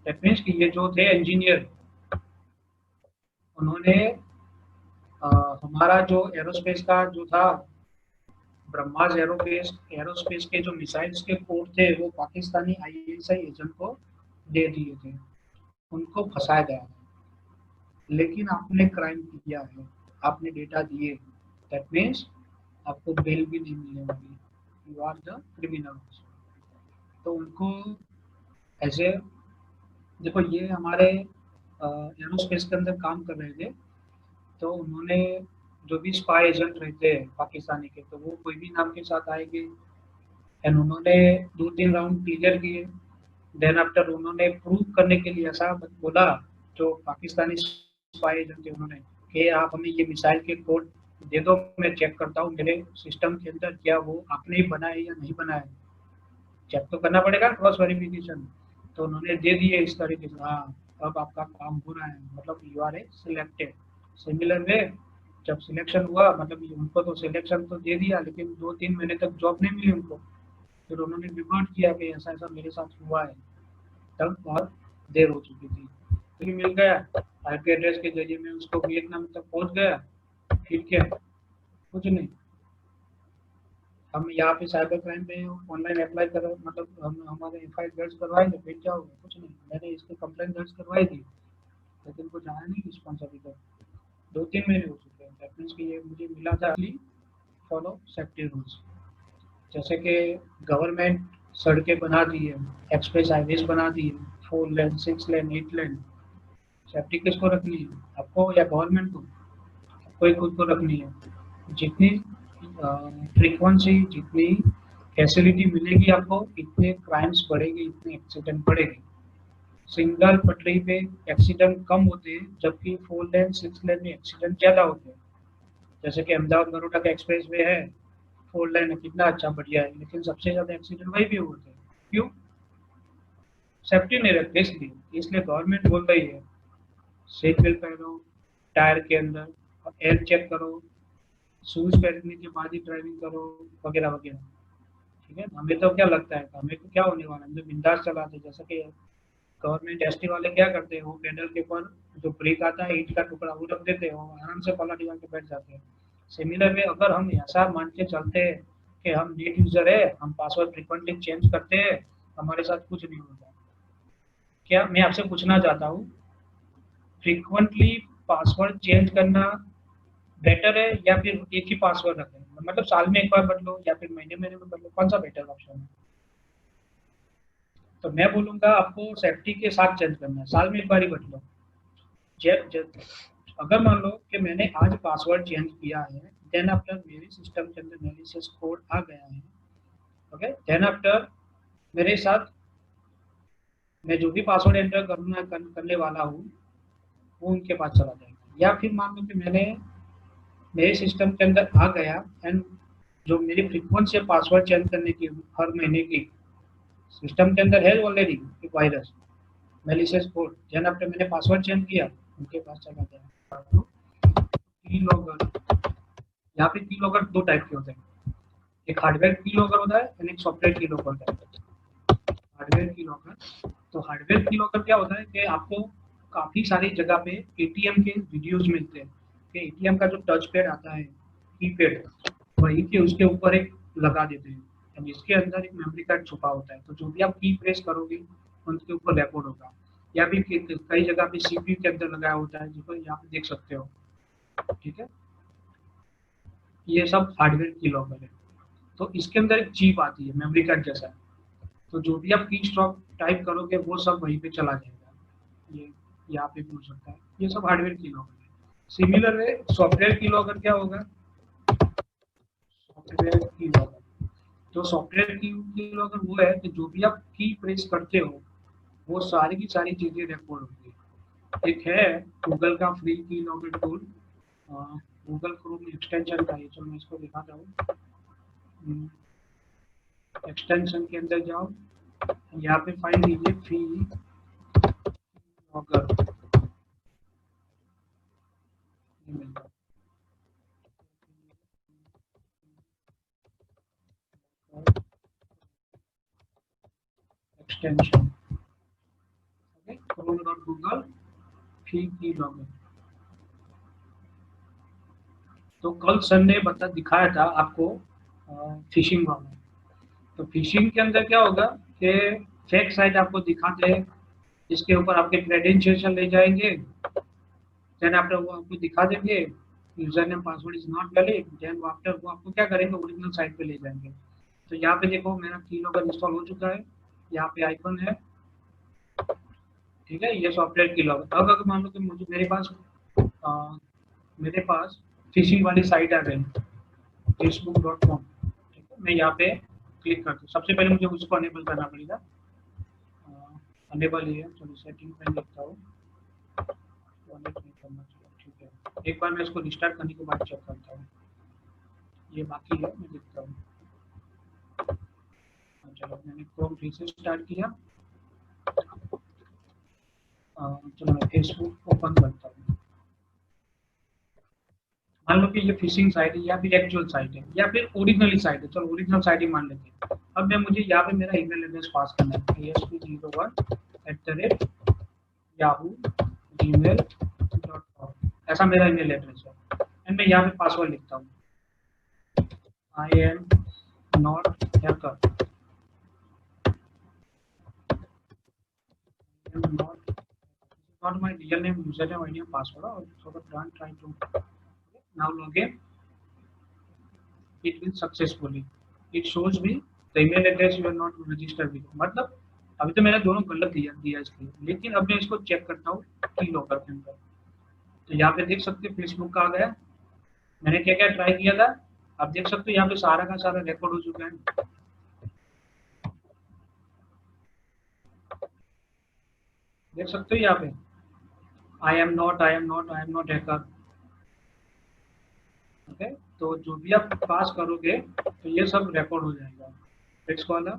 दैट मीन्स कि ये जो थे इंजीनियर, उन्होंने हमारा जो एरोस्पेस का जो था ब्रह्मास एरोस्पेस के जो मिसाइल्स के कोड थे वो पाकिस्तानी आईएसआई एजेंट को दे दिए थे, उनको फंसाया गया है। लेकिन आपने क्राइम किया है, आपने डेटा दिए, दैट मीन्स आपको बेल भी नहीं मिलने वाली, यू आर द क्रिमिनल। तो उनको ऐसे, देखो ये हमारे एरोस्पेस के अंदर काम कर रहे थे, तो उन्होंने जो भी स्पाई एजेंट रहते हैं पाकिस्तानी के, तो वो कोई भी नाम के साथ आएंगे, एंड उन्होंने 2-3 राउंड क्लियर किए। देन आफ्टर उन्होंने प्रूव करने के लिए ऐसा बोला, जो पाकिस्तानी स्पाई एजेंट थे उन्होंने, कि आप हमें ये मिसाइल के कोड दे दो, मैं चेक करता हूँ मेरे सिस्टम के अंदर क्या वो आपने ही बनाया या नहीं बनाया, चेक तो करना पड़ेगा, क्रॉस वेरिफिकेशन। तो उन्होंने दे दिए इस तरीके से, हाँ अब आपका काम हो रहा है, मतलब you are a selected. Similar way जब सिलेक्शन हुआ, मतलब उनको तो सिलेक्शन तो दे दिया, लेकिन 2-3 महीने तक जॉब नहीं मिली उनको। फिर उन्होंने रिपोर्ट किया कि ऐसा ऐसा मेरे साथ हुआ है, तब बहुत देर हो चुकी थी। फिर मिल गया, आईपी एड्रेस के जरिए मैं उसको वियतनाम तक पहुंच गया। फिर क्या, कुछ नहीं, हम यहाँ पे साइबर क्राइम पे ऑनलाइन अप्लाई कर, मतलब हम हमारे एफआईआर दर्ज करवाए थे, फिर क्या होगा, कुछ नहीं। मैंने इसकी कंप्लेंट दर्ज करवाई थी, लेकिन कुछ आया नहीं रिस्पॉन्स अभी तक। 2-3 महीने हो चुके हैं। दैट मीन्स कि ये मुझे मिला था, फॉलो सेफ्टी रूल्स। जैसे कि गवर्नमेंट सड़कें बना दी है, एक्सप्रेस हाईवेज बना दी है, 4 लेन 6 लेन 8 लेन, सेफ्टी किसको रखनी है, आपको या गवर्नमेंट को? कोई खुद को रखनी है। जितनी फ्रीक्वेंसी, जितनी फैसिलिटी मिलेगी आपको, इतने क्राइम्स बढ़ेंगे, इतने एक्सीडेंट बढ़ेंगे। सिंगल पटरी पे एक्सीडेंट कम होते हैं, जबकि 4 लेन 6 लेन में एक्सीडेंट ज़्यादा होते हैं। जैसे कि अहमदाबाद बड़ौदा का एक्सप्रेस वे है, 4 लेन है, कितना अच्छा बढ़िया है, लेकिन सबसे ज़्यादा एक्सीडेंट वही भी होते हैं। क्यों? सेफ्टी नहीं रखते इसलिए। इसलिए गवर्नमेंट बोल रही है सीट बेल्ट पहनो, टायर के अंदर एयर चेक करो, शूज पहनने के बाद ही ड्राइविंग करो, वगैरह वगैरह। ठीक है, हमें तो क्या लगता है, हमें तो क्या होने वाला है, हम तो बिंदास चलाते। जैसे कि गवर्नमेंट एसटी वाले क्या करते हैं, वो पैडल के ऊपर जो ब्रेक आता है, ईंट का टुकड़ा वो रख देते हैं, वो आराम से पलट लगा के बैठ जाते हैं। सिमिलर में अगर हम ऐसा मान के चलते हैं कि हम नेट यूजर है, हम पासवर्ड फ्रिक्वेंटली चेंज करते हैं, हमारे साथ कुछ नहीं होता। क्या मैं आपसे पूछना चाहता हूँ, फ्रिक्वेंटली पासवर्ड चेंज करना बेटर है या फिर एक ही पासवर्ड रखें, मतलब साल में एक बार बदलो या फिर महीने महीने में बदलो, कौन सा बेटर ऑप्शन है? तो मैं बोलूंगा आपको सेफ्टी के साथ चेंज करना है, साल में एक बार ही बदलो। अगर मान लो कि मैंने आज पासवर्ड चेंज किया है, देन आफ्टर मेरे सिस्टम के अंदर मैलिशियस कोड आ गया है, ओके, देन आफ्टर मेरे साथ मैं जो भी पासवर्ड एंटर करने वाला हूँ वो उनके पास चला जाएगा। या फिर मान लो कि मैंने मेरे सिस्टम के अंदर आ गया, एंड जो मेरी फ्रीक्वेंसी है पासवर्ड चेंज करने की हर महीने की, सिस्टम के अंदर है ऑलरेडी एक virus malicious code, then after मैंने पासवर्ड चेंज किया, उनके पास चला गया। की लॉगर, यहाँ पे की लॉगर 2 टाइप के होते हैं, एक हार्डवेयर की लॉगर होता है और एक सॉफ्टवेयर की लॉगर होता है। हार्डवेयर की लॉगर, तो हार्डवेयर की लॉगर क्या होता है कि आपको काफी सारी जगह पे एटीएम के वीडियोस मिलते हैं कि एटीएम का जो टच पैड आता है, कीपैड, वही के उसके ऊपर एक लगा देते हैं, और इसके अंदर एक मेमोरी कार्ड छुपा होता है। तो जो भी आप की प्रेस करोगे उनके ऊपर रिकॉर्ड होगा। या फिर कई जगह पे सीपीयू के अंदर लगाया होता है, जिसको यहाँ पे देख सकते हो। ठीक है, ये सब हार्डवेयर की लॉगर है। तो इसके अंदर एक चिप आती है मेमोरी कार्ड जैसा, तो जो भी आप की स्ट्रोक टाइप करोगे वो सब वहीं पे चला जाएगा। ये यहाँ पे पूछ सकता है, ये सब हार्डवेयर की लॉगर है। सिमिलर है सॉफ्टवेयर की लॉगर, क्या होगा सॉफ्टवेयर की लॉगर, तो सॉफ्टवेयर की लॉगर वो है कि जो भी आप की प्रेस करते हो वो सारी की सारी चीजें रिकॉर्ड होगी। एक है गूगल का फ्री की logger tool, Google Chrome extension का, ये चलो मैं इसको दिखाता हूँ। एक्सटेंशन के अंदर जाओ, यहाँ पे फाइल लीजिए free logger, extension, okay, chrome.google free की लॉगर। तो कल सर ने दिखाया था आपको फिशिंग वाला। तो फिशिंग के अंदर क्या होगा कि फेक साइट आपको दिखाते हैं, इसके ऊपर आपके क्रेडेंशियल ले जाएंगे, देन आफ्टर वो आपको दिखा देंगे user name password is not valid, then after वो आपको क्या करेंगे, ओरिजिनल साइट पे ले जाएंगे। तो यहाँ पे देखो मेरा कीलॉगर इंस्टॉल हो चुका है, यहाँ पे आइकन है, ठीक है, ये सॉफ्टवेयर कीलॉगर। अब अगर मान लो कि मुझे मेरे पास फिशिंग वाली साइट आ गई facebook.com, ठीक है, मैं यहाँ पे क्लिक करता हूँ। सबसे पहले मुझे उसको अनेबल करना पड़ेगा, अनेबल ही है, चलो सेटिंग पे देखता हूँ, नहीं करना चाहिए, ठीक है। एक बार मैं इसको रिस्टार्ट करने के बाद चेक करता हूँ, ये बाकी है, मैं देखता हूँ। चलो मैंने क्रोम फिर से स्टार्ट किया, चलो मैं फेसबुक ओपन करता हूँ। मान लो कि ये फिशिंग साइट है या फिर एक्चुअल साइट है या फिर ओरिजिनल साइट है, चलो ओरिजिनल साइट ही मान लेते हैं। अब मैं मुझे यहाँ पे मेरा ईमेल एड्रेस पास करना है, asp01@yahoo@gmail.com, ऐसा मेरा ईमेल एड्रेस है। एंड मैं यहाँ पे पासवर्ड लिखता हूँ, I am not hacker, not my real name, username, ID, and password. So the plan trying to now log in. It will successfully. It shows me the email address you are not registered with. मतलब अभी तो मैंने दोनों गलत दिया इसके, लेकिन अब मैं इसको चेक करता हूँ की लॉकर के अंदर। तो यहाँ पे देख सकते हैं फेसबुक का आ गया, मैंने क्या क्या ट्राई किया था, आप देख सकते हो यहाँ पे सारा का सारा रिकॉर्ड हो चुका है, देख सकते हो यहाँ पे I am not hacker. Okay, तो जो भी आप पास करोगे तो ये सब रिकॉर्ड हो जाएगा। नेक्स्ट वाला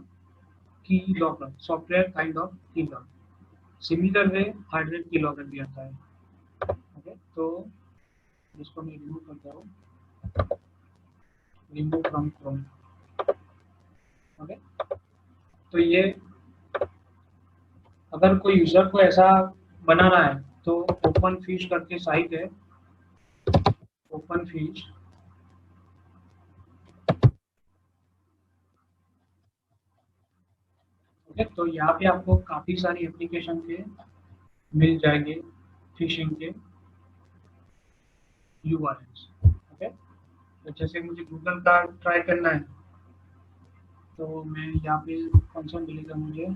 की लॉकर, सॉफ्टवेयर काइंड ऑफ की लॉकर, सिमिलर वे हार्डवेयर की लॉकर भी आता है। ओके, तो इसको मैं रिमूव करता हूँ, रिमूव फ्रॉम क्रोम। ओके, तो ये अगर कोई यूजर को ऐसा बनाना है तो ओपन फिश करके साइट है, ओपन फिश, ओके, तो यहाँ पे आपको काफी सारी एप्लीकेशन के मिल जाएंगे फिशिंग के यूआरएल्स। ओके, तो जैसे मुझे गूगल का ट्राई करना है तो मैं यहाँ पे कौन सा मिलेगा मुझे,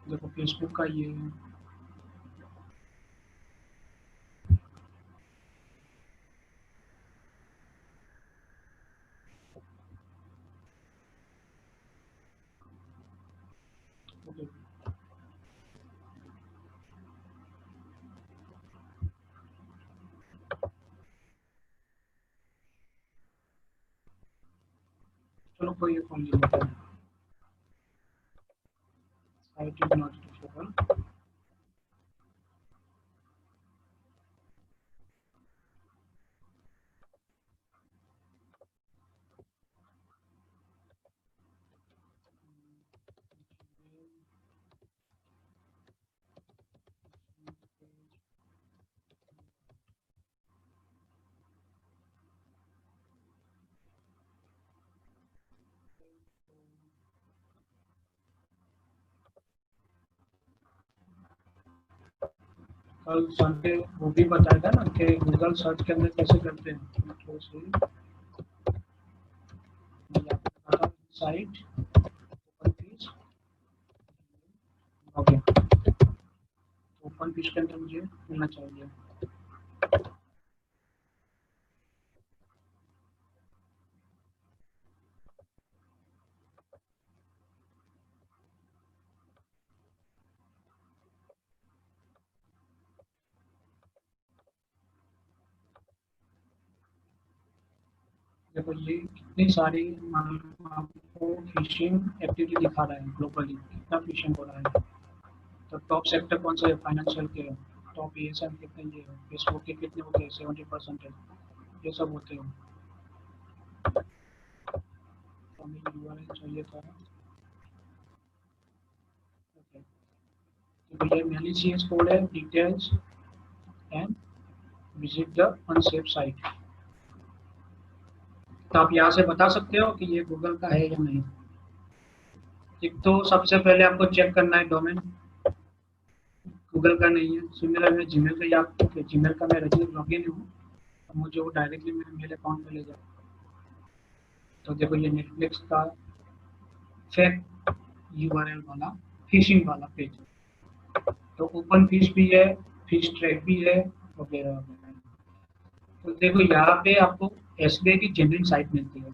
देखो फेसबुक का ये है, ओके, चलो कोई ये कौन लेता है, साइट इज नॉट डिफरेबल। कल संडे वो भी बताया था ना कि गूगल सर्च के अंदर कैसे करते हैं, तो site open fish, okay, open fish के अंदर मुझे मिलना चाहिए। देखो ये कितनी सारी आपको फिशिंग एक्टिविटी दिखा रहा है, ग्लोबली कितना फिशिंग हो रहा है। तो टॉप सेक्टर कौन से, फाइनेंशियल के टॉप एएसएम कितने, ये फेसबुक के कितने होते हैं, 70%, ये सब होते हैं। तो हमें यूआरएल चाहिए था, ओके, तो ये मैलिशियस कोड है, details and visit the unsafe site. तो आप यहाँ से बता सकते हो कि ये गूगल का है या नहीं। एक तो सबसे पहले आपको चेक करना है डोमेन गूगल का नहीं है। सिमिलर में जीमेल का, या जीमेल का मैं रजिस्टर लॉगिन हूँ तो मुझे वो डायरेक्टली मेरे मेल अकाउंट में ले जाए। तो देखो ये नेटफ्लिक्स का फेक यूआरएल वाला फिशिंग वाला पेज, तो ओपन फिश भी है, फिश ट्रैक भी है, वगैरह वगैरह। तो देखो यहाँ पे आपको एसबीआई की जेन्युइन साइट मिलती है,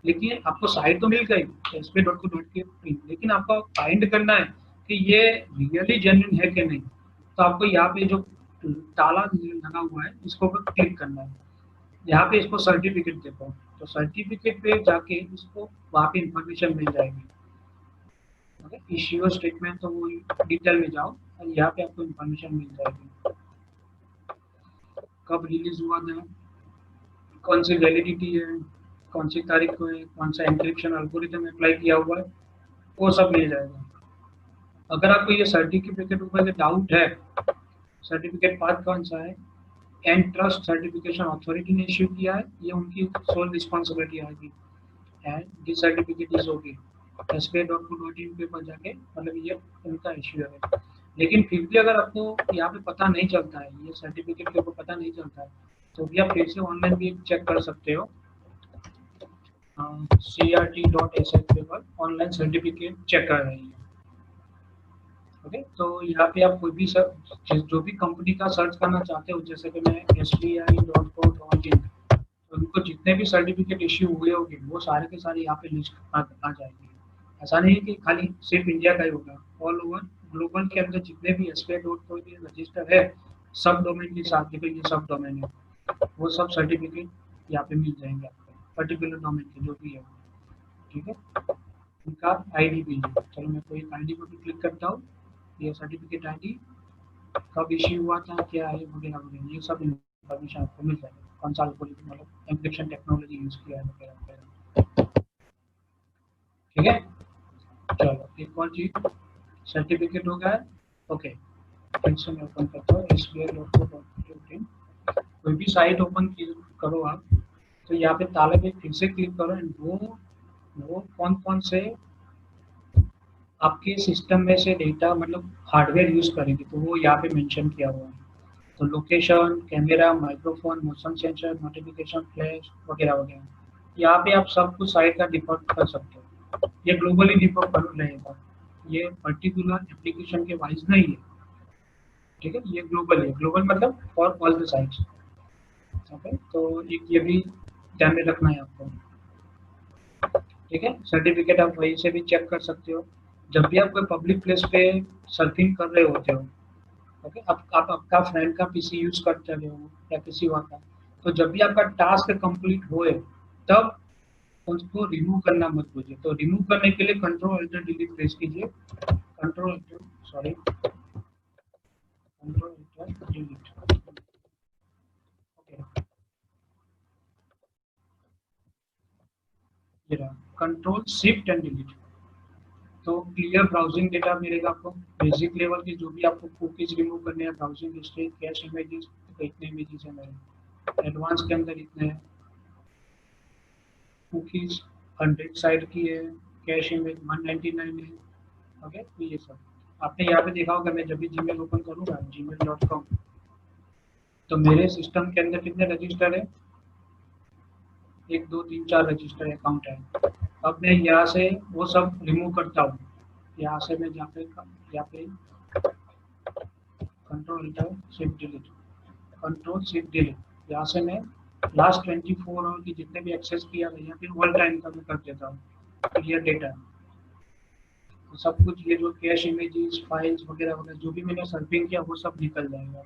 लेकिन आपको साइट तो मिल गई sbi.co.in, लेकिन आपको फाइंड करना है कि ये रियली जेन्युइन है कि नहीं। तो आपको यहाँ पे जो ताला लगा हुआ है इसको क्लिक करना है। यहाँ पे इसको सर्टिफिकेट देखो, तो सर्टिफिकेट पे जाके इसको वहाँ पे इंफॉर्मेशन मिल जाएगी। ओके, इश्यूअर स्टेटमेंट तो वो डिटेल में जाओ और यहाँ पे आपको इंफॉर्मेशन मिल जाएगी। कब रिलीज हुआ था, कौन सी वैलिडिटी है, कौन सी तारीख को है, कौन सा एन्क्रिप्शन एल्गोरिथम अप्लाई किया हुआ है, वो सब मिल जाएगा। अगर आपको ये सर्टिफिकेट ऊपर से डाउट है, सर्टिफिकेट पाथ कौन सा है, एंड ट्रस्ट सर्टिफिकेशन अथॉरिटी ने इश्यू किया है, ये उनकी सोल रिस्पॉन्सिबिलिटी आएगी। And this certificate is okay, sba.co.in पे पर जाके, मतलब ये उनका इश्यू है। लेकिन फिर भी अगर आपको यहाँ पे पता नहीं चलता है, ये सर्टिफिकेट के ऊपर पता नहीं चलता है, तो भी आप फिर से ऑनलाइन भी चेक कर सकते हो। crt.sh पे पर ऑनलाइन सर्टिफिकेट चेक कर रही है। ओके, तो यहाँ पे आप कोई भी जो भी कंपनी का सर्च करना चाहते हो, जैसे कि मैं sbi.co.in, तो उनको जितने भी सर्टिफिकेट इश्यू हुए होंगे वो सारे के सारे यहाँ पे लिस्ट आ जाएंगे। ऐसा नहीं है कि खाली सिर्फ इंडिया का ही होगा, ऑल ओवर ग्लोबल के अंदर जितने भी sbi.co.in रजिस्टर है, सब डोमेन के साथ, देखो ये सब डोमेन है, वो सब सर्टिफिकेट यहाँ पे मिल जाएंगे आपको, पर्टिकुलर डोमेन के जो भी है। ठीक है, उनका आईडी भी है। चलो मैं कोई आईडी को भी क्लिक करता हूँ, ये सर्टिफिकेट आईडी, कब इश्यू हुआ था, क्या है, वगैरह वगैरह, ये सब इन्फॉर्मेशन आपको मिल जाएगा। कौन सा एल्गोरिथम, मतलब एन्क्रिप्शन टेक्नोलॉजी यूज किया है, वगैरह वगैरह। ठीक है, चलो एक और चीज, सर्टिफिकेट हो गया है। ओके, फिर से मैं ओपन करता हूँ sbi.co.in। कोई भी साइट ओपन करो आप, तो यहाँ पे ताले पे फिर से क्लिक करो, एंड वो कौन कौन से आपके सिस्टम में से डेटा, मतलब हार्डवेयर यूज करेंगे, तो वो यहाँ पे मेंशन किया हुआ है। तो location, camera, microphone, motion sensor, notification, flash, वगैरह वगैरह, यहाँ पे आप सब कुछ साइट का डिफॉल्ट कर सकते हो। ये ग्लोबली डिफॉल्ट कर रहेगा, ये पर्टिकुलर एप्लीकेशन के वाइज नहीं है। ठीक है, ये ग्लोबल है, ग्लोबल मतलब for all the sites. Okay, तो एक ये भी ध्यान में रखना है आपको। ठीक है, सर्टिफिकेट आप वहीं से भी चेक कर सकते हो। जब भी आप कोई पब्लिक प्लेस पे सर्फिंग कर रहे होते हो, ओके, आप आपका फ्रेंड का पीसी यूज करते रहे हो या किसी और का, तो जब भी आपका टास्क कंप्लीट होए, तब उसको रिमूव करना मत भूलिए। तो रिमूव करने के लिए कंट्रोल अल्टर डिलीट प्रेस कीजिए, control sorry control alter delete. Okay, ये रहा, कंट्रोल शिफ्ट एंड डिलीट। तो क्लियर ब्राउजिंग डेटा मिलेगा आपको, बेसिक लेवल की जो भी आपको कुकीज रिमूव करने हैं, ब्राउजिंग हिस्ट्री, कैश इमेजेस, तो इतने इमेजेस हैं मेरे। एडवांस के अंदर इतने हैं, कुकीज 100 साइड की है, कैश इमेज 199 है। ओके, तो ये सब आपने यहाँ पे देखा होगा। मैं जब भी जीमेल ओपन करूँगा gmail.com, तो मेरे सिस्टम के अंदर कितने रजिस्टर है, 1 2 3 4 रजिस्टर अकाउंट है। अब मैं यहाँ से वो सब रिमूव करता हूँ, यहाँ से मैं यहाँ पे control alter shift delete, control shift delete, यहाँ से मैं लास्ट 24 आवर की जितने भी एक्सेस किया है या फिर ऑल टाइम का मैं कर देता हूँ क्लियर डेटा। तो सब कुछ ये जो कैश इमेजेस, फाइल्स वगैरह वगैरह जो भी मैंने सर्फिंग किया वो सब निकल जाएगा।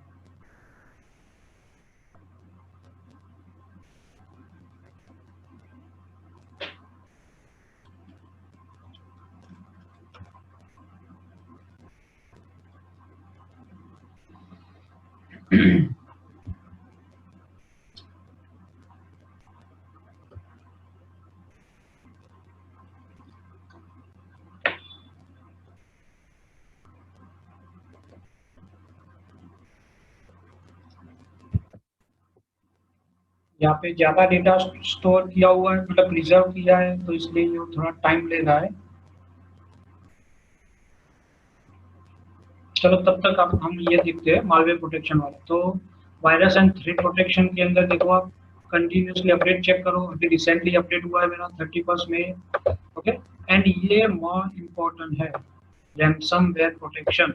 यहाँ पे ज़्यादा डेटा स्टोर किया हुआ है, मतलब प्रिजर्व किया है, तो इसलिए ये थोड़ा टाइम ले रहा है। चलो तब तक आप हम ये देखते हैं मालवेयर प्रोटेक्शन वाला। तो वायरस एंड थ्रेट प्रोटेक्शन के अंदर देखो, आप कंटिन्यूसली अपडेट चेक करो। अभी रिसेंटली अपडेट हुआ है मेरा 31 में। ओके, एंड ये मोर इम्पोर्टेंट है, रैंसमवेयर प्रोटेक्शन।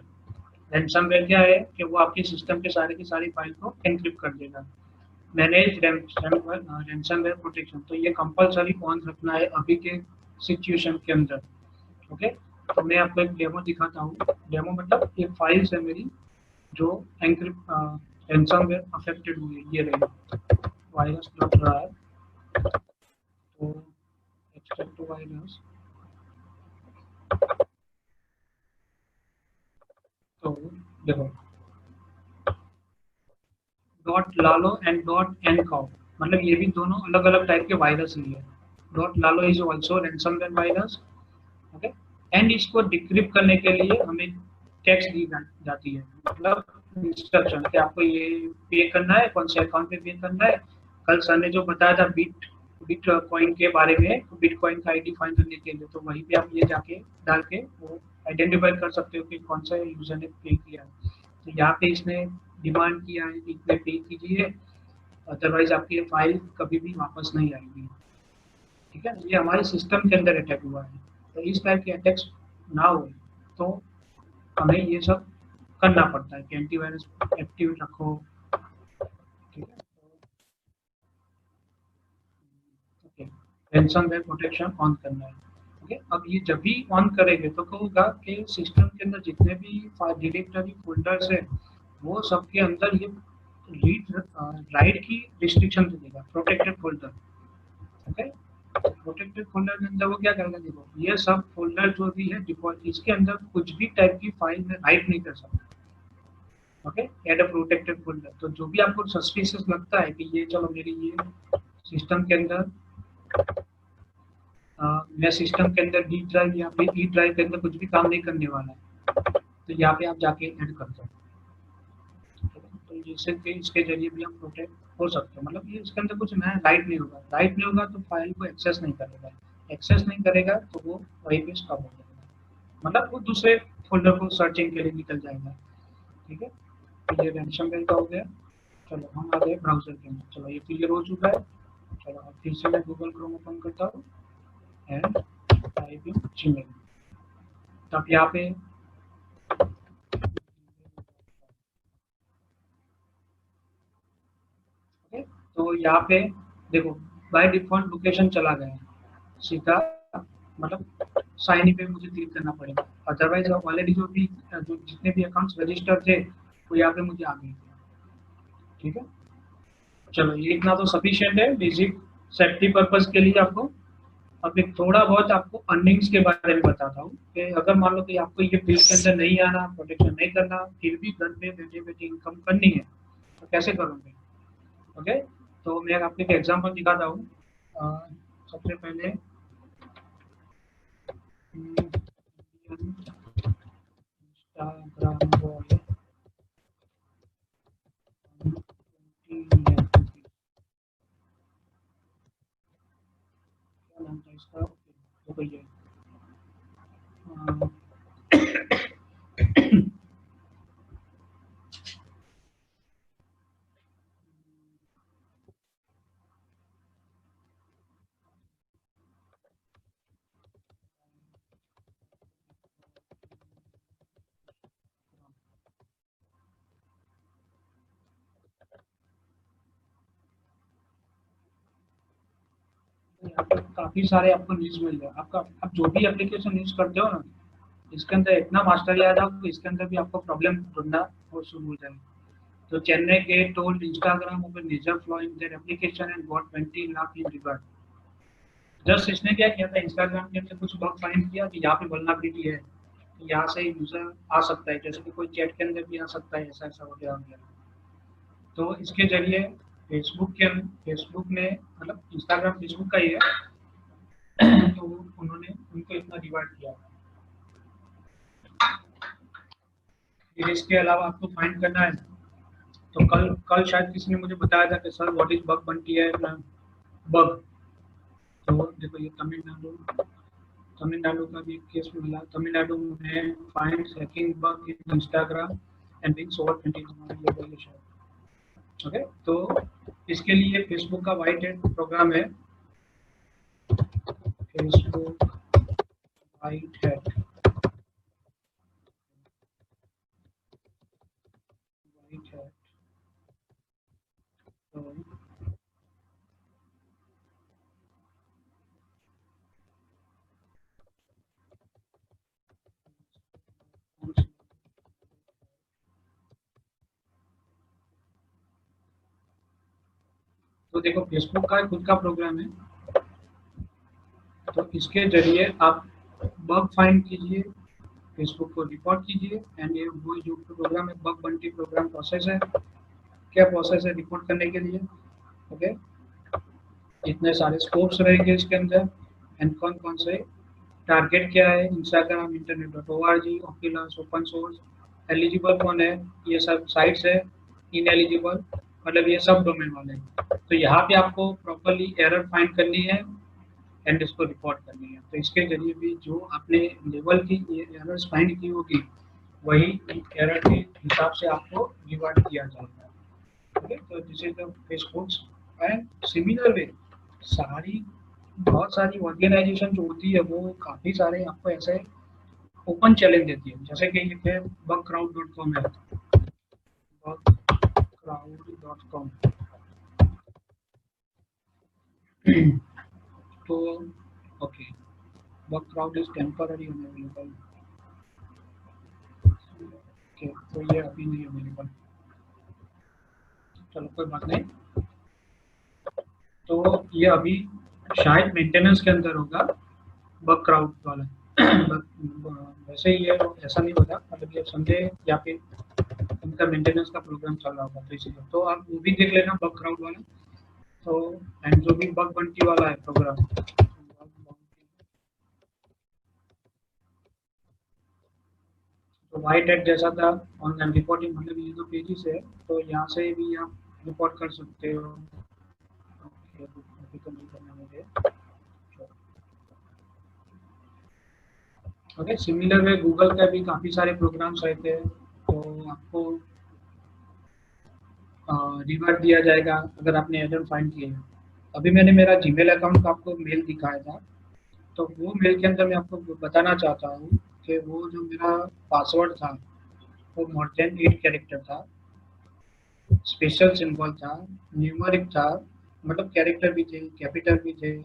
रैंसमवेयर क्या है कि वो आपकी सिस्टम के सारे की सारी फाइल को एन्क्रिप्ट कर देगा। मैनेज रैंसमवेयर प्रोटेक्शन, तो ये कंपलसरी ऑन रखना है अभी के सिचुएशन के अंदर। ओके, तो मैं आपको एक डेमो दिखाता हूँ। डेमो मतलब ये फाइल्स है मेरी जो एन्क्रिप्ट रैंसमवेयर अफेक्टेड हुई है। ये रही, वायरस लग रहा है, तो एक्सट्रैक्ट टू वायरस, तो देखो डॉट लालो एंड डॉट एनकाउ, मतलब ये भी दोनों अलग अलग टाइप के वायरस ही है। डॉट लालो is also ransomware virus. Okay, and इसको डिक्रिप्ट करने के लिए हमें टेक्स्ट दी जाती है, मतलब इंस्ट्रक्शन कि आपको ये पे करना है, कौन से अकाउंट पे पे करना है। कल सर ने जो बताया था बिट बिट कॉइन के बारे में, तो बिट कॉइन का आईडी फाइंड करने के लिए, तो वहीं पे आप ये जाके डाल के वो आइडेंटिफाई कर सकते हो कि कौन सा यूजर ने पे किया है। तो यहाँ पे इसने डिमांड किया है कि इतने पे कीजिए, अदरवाइज आपकी ये फाइल कभी भी वापस नहीं आएगी। ठीक है, ये हमारे सिस्टम के अंदर अटैक हुआ है। तो इस टाइप के अटैक्स ना हो, तो हमें ये सब करना पड़ता है कि एंटीवायरस एक्टिव रखो। ठीक है, ओके, रैंसमवेयर प्रोटेक्शन ऑन करना है। ओके, अब ये जब भी ऑन करेंगे तो क्या होगा कि सिस्टम के अंदर जितने भी डायरेक्टरी फोल्डर्स है, वो सबके अंदर ये रीड राइट की रिस्ट्रिक्शन दे देगा, protected folder. Okay, protected folder के अंदर वो क्या करेगा, देखो ये सब फोल्डर जो भी है डिफॉल्ट, इसके अंदर कुछ भी टाइप की फाइल में राइट नहीं कर सकता। Okay, add a protected folder, तो जो भी आपको सस्पिशियस लगता है कि ये चलो मेरी ये सिस्टम के अंदर मैं सिस्टम के अंदर डी ड्राइव या फिर ई ड्राइव के अंदर कुछ भी काम नहीं करने वाला है, तो यहाँ पे आप जाके ऐड कर दो। तो जिससे कि इसके जरिए भी आप प्रोटेक्ट हो सकते हो, मतलब ये इसके अंदर कुछ नया राइट नहीं होगा। राइट नहीं होगा तो फाइल को एक्सेस नहीं करेगा, एक्सेस नहीं करेगा तो वो वहीं पे स्टॉप हो जाएगा, मतलब वो दूसरे फोल्डर को सर्चिंग के लिए निकल जाएगा। ठीक है, तो ये रैंसमवेयर का हो गया। चलो हम आ गए ब्राउजर के अंदर। चलो ये क्लियर हो चुका है। चलो अब फिर से मैं गूगल क्रोम ओपन करता हूँ एंड टाइप इन जीमेल। तब यहाँ पे ओके, तो यहाँ पे देखो बाय डिफॉल्ट लोकेशन चला गया है सीधा, मतलब साइन इन पे मुझे क्लिक करना पड़ेगा, अदरवाइज ऑलरेडी जो जितने भी अकाउंट्स रजिस्टर थे वो यहाँ पे मुझे आ गए थे। ठीक है, चलो ये इतना तो सफिशिएंट है बेसिक सेफ्टी पर्पज के लिए आपको। अब एक थोड़ा बहुत आपको अर्निंग्स के बारे में बताता हूँ कि अगर मान लो कि आपको ये फील्ड के अंदर नहीं आना, प्रोटेक्शन नहीं करना, फिर भी घर पे बैठे बैठे इनकम करनी है, तो कैसे करोगे। ओके, तो मैं आपको एक एग्जांपल दिखाता हूँ। सबसे पहले इंस्टाग्राम वाले क्या नाम था इसका, तो भैया यहाँ पे काफी सारे आपको न्यूज मिल जाए। आपका आप जो भी एप्लीकेशन यूज करते हो ना, इसके अंदर इतना मास्टर याद है, इसके अंदर भी आपको प्रॉब्लम ढूंढना वो शुरू हो जाएगा। तो Chennai get told Instagram of a major flaw in their application and got 20 lakh in reward। Just इसने क्या किया था, इंस्टाग्राम के अंदर कुछ बग फाइंड किया कि यहाँ पे वल्नरेबिलिटी है, यहाँ से यूजर आ सकता है, जैसे कि कोई चैट के अंदर भी आ सकता है, ऐसा ऐसा वगैरह वगैरह। तो इसके जरिए फेसबुक ने, मतलब इंस्टाग्राम फेसबुक का ही है, तो उन्होंने उनको इतना रिवार्ड किया। फिर इसके अलावा आपको फाइंड करना है तो कल शायद किसी ने मुझे बताया था कि सर व्हाट इज बग बनती है बग। तो देखो ये तमिलनाडु का भी एक केस मिला। तमिलनाडु में finds hacking bug in Instagram and wins over 20 शायद। ओके, तो इसके लिए फेसबुक का वाइट हैट प्रोग्राम है, फेसबुक वाइट हैट तो देखो फेसबुक का खुद का प्रोग्राम है, तो इसके जरिए आप बग फाइंड कीजिए, फेसबुक को रिपोर्ट कीजिए एंड ये वो जो प्रोग्राम है बग बंटी प्रोग्राम प्रोसेस है। क्या प्रोसेस है रिपोर्ट करने के लिए? ओके, इतने सारे स्कोप्स रहेंगे इसके अंदर एंड कौन कौन से टारगेट क्या है, Instagram, internet.org, Oculus, open source, eligible कौन है, ये सब साइट्स है, इनएलिजिबल मतलब ये सब डोमेन वाले हैं। तो यहाँ पे आपको प्रॉपरली एरर फाइंड करनी है एंड इसको रिपोर्ट करनी है। तो इसके जरिए भी जो आपने लेवल की एरर्स फाइंड की होगी वही एरर के हिसाब से आपको रिवार्ड किया जाएगा। ओके, तो this is the Facebooks and similar way सारी बहुत सारी ऑर्गेनाइजेशन जो होती है वो काफ़ी सारे आपको ऐसे ओपन चैलेंज देती है, जैसे कि ये थे bugcrowd.com है, bugcrowd.com। तो okay, bugcrowd is temporary available. Okay, तो ये अभी नहीं अवेलेबल, चलो कोई बात नहीं। तो ये अभी शायद मेंटेनेंस के अंदर होगा bugcrowd वाला। वैसे ये ऐसा नहीं होता, मतलब ये संडे या फिर उनका मेंटेनेंस का प्रोग्राम चल रहा होगा, तो इसीलिए तो आप वो भी देख लेना bugcrowd वाला। तो एंड जो भी बग बंटी वाला है प्रोग्राम, तो वाइट हैट जैसा था ऑनलाइन रिपोर्टिंग, मतलब ये दो पेजेस है, तो यहाँ से भी आप रिपोर्ट कर सकते हो। अभी तो नहीं करना मुझे। ओके, सिमिलर वे गूगल का भी काफ़ी सारे प्रोग्राम्स रहते हैं, तो आपको रिवार्ड दिया जाएगा अगर आपने एरर फाइंड किए। अभी मैंने मेरा जीमेल अकाउंट का आपको मेल दिखाया था, तो वो मेल के अंदर मैं आपको बताना चाहता हूँ कि वो जो मेरा पासवर्ड था वो मोर देन 8 कैरेक्टर था, स्पेशल सिंबल था, न्यूमरिक था, मतलब कैरेक्टर भी थे, कैपिटल भी थे,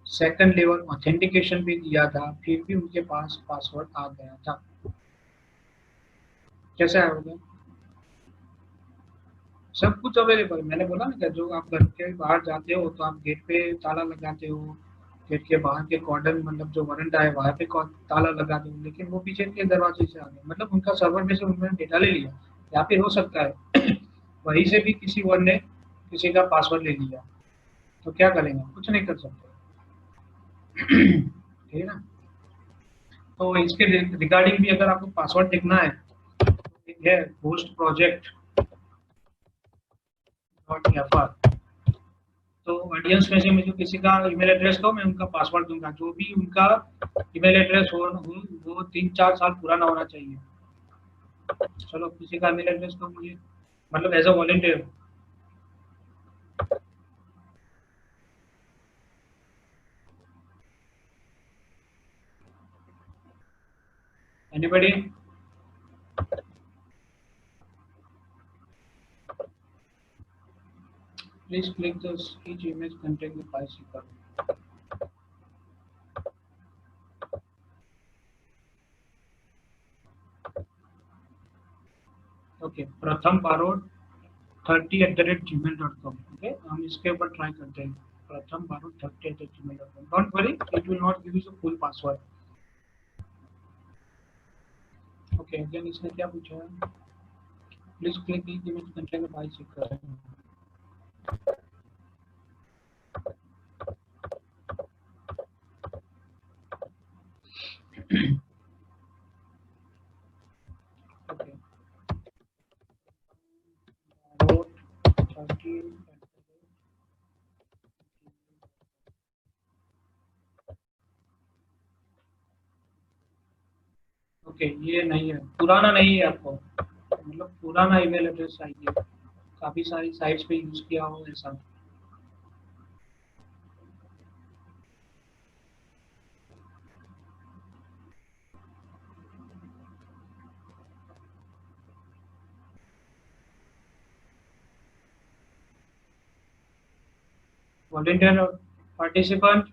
सेकंड लेवल ऑथेंटिकेशन भी दिया था, फिर भी उनके पास पासवर्ड आ गया था। कैसे आया होगा? सब कुछ अवेलेबल, मैंने बोला ना कि जो आप घर के बाहर जाते हो तो आप गेट पे ताला लगाते हो, गेट के बाहर के कॉर्डन मतलब जो वरंडा है वहाँ पे ताला लगा दो, लेकिन वो पीछे के दरवाजे से आ गए, मतलब उनका सर्वर में से उन्होंने डेटा ले लिया। या फिर हो सकता है वहीं से भी किसी और ने किसी का पासवर्ड ले लिया, तो क्या करेंगे? कुछ नहीं कर सकते। ठीक है ना? तो इसके रिगार्डिंग भी अगर आपको पासवर्ड देखना है, एक है होस्ट प्रोजेक्ट डॉट एफआर। तो ऑडियंस में से मुझे किसी का ईमेल एड्रेस दो, मैं उनका पासवर्ड दूंगा, जो भी उनका ईमेल एड्रेस हो वो 3-4 साल पुराना होना चाहिए। चलो किसी का ईमेल एड्रेस दो मुझे, मतलब as a volunteer. Anybody? Please click this each image contain the file seeker। Okay, Pratham Barod 30@gmail.com। Okay, हम इसके ऊपर ट्राई करते हैं, Pratham Barod 30@gmail.com। Don't worry, it will not give you the full password. Okay, again इसने क्या पूछा है? Please click each image contain the file seeker। Okay, okay, ये नहीं है, पुराना नहीं है आपको, मतलब पुराना ईमेल एड्रेस चाहिए, काफी सारी साइट्स पे यूज किया हो ऐसा। वॉलंटियर और पार्टिसिपेंट,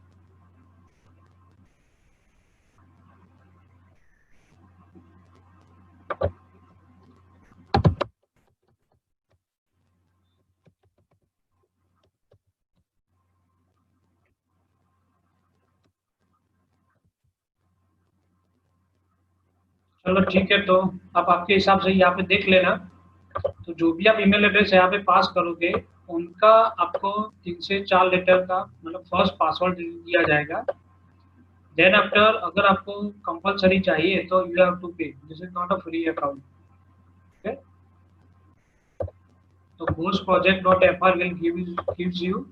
चलो ठीक है, तो आप आपके हिसाब से यहाँ पे देख लेना। तो जो भी आप ईमेल एड्रेस यहाँ पे पास करोगे, उनका आपको 3 से 4 लेटर का मतलब फर्स्ट पासवर्ड दिया जाएगा। देन आफ्टर अगर आपको कंपलसरी चाहिए तो you have to pay, this is not a free account. Okay, तो Ghosh project dot F R will gives you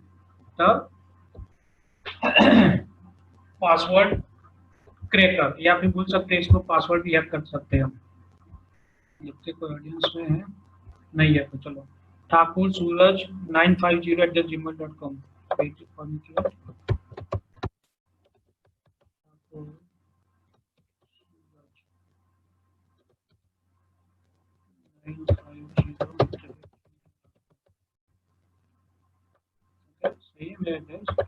the password cracker, या फिर बोल सकते हैं इसको पासवर्ड भी हैक कर सकते हैं हम। देखते कोई ऑडियंस में है, नहीं है तो चलो, ठाकुर सूरज 950@gmail.com। वेट करने के लिए सही है मेरा एड्रेस।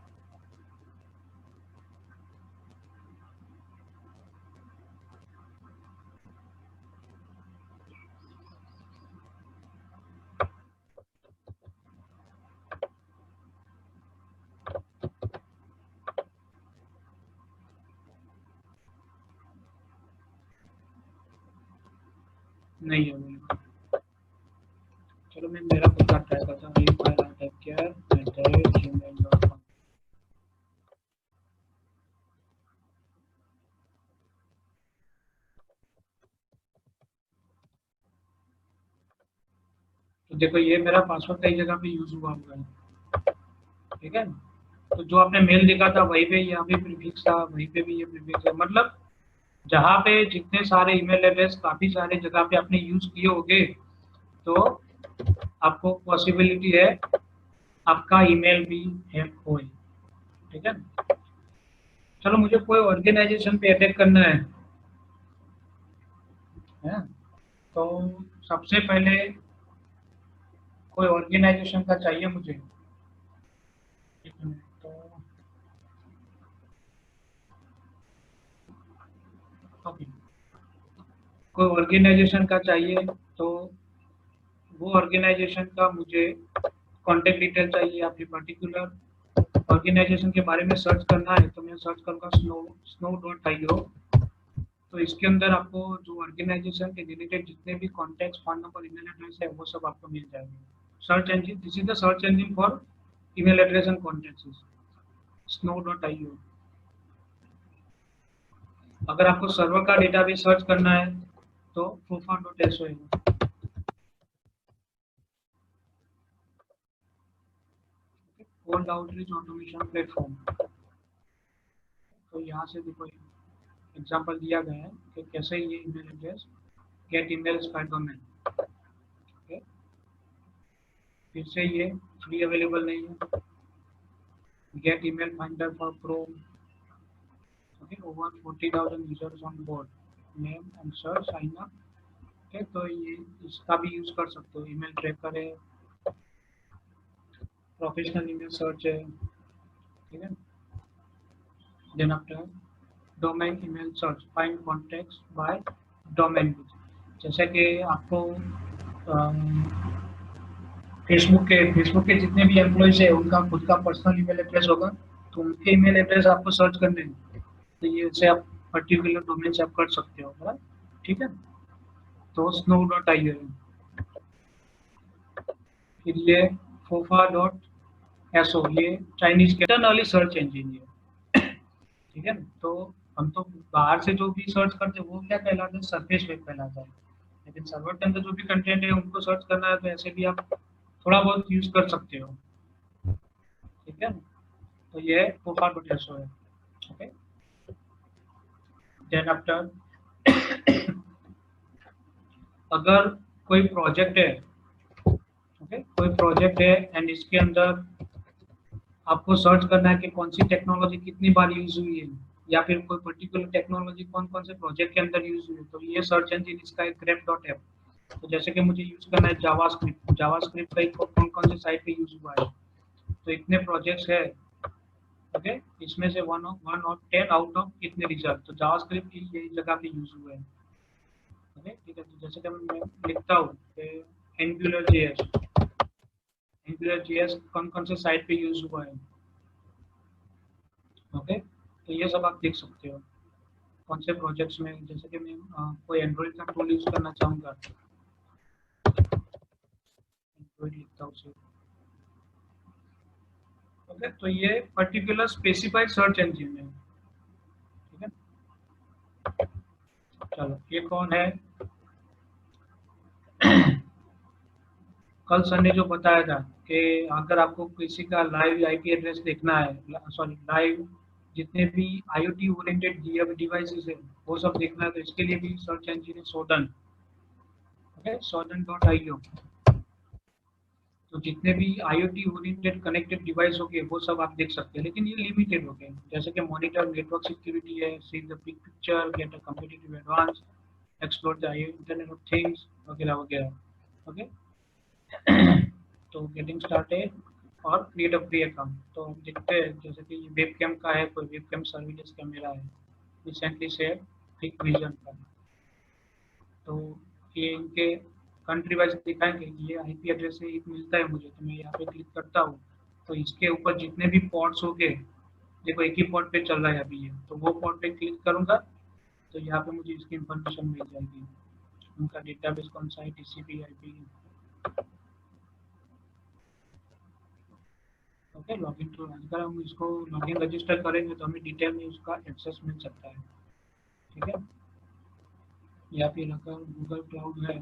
नहीं है मेरा, चलो मैं मेरा खुद का ट्राई करता हूँ। ये फाइल टाइप किया है gmail.com। तो देखो ये मेरा पासवर्ड कई जगह पे यूज हुआ हुआ है, ठीक है। तो जो आपने मेल देखा था वहीं पे यहाँ पे प्रीफिक्स था, वहीं पे भी ये प्रीफिक्स है, मतलब जहाँ पे जितने सारे ईमेल एड्रेस काफी सारे जगह पे आपने यूज किए होंगे, तो आपको पॉसिबिलिटी है आपका ईमेल भी हैक होए, ठीक है। चलो मुझे कोई ऑर्गेनाइजेशन पे अटैक करना है, तो सबसे पहले कोई ऑर्गेनाइजेशन का चाहिए मुझे। एक मिनट, तो ओके, कोई ऑर्गेनाइजेशन का चाहिए, तो वो ऑर्गेनाइजेशन का मुझे कॉन्टेक्ट डिटेल चाहिए या फिर पर्टिकुलर ऑर्गेनाइजेशन के बारे में सर्च करना है, तो मैं सर्च करूँगा snow.io। तो इसके अंदर आपको जो ऑर्गेनाइजेशन के रिलेटेड जितने भी contact, phone number, email address है, वो सब आपको मिल जाएंगे। Search engine, this is the search engine for email address and contacts, snow.io। अगर आपको सर्वर का डेटाबेस सर्च करना है तो fofa.so है। कोल्ड आउटरीच ऑटोमेशन प्लेटफॉर्म, तो यहाँ से देखो एग्जांपल दिया गया है कि कैसे ये email address get emails by domain. Okay, फिर से ये फ्री अवेलेबल नहीं है। Get email finder for pro, okay, over 40,000 users on board, name and search sign up. Okay, तो ये इसका भी यूज कर सकते हो, ईमेल ट्रैकर है, प्रोफेशनल ईमेल सर्च है, ठीक है। Then after domain email search, find contacts by domain. जैसे कि आपको फेसबुक के जितने भी एम्प्लॉयज है उनका खुद का पर्सनल ईमेल एड्रेस होगा, तो उनके ईमेल एड्रेस आपको सर्च करने हैं, तो ये से आप पर्टिकुलर डोमेन से आप कर सकते हो, बराबर, ठीक है। तो snow.io है। फिर ये fofa.so, ये चाइनीज के वाली सर्च इंजिन है, ठीक है। तो हम तो बाहर से जो भी सर्च करते हैं वो क्या कहलाता है, सरफेस वेब कहलाता है, लेकिन सर्वर के अंदर जो भी कंटेंट है उनको सर्च करना है तो ऐसे भी आप थोड़ा बहुत यूज कर सकते हो, ठीक है। तो ये fofa.so है, ओके। देन आफ्टर अगर कोई प्रोजेक्ट है, ओके, कोई प्रोजेक्ट है एंड इसके अंदर आपको सर्च करना है कि कौन सी टेक्नोलॉजी कितनी बार यूज हुई है, या फिर कोई पर्टिकुलर टेक्नोलॉजी कौन कौन से प्रोजेक्ट के अंदर यूज हुई है, तो ये सर्च इंजन इसका एक grep.app। तो जैसे कि मुझे यूज करना है जावास्क्रिप्ट का कौन कौन से साइट पे यूज हुआ है, तो इतने प्रोजेक्ट्स है, ओके, इसमें से 1 आउट ऑफ इतने रिजल्ट, तो जावास्क्रिप्ट यही जगह पे यूज हुआ है। ओके, ठीक है, तो जैसे कि मैं लिखता हूँ एंगुलर जेएस कौन कौन से साइट पे यूज हुआ है, ओके, तो ये सब आप देख सकते हो कौन से प्रोजेक्ट्स में। जैसे कि मैं कोई एंड्रॉइड का टूल यूज करना चाहूँगा, एंड्रॉइड लिखता हूँ उसे, ओके, तो ये पर्टिकुलर स्पेसिफाइड सर्च इंजन है, ठीक है। चलो, ये कौन है? कल सर ने जो बताया था कि अगर आपको किसी का लाइव आईपी एड्रेस देखना है, सॉरी लाइव जितने भी आईओटी ओरिएंटेड डिवाइसेस है वो सब देखना है, तो इसके लिए भी सर्च इंजन है सोडन, ओके, sodan.io। तो जितने भी आईओटी ओरिएंटेड कनेक्टेड डिवाइस हो गए वो सब आप देख सकते हैं, लेकिन ये लिमिटेड हो गए, जैसे कि मॉनिटर नेटवर्क सिक्योरिटी है, see the big picture, get a competitive advance, explore the internet of things वगैरह वगैरह, ओके। तो गेटिंग स्टार्टेड और क्रिएट अ फ्री अकाउंट, तो हम देखते हैं जैसे कि वेब कैम का है, कोई वेब कैम सर्विलेंस कैमरा है, रिसेंटली से थिक विजन का, तो ये इनके कंट्री वाइज दिखाएंगे, ये आईपी एड्रेस से एक मिलता है मुझे, तो मैं यहाँ पे क्लिक करता हूँ, तो इसके ऊपर जितने भी पोर्ट्स हो गए, देखो एक ही पोर्ट पे चल रहा है अभी ये, तो वो पोर्ट पे क्लिक करूँगा तो यहाँ पे मुझे इसकी इंफॉर्मेशन मिल जाएगी, उनका डेटाबेस कौन सा है, TCP IP, okay. Login to, अगर हम इसको लॉगिन रजिस्टर करेंगे तो हमें डिटेल में उसका एक्सेस मिल सकता है, ठीक है। या फिर अगर गूगल क्लाउड है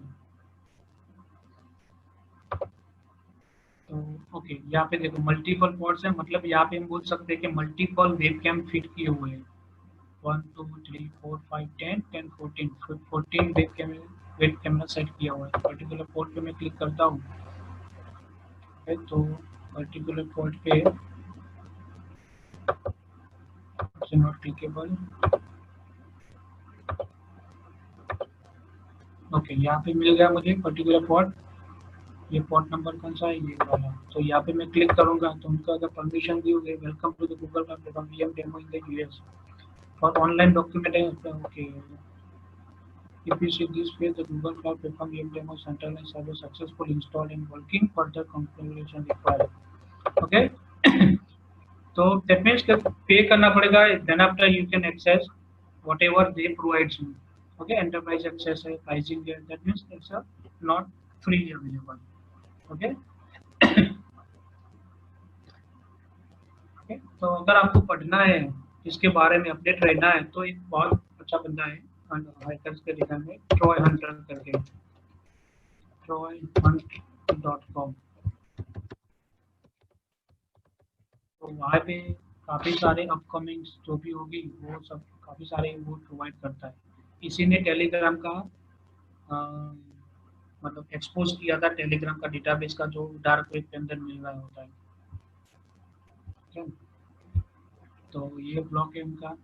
तो ओके, यहाँ पे देखो मल्टीपल पोर्ट्स है, मतलब यहाँ पे हम बोल सकते हैं कि मल्टीपल वेब कैम फिट किए हुए हैं, 1 2 3 4 5 10 10 14 वेब कैमरा सेट किया हुआ है। पर्टिकुलर पोर्ट पे मैं क्लिक करता हूँ, तो पर्टिकुलर पोर्ट पे नॉट क्लिकेबल, ओके, यहाँ पे मिल गया मुझे पर्टिकुलर पोर्ट, ये पोर्ट नंबर कौन सा है, ये वाला, तो यहाँ पे मैं क्लिक करूंगा तो उनको अगर परमिशन दी होगी, welcome to the Google platform VM demo in the US for online documentation, okay, if you see this page, the Google Cloud Platform VM Demo Center is successfully installed and working, further configuration required, okay। तो that means कि पे करना पड़ेगा, then after you can access whatever they provides you, okay, enterprise access है, pricing है, that means it's a not free available, okay। okay? तो अगर आपको पढ़ना है इसके बारे में, अपडेट रहना है, तो एक बहुत अच्छा बंदा है हैकर्स के दिशा में, ट्रॉय हंटर करके, troyhunt.com, तो वहाँ पे काफ़ी सारे अपकमिंग जो भी होगी वो सब काफ़ी सारे वो प्रोवाइड करता है। इसी ने टेलीग्राम का मतलब एक्सपोज किया था, टेलीग्राम का डेटाबेस का जो डार्क वेब के अंदर मिल रहा होता है, तो ये ब्लॉक है उनका।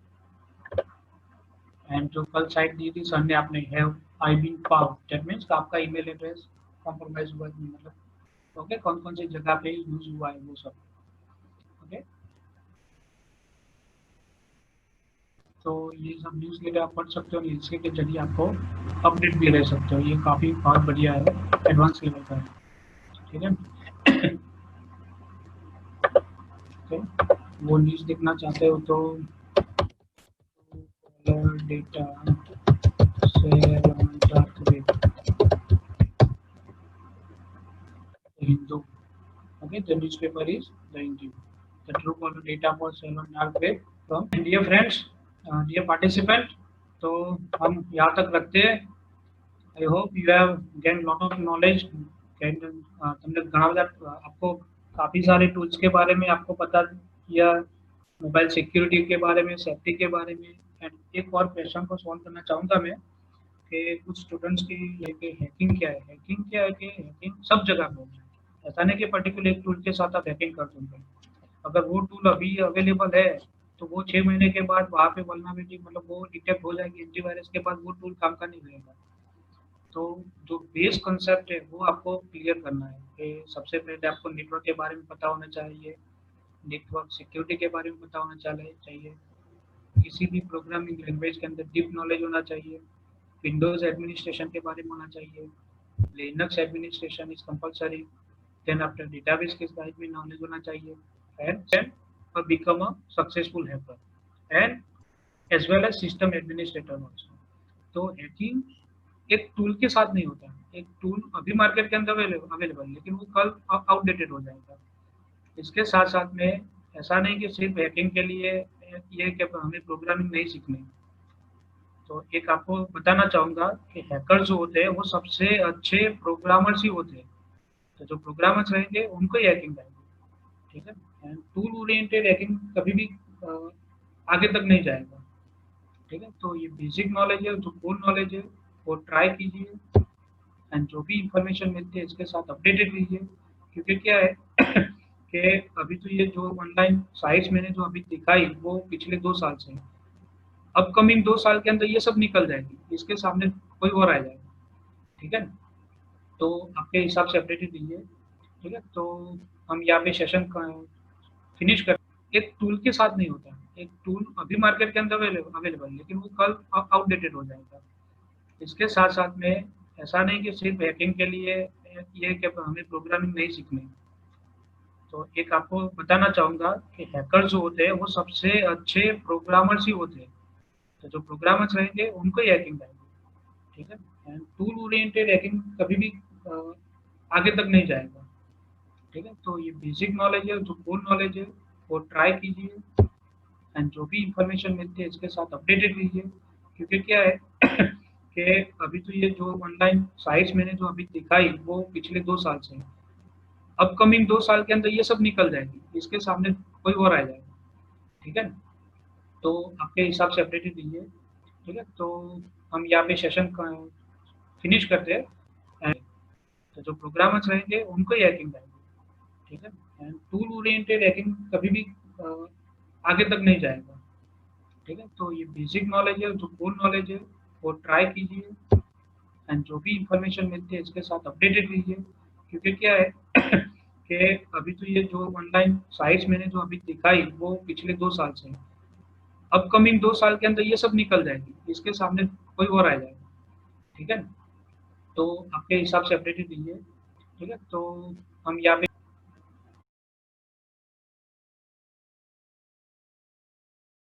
एंड जो कल साइट दी थी सर ने, आपने have I been found, that means आपका ईमेल एड्रेस कॉम्प्रोमाइज हुआ है, मतलब ओके, कौन कौन सी जगह पे यूज हुआ है वो सब, ओके। तो ये सब न्यूज़ लेटर आप पढ़ सकते हो, इसके के जरिए आपको अपडेट भी रह सकते हो, ये काफ़ी बहुत बढ़िया है, एडवांस लेवल का है, ठीक है। वो न्यूज़ देखना चाहते हो तो data share on dark web Hindu, okay, the newspaper is the Hindu, the true caller data for sale on dark web from dear friends, dear participant, तो हम यहाँ तक रखते हैं। I hope you have gain lot of knowledge, तुमने घना બધા आपको काफ़ी सारे टूल्स के बारे में आपको पता किया, मोबाइल सिक्योरिटी के बारे में, सेफ्टी के बारे में, एंड एक और क्वेश्चन को सॉल्व करना चाहूँगा मैं कि कुछ स्टूडेंट्स की ये कि हैकिंग क्या है, हैकिंग क्या है कि हैकिंग सब जगह पे होता है। ऐसा नहीं कि पर्टिकुलर एक टूल के साथ आप हैकिंग कर दोगे। अगर वो टूल अभी अवेलेबल है तो वो 6 महीने के बाद वहाँ पे वल्नरेबिलिटी मतलब वो डिटेक्ट हो जाएगी एंटीवायरस के बाद, वो टूल काम का नहीं रहेगा। तो जो बेस कॉन्सेप्ट है वो आपको क्लियर करना है कि सबसे पहले आपको नेटवर्क के बारे में पता होना चाहिए, नेटवर्क सिक्योरिटी के बारे में पता होना चाहिए, किसी भी प्रोग्रामिंग लैंग्वेज के अंदर डीप नॉलेज होना चाहिए, विंडोज एडमिनिस्ट्रेशन के बारे में होना चाहिए, Linux administration is compulsory, then after database के बारे में नॉलेज होना चाहिए, and become a successful hacker and as well as system administrator also. तो हैकिंग एक टूल के साथ नहीं होता। एक टूल अभी मार्केट के अंदर अवेलेबल लेकिन वो कल आउटडेटेड हो जाएगा। इसके साथ साथ में ऐसा नहीं कि सिर्फ हैकिंग के लिए ये कि हमें प्रोग्रामिंग नहीं सीखनी। तो एक आपको बताना चाहूँगा कि हैकर्स जो होते हैं वो सबसे अच्छे प्रोग्रामर्स ही होते हैं। तो जो प्रोग्रामर्स रहेंगे उनको ही हैकिंग आएगी, ठीक है। एंड टूल ओरिएंटेड हैकिंग कभी भी आगे तक नहीं जाएगा, ठीक है। तो ये बेसिक नॉलेज है, जो कोर नॉलेज है वो ट्राई कीजिए एंड जो भी इंफॉर्मेशन मिलती है इसके साथ अपडेटेड लीजिए। क्योंकि क्या है कि अभी तो ये जो ऑनलाइन साइट्स मैंने जो अभी दिखाई वो पिछले 2 साल से, अपकमिंग 2 साल के अंदर ये सब निकल जाएगी, इसके सामने कोई और आ जाएगा, ठीक है। तो आपके हिसाब से अपडेटेड लीजिए, ठीक है। तो हम यहाँ पे सेशन फिनिश कर। एक टूल के साथ नहीं होता। एक टूल अभी मार्केट के अंदर अवेलेबल लेकिन वो कल आउटडेटेड हो जाएगा। इसके साथ साथ में ऐसा नहीं कि सिर्फ हैकिंग के लिए ये कि हमें प्रोग्रामिंग नहीं सीखनी। तो एक आपको बताना चाहूँगा कि हैकर्स जो होते हैं वो सबसे अच्छे प्रोग्रामर्स ही होते हैं। तो जो प्रोग्रामर्स रहेंगे उनको ही हैकिंग आएगी, ठीक है। एंड टूल ओरिएंटेड हैकिंग कभी भी आगे तक नहीं जाएगा, ठीक है। तो ये बेसिक नॉलेज है, जो कोर नॉलेज है वो ट्राई कीजिए एंड जो भी इंफॉर्मेशन मिलती है इसके साथ अपडेटेड लीजिए। क्योंकि क्या है कि अभी तो ये जो ऑनलाइन साइट्स मैंने जो अभी दिखाई वो पिछले 2 साल से, अपकमिंग 2 साल के अंदर ये सब निकल जाएगी, इसके सामने कोई और आ जाएगा, ठीक है। तो आपके हिसाब से अपडेटेड लीजिए, ठीक है। तो हम यहाँ पे सेशन फिनिश करते हैं। एंड तो जो प्रोग्रामर्स रहेंगे उनको ही हैकिंग आएगी, ठीक है। एंड टूल ओरिएंटेड हैकिंग कभी भी आगे तक नहीं जाएगा, ठीक है। तो ये बेसिक नॉलेज है, जो कोर नॉलेज है वो ट्राई कीजिए एंड जो भी इंफॉर्मेशन मिलती है इसके साथ अपडेटेड लीजिए। क्योंकि क्या है कि अभी तो ये जो ऑनलाइन साइट्स मैंने जो अभी दिखाई वो पिछले 2 साल से, अपकमिंग 2 साल के अंदर ये सब निकल जाएगी, इसके सामने कोई और आ जाएगा, ठीक है। तो आपके हिसाब से अपडेटेड लीजिए, ठीक है। तो हम यहाँ पे